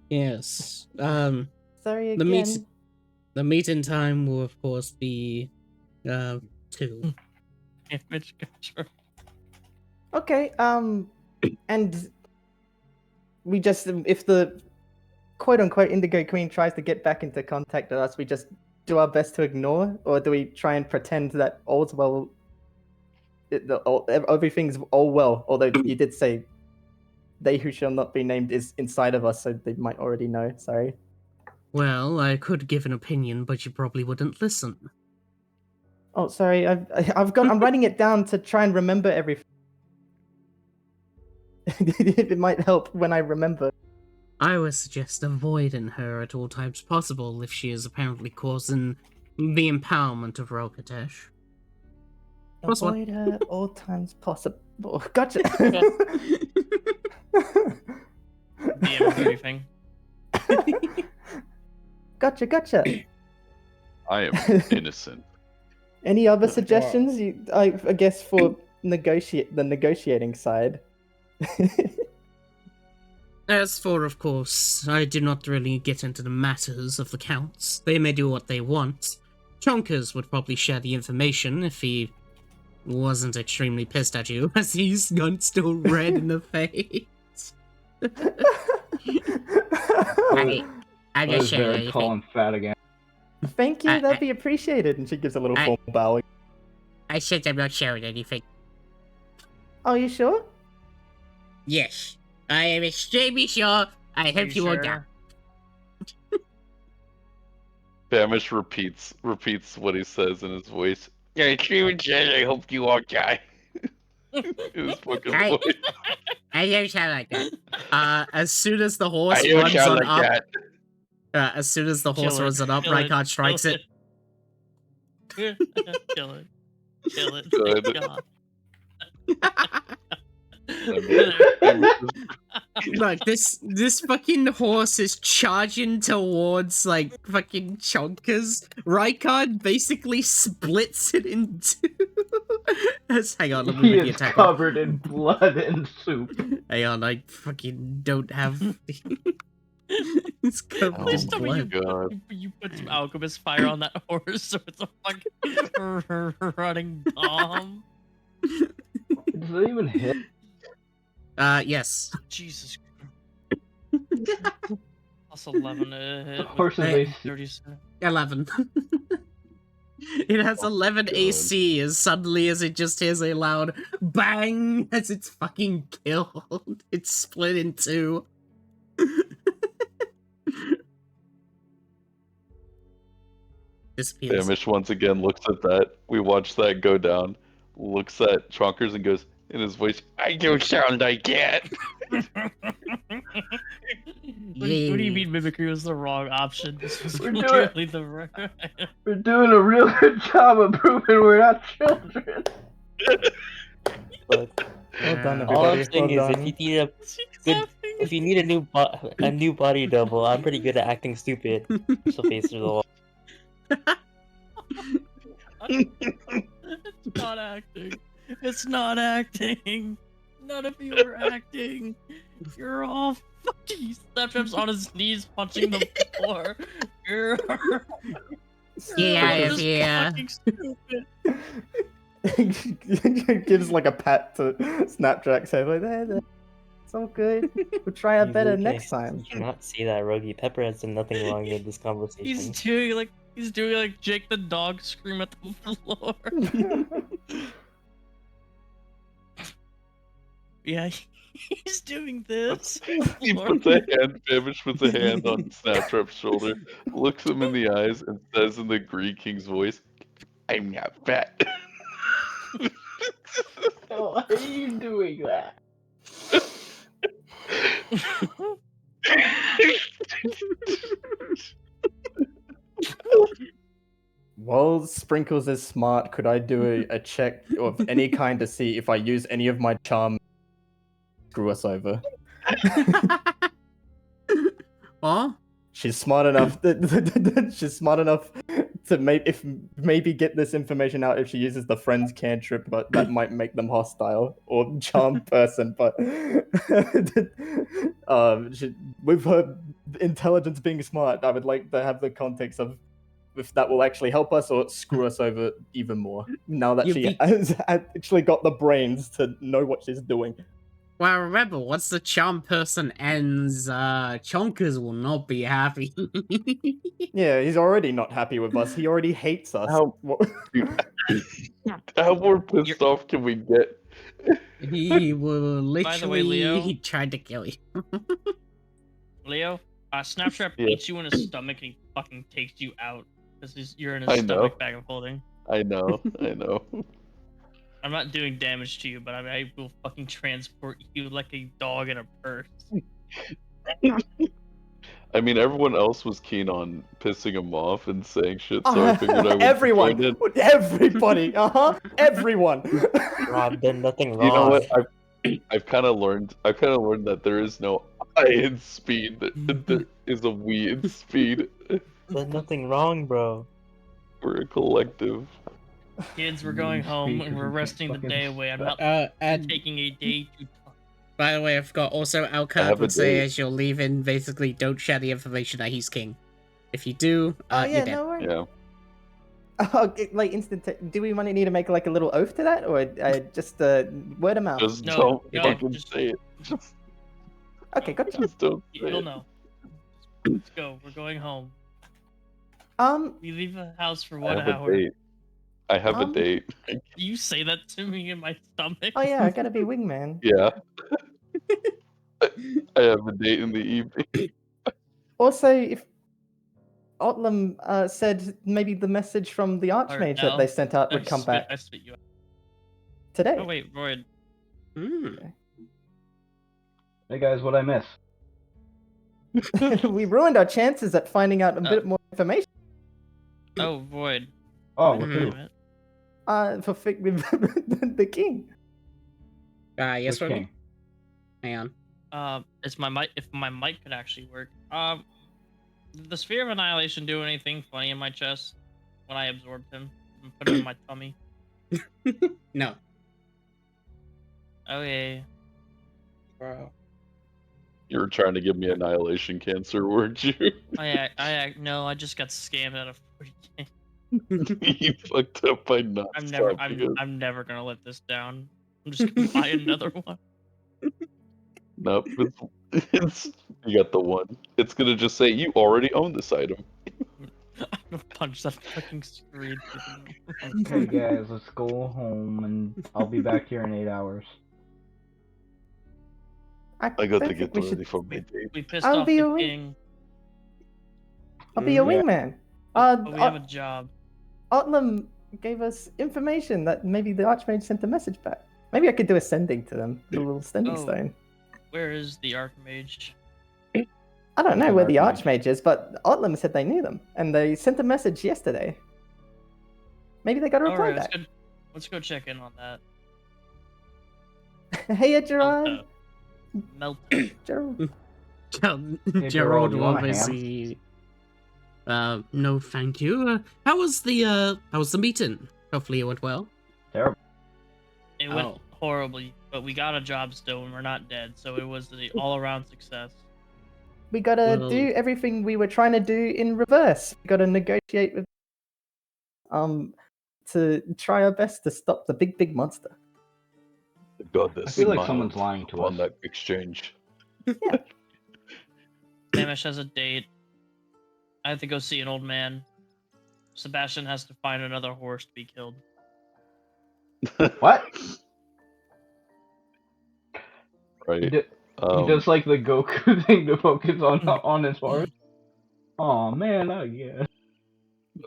Yes. Sorry The again. meeting time will of course be 2. Damage control. Okay, and we just, if the quote-unquote Indigo Queen tries to get back into contact with us, we just do our best to ignore, or do we try and pretend that all's well, everything's all well, although you did say they who shall not be named is inside of us, so they might already know, sorry. Well, I could give an opinion, but you probably wouldn't listen. Oh, sorry, I'm writing it down to try and remember everything. It might help when I remember. I would suggest avoiding her at all times possible if she is apparently causing the empowerment of Rokatesh. Plus one. Avoid her all times possible. Gotcha. DM everything. Gotcha. I am innocent. Any other suggestions? I guess for the negotiating side. As for, of course, I do not really get into the matters of the counts. They may do what they want. Chonkers would probably share the information if he wasn't extremely pissed at you, as he's gone still red in the face. I What is there? Tall and fat again. Thank you, that'd be appreciated. And she gives a little formal bow. I said I'm not sharing anything. Are you sure? Yes, I am extremely sure. I hope you all down. Famish repeats what he says in his voice. Yeah, Steven says, I hope you all die. In his fucking voice. I don't sound like that. As soon as the horse I don't runs sound on like up, as soon as the horse Kill it, runs on up, kill it, Rykard strikes it. Kill it. Kill it. Good. Thank God. Look, this fucking horse is charging towards like fucking chonkers. Rykard basically splits it in two. Hang on, let me He read the is attack. covered in blood and soup. Hang on, I fucking don't have. It's covered Please in tell me blood. you put some alchemist fire on that horse so it's a fucking running bomb. Does it even hit? Yes. Jesus. Plus 11 to hit. The horse is Hey. AC. 37. 11. It has 11 God. AC as suddenly as it just hears a loud bang as it's fucking killed. It's split in two. Disappears. Famish once again looks at that. We watch that go down. Looks at Chonkers and goes in his voice, I don't sound like that. What do you mean mimicry was the wrong option? This was We're doing- clearly the right. We're doing a real good job of proving we're not children. Look, Well done, all I'm everybody. saying Well is, done. if you need a new body double, I'm pretty good at acting stupid. So face to the wall. It's not acting. It's not acting. None of you are acting. You're all fucking. Snapchat's on his knees punching the floor. You're. Get out of just here. fucking stupid. Gives like a pat to Snapdrax head, like there. It's all good. We'll try our He's better okay. next time. You cannot say that, Rogi. Pepper has done nothing wrong in this conversation. He's doing like Jake the dog scream at the floor. Yeah, he's doing this. He puts a hand, Famish puts a hand on Snaptrap's shoulder, looks him in the eyes, and says in the Greek King's voice, I'm not fat. Why are you doing that? While Sprinkles is smart, could I do a check of any kind to see if I use any of my charm? Screw us over. What? She's smart enough. She's smart enough to maybe get this information out if she uses the friends cantrip, but that might make them hostile or charm person. But with her intelligence being smart, I would like to have the context of if that will actually help us or screw us over even more. Now that You'd she be- has actually got the brains to know what she's doing. Well, remember, once the charm person ends, Chonkers will not be happy. Yeah, he's already not happy with us. He already hates us. How- How more pissed off can we get? He will literally By the way, Leo- he tried to kill you. Leo, Snaptrap Yeah. eats you in his stomach and he fucking takes you out because you're in his I stomach know. bag of holding. I know. I'm not doing damage to you, but I will fucking transport you like a dog in a purse. I mean, everyone else was keen on pissing him off and saying shit, so I figured I would everyone, join in. everybody, everyone. Rob did nothing wrong. You know what? I've kind of learned. I've kind of learned that there is no I in speed. There is a we in speed. There's nothing wrong, bro. We're a collective. Kids, we're going home and we're resting the day away. I'm not And taking a day to talk. by the way, I forgot. Also, I Alcard have a would say date. as you're leaving, basically, don't share the information that he's king. If you do, Oh yeah, you're dead. no worries. Yeah. Like instant. Do we need to make like a little oath to that, or just word of mouth? Just No, don't no, fucking just- say it. Okay, good job. Just don't say You'll it. know. Let's go. We're going home. We leave the house for I 1 have a hour. date. I have a Um, date. You say that to me in my stomach. Oh yeah, I gotta be wingman. Yeah. I have a date in the evening. Also, if Otlam said maybe the message from the Archmage that they sent out would come back I spit you out. today. Oh wait, Roy. Hmm. Hey guys, what I miss? We ruined our chances at finding out a bit more information. Oh, Void. Oh, Mhm. with Wait who? a minute. For the king. Yes, Which Roby? king? Hang on. It's my mic. If my mic could actually work. Did the sphere of annihilation do anything funny in my chest when I absorbed him and put him in my tummy? No. Okay. Bro. You were trying to give me annihilation cancer, weren't you? No, I just got scammed out of 40K. You fucked up by not stopping it. I'm never gonna let this down. I'm just gonna buy another one. Nope. You got the one. It's gonna just say you already own this item. I'm gonna punch that fucking screen. Okay, guys, let's go home, and I'll be back here in 8 hours. I got to don't get think we ready should- for my date. We pissed I'll off be the away. king. I'll be your Yeah. wingman. But we have a job. Otlam gave us information that maybe the Archmage sent a message back. Maybe I could do a sending to them, a little sending Oh. stone. Where is the Archmage? I don't know Who's where an the Archmage? Archmage is, but Otlam said they knew them, and they sent a message yesterday. Maybe they got a reply Alright, back. let's go check in on that. Hey, Gerard. Melt. Gerald. Hey, Gerald you will want a ham? obviously. No, thank you. How was the meeting? Hopefully it went well. Terrible. It went Oh. horribly, but we got a job still and we're not dead, so it was the all-around success. We gotta Well- do everything we were trying to do in reverse. We gotta negotiate with to try our best to stop the big monster. God, I this feel like smile someone's lying to on us. that exchange. Hamish has a date. I have to go see an old man. Sebastian has to find another horse to be killed. What? Right. He Um, does like the Goku thing to focus on his horse. Oh man, yeah.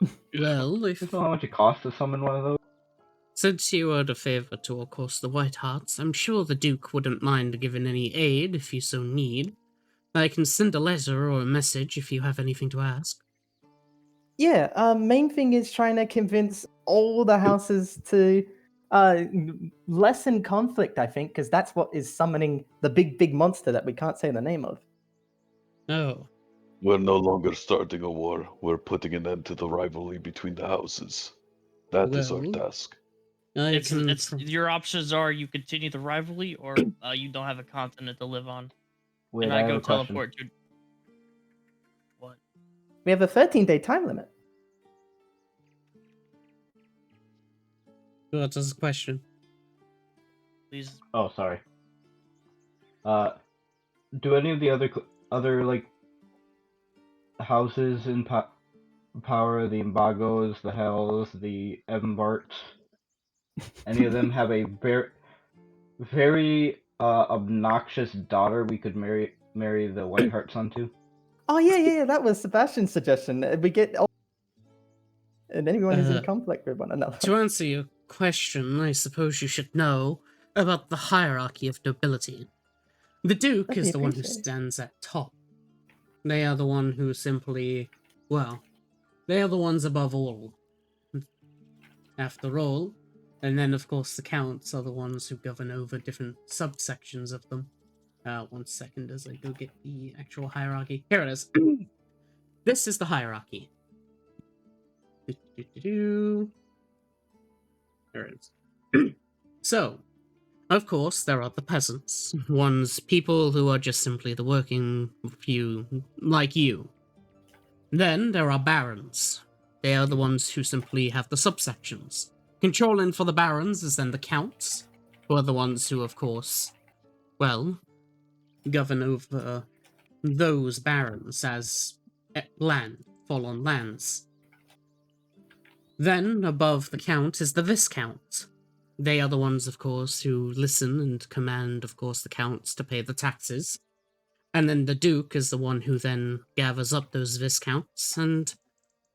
Well, You know how much it costs to summon one of those? since you owed a favor to, of course, the White Hearts, I'm sure the Duke wouldn't mind giving any aid if you so need. I can send a letter or a message if you have anything to ask. Yeah, main thing is trying to convince all the houses to lessen conflict, I think, because that's what is summoning the big monster that we can't say the name of. Oh. We're no longer starting a war. We're putting an end to the rivalry between the houses. That is our Well, task. I can. It's your options are you continue the rivalry or you don't have a continent to live on, Wait, and I I have go a question. teleport to. What? We have a 13-day time limit. What's the question? Please. Oh, sorry. Do any of the other like houses in power, the Imbagos, the Hells, the Embarts, any of them have a very obnoxious daughter we could marry the Whiteheart son to? Oh yeah. That was Sebastian's suggestion. We get and anyone who's in conflict with one another. To answer your question, I suppose you should know about the hierarchy of nobility. The Duke That'd is be the one who appreciated. stands at top. They are the one who simply, well, they are the ones above all. After all, and then of course the counts are the ones who govern over different subsections of them. 1 second as I go get the actual hierarchy. Here it is. This is the hierarchy. There it is. So, of course, there are the peasants, ones people who are just simply the working few, like you. Then there are barons. They are the ones who simply have the subsections. Controlling for the barons is then the counts, who are the ones who, of course, well, govern over those barons as land, fall on lands. Then, above the count, is the viscount. They are the ones, of course, who listen and command, of course, the counts to pay the taxes. And then the duke is the one who then gathers up those viscounts and,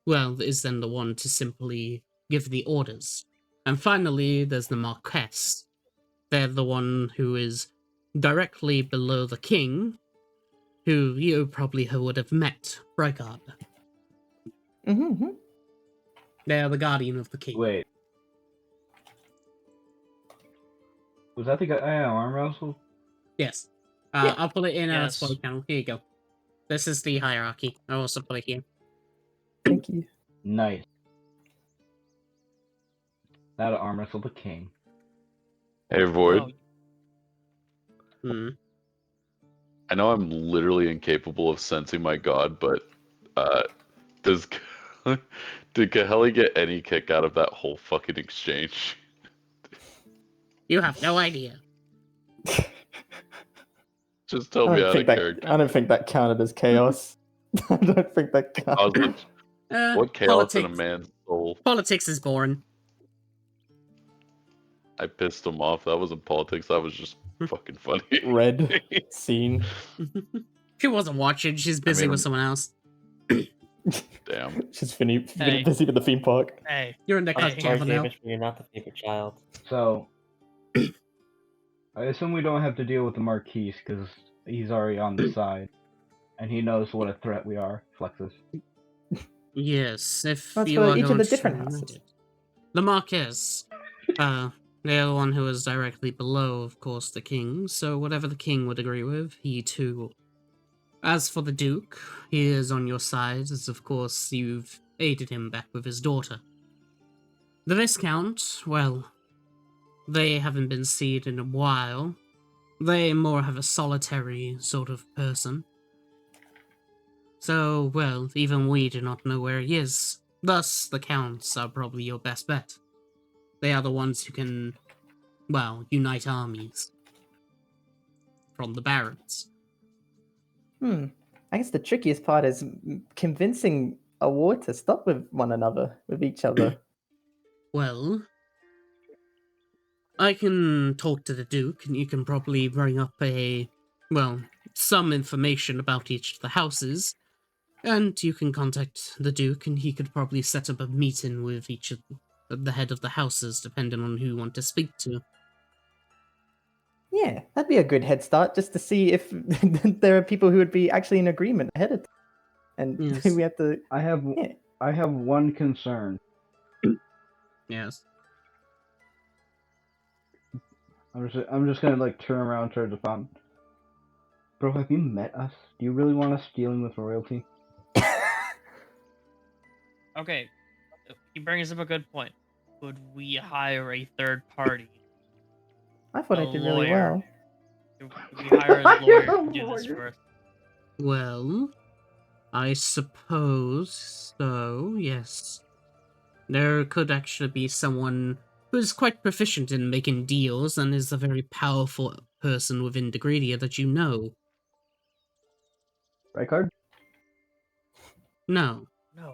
well, is then the one to simply give the orders. And finally, there's the marquess. They're the one who is directly below the king, who you probably would have met, Brigard. Mm-hmm. They are the guardian of the king. Wait. Was that the guy I arm wrestled? Yes. Yeah. I'll put it in Yes. a spoiler channel. Here you go. This is the hierarchy. I'll also put it here. Thank you. Nice. That'll arm wrestle the king. Hey, Void. Oh, Hmm. I know I'm literally incapable of sensing my god, but does did Kaheli get any kick out of that whole fucking exchange? You have no idea. Just tell me out of character. I don't think that counted as chaos. I don't think that I was counted. like, what chaos in a Politics. man's soul? Politics is boring. I pissed him off. That wasn't politics. That was just fucking funny. Red scene. She wasn't watching. She's busy mean, with someone else. Damn. She's Hey. busy with the theme park. hey. You're in the Hey, cut hey, camera now. Gamers, you're not the favorite child. So, I assume we don't have to deal with the Marquise because he's already on the side, and he knows what a threat we are. Flexes. Yes, if That's you for are each of going the to different admit houses. it. The Marquess. They're the one who is directly below, of course, the king, so whatever the king would agree with, he too. As for the Duke, he is on your side, as of course you've aided him back with his daughter. The Viscount, well, they haven't been seen in a while. They more have a solitary sort of person. So, well, even we do not know where he is. Thus, the Counts are probably your best bet. They are the ones who can, well, unite armies from the barons. I guess the trickiest part is convincing a war to stop with one another, with each other. Well, I can talk to the Duke, and you can probably bring up some information about each of the houses, and you can contact the Duke, and he could probably set up a meeting with each of the head of the houses, depending on who you want to speak to. Yeah, that'd be a good head start, just to see if there are people who would be actually in agreement ahead of time. And Yes. we have to. I have one concern. Yes. I'm just gonna like turn around towards the fountain. Bro, have you met us? Do you really want us dealing with royalty? Okay, he brings up a good point. Could we hire a third party? I thought A I did really lawyer. well. Could we hire a lawyer to do this Lawyer. for us? Well, I suppose so, yes. There could actually be someone who is quite proficient in making deals and is a very powerful person within Degredia that you know. Right card? No. No.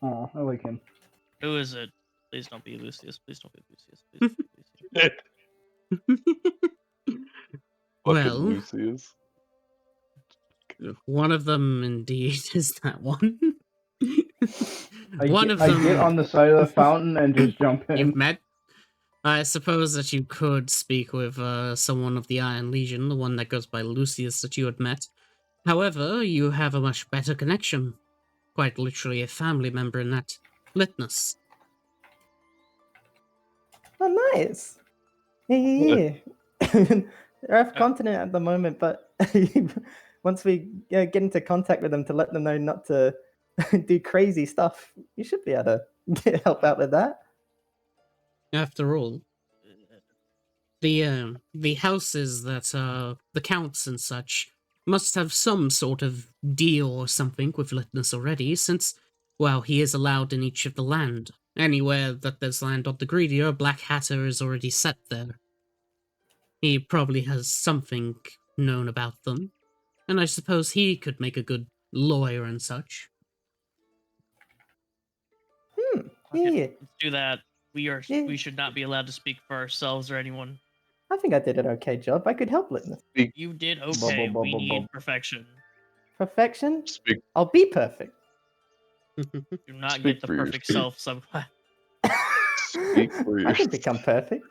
Oh, I like him. Who is it? Please don't be Lucius. Please don't be Lucius. Please don't be Lucius. Fucking Well, Lucius. one of them indeed is that one. I One get, of I them get on the side of the fountain and just jump in. you've met. I suppose that you could speak with someone of the Iron Legion, the one that goes by Lucius that you had met. However, you have a much better connection. Quite literally a family member in that Litnus. Oh, nice. Yeah. They're off continent at the moment, but once we get into contact with them to let them know not to do crazy stuff, you should be able to help out with that. After all, the houses that the counts and such must have some sort of deal or something with Litnus already, since, well, he is allowed in each of the land. Anywhere that there's land on the Greedia, a Black Hatter is already set there. He probably has something known about them, and I suppose he could make a good lawyer and such. Okay, Yeah. let's do that. Yeah. We should not be allowed to speak for ourselves or anyone. I think I did an okay job. I could help Litnus. You did okay. We need perfection. Perfection? Speak, I'll be perfect. Do not Speak get the for perfect self sometime. speak for I can yourself. become perfect.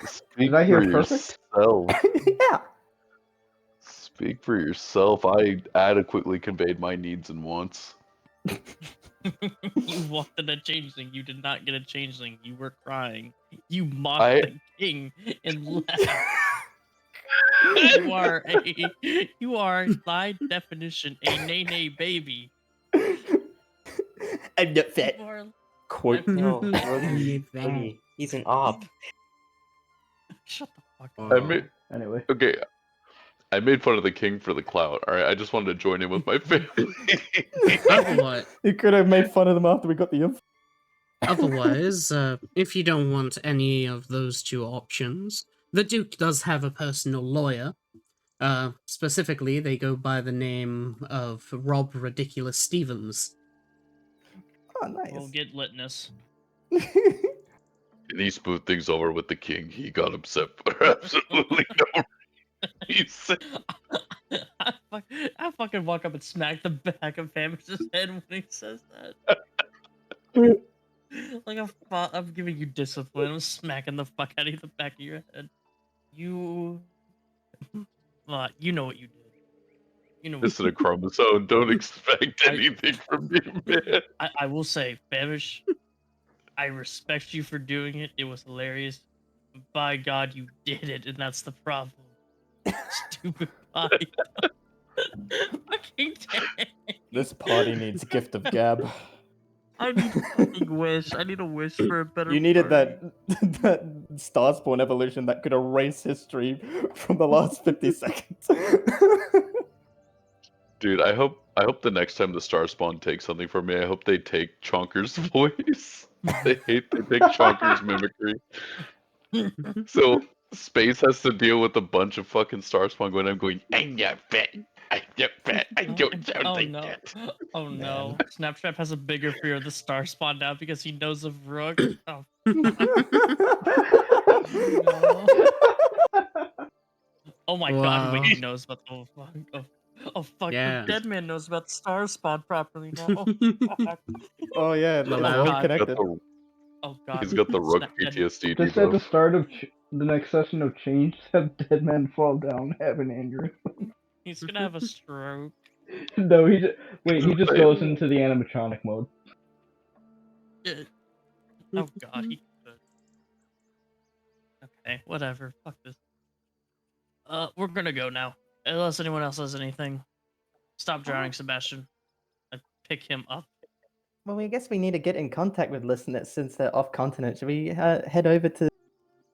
Speak Did I hear for perfect? yourself. Yeah. Speak for yourself. I adequately conveyed my needs and wants. You wanted a changeling. You did not get a changeling. You were crying. You mocked I- the king and laughed. You are by definition a nay baby. I'm not fat. You are, Quote. No, Roogie. He's an op. shut the fuck I up. made, Anyway. okay, I made fun of the king for the clout. All right, I just wanted to join in with my family. Otherwise, You could have made fun of them after we got the info. Otherwise, if you don't want any of those two options, the Duke does have a personal lawyer. Specifically, they go by the name of Rob Ridiculous Stevens. Oh, nice. We'll get litness. And he smoothed things over with the king. He got upset for absolutely no reason. I fucking walk up and smack the back of Hamish's head when he says that. Like I'm giving you discipline. I'm smacking the fuck out of the back of your head. You know what you did. You know. Missing a chromosome. Don't expect anything from me, man. I will say, Famish, I respect you for doing it. It was hilarious. By God, you did it, and that's the problem. Stupid pie. Fucking dang. This party needs a gift of gab. I need a fucking wish. I need a wish for a better. You needed party. that Starspawn evolution that could erase history from the last 50 seconds. Dude, I hope the next time the Star Spawn takes something from me, I hope they take Chonker's voice. They take Chonker's mimicry. So Space has to deal with a bunch of fucking Star Spawn going, I'm going, I'm not fat. I'm not fat. I don't sound like no. that. Oh no. Snapchat has a bigger fear of the star spawn now because he knows of Rook. Oh, no. Oh my god, wait, he knows about the oh fuck, Yeah. the dead man knows about the star spawn properly now. Oh, fuck. Oh yeah, Well, they're now- all God. connected. Oh god. He's got the Rook Snapchat- PTSD Just at the debuff. start of the next session of Change, have dead men fall down, have an aneurysm. He's gonna have a stroke. No, he just goes into the animatronic mode. Oh god, he could. Okay, whatever. Fuck this. We're gonna go now. Unless anyone else has anything. Stop drowning, Sebastian. I pick him up. Well, I guess we need to get in contact with listeners since they're off continent. Should we head over to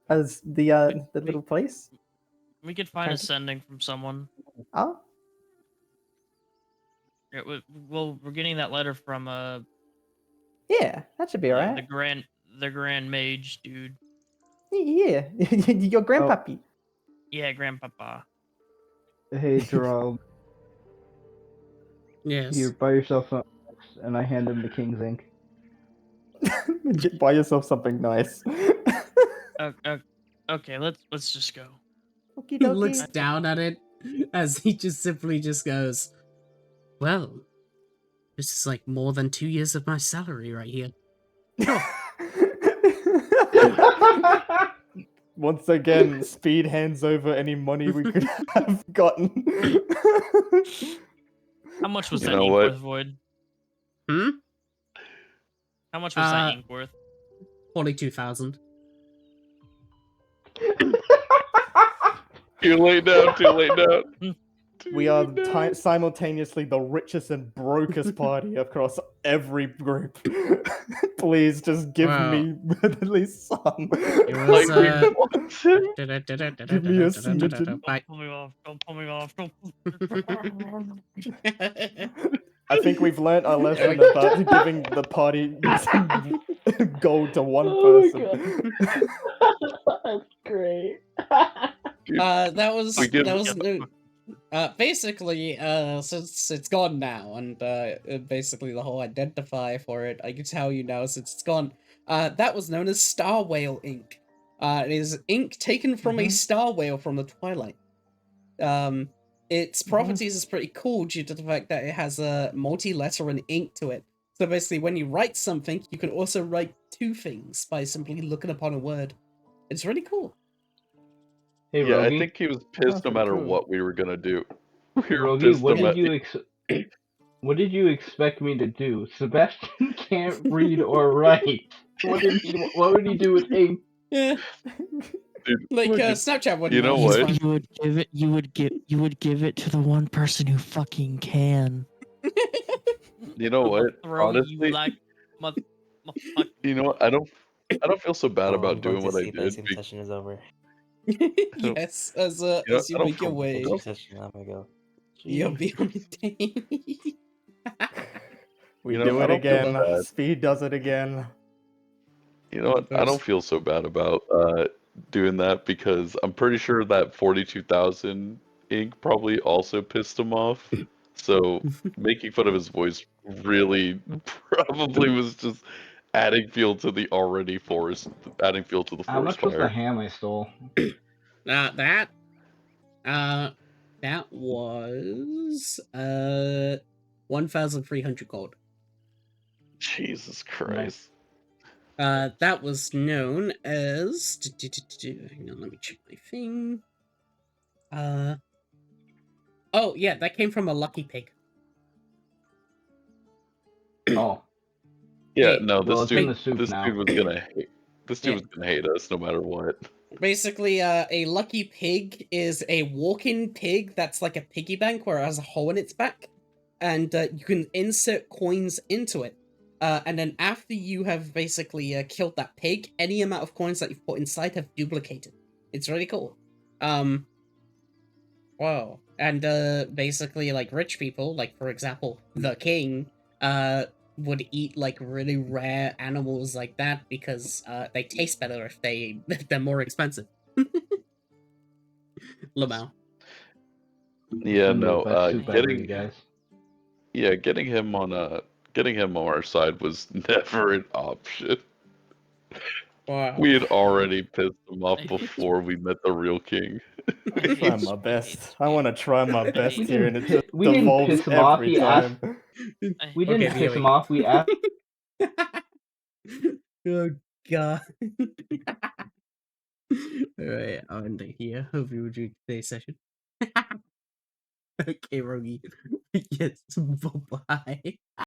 the little place? We could find a sending from someone. Oh, Yeah, we're getting that letter from yeah, that should be the alright. grand mage dude. Yeah, your grandpappy. Yeah, grandpapa. Hey, Jerome, Yes. here, buy yourself some, and I hand him the King's Ink. Buy yourself something nice. Okay, let's just go. Okie He looks dokie. down at it as he just simply just goes, well, this is like more than 2 years of my salary right here. Once again, Speed hands over any money we could have gotten. How much was You that know ink what? worth, Void? Hmm? How much was that ink worth? 42,000. Too late now. Too late now. We are simultaneously the richest and brokest party across every group. Please just give Wow. me at least some. It was, Give me a smidgen. Bye. Don't pull me off. Don't. I think we've learned our lesson about giving the party gold to one person. That's great. That was We give- basically since it's gone now, and basically the whole identifier for it, I can tell you now since it's gone. That was known as star whale ink. It is ink taken from a star whale from the Twilight. Its properties is pretty cool due to the fact that it has a multi-letter and ink to it. So basically, when you write something, you can also write two things by simply looking upon a word. It's really cool. Hey, Yeah, I Rogi. think he was pissed no matter Cool. what we were gonna do. We were Rogi, pissed what no did you matter. what did you expect me to do? Sebastian can't read or write. What would he do with ink? Yeah, Dude, like look at- Snapchat wouldn't you know it's what? fine. You would give it to the one person who fucking can. You know what? Throw Honestly, you like motherfucker. you know what? I don't feel so bad Oh, about I'm going doing to what I see that did. Zoom session is over. Yes, as You know, as you I don't make your feel- way, Zoom session, I'm gonna go. you'll be on a day. We You know, do I it don't feel again. bad. Speed does it again. You know what? I don't feel so bad about doing that because I'm pretty sure that 42,000 ink probably also pissed him off. So making fun of his voice really probably was just adding fuel to the already forest, adding fuel to the How forest much was the fire. ham I stole? That was 1,300 gold. Jesus Christ. That was known as. Hang on, let me check my thing. Oh yeah, that came from a lucky pig. Oh, Yeah, Hey, no, well, this it's in dude, the soup this now. dude was gonna hate. This dude Yeah. was gonna hate us no matter what. Basically, a lucky pig is a walk-in pig that's like a piggy bank where it has a hole in its back, and you can insert coins into it. And then after you have basically killed that pig, any amount of coins that you've put inside have duplicated. It's really cool. Wow. And basically, like rich people, like for example, the king, would eat like really rare animals like that because they taste better if they're more expensive. Lamau. Yeah, no, That's soup ever, you getting guys. getting him on our side was never an option. Wow. We had already pissed him off before we met the real king. I'm trying my best. I want to try my best We here, and it just we didn't devolves piss him off, every he asked- time. We didn't Okay, piss him Viewing. off. We asked. Oh god. Alright, I'll end it here. Hope you enjoyed today's session. Okay, Rogi. Yes, bye-bye.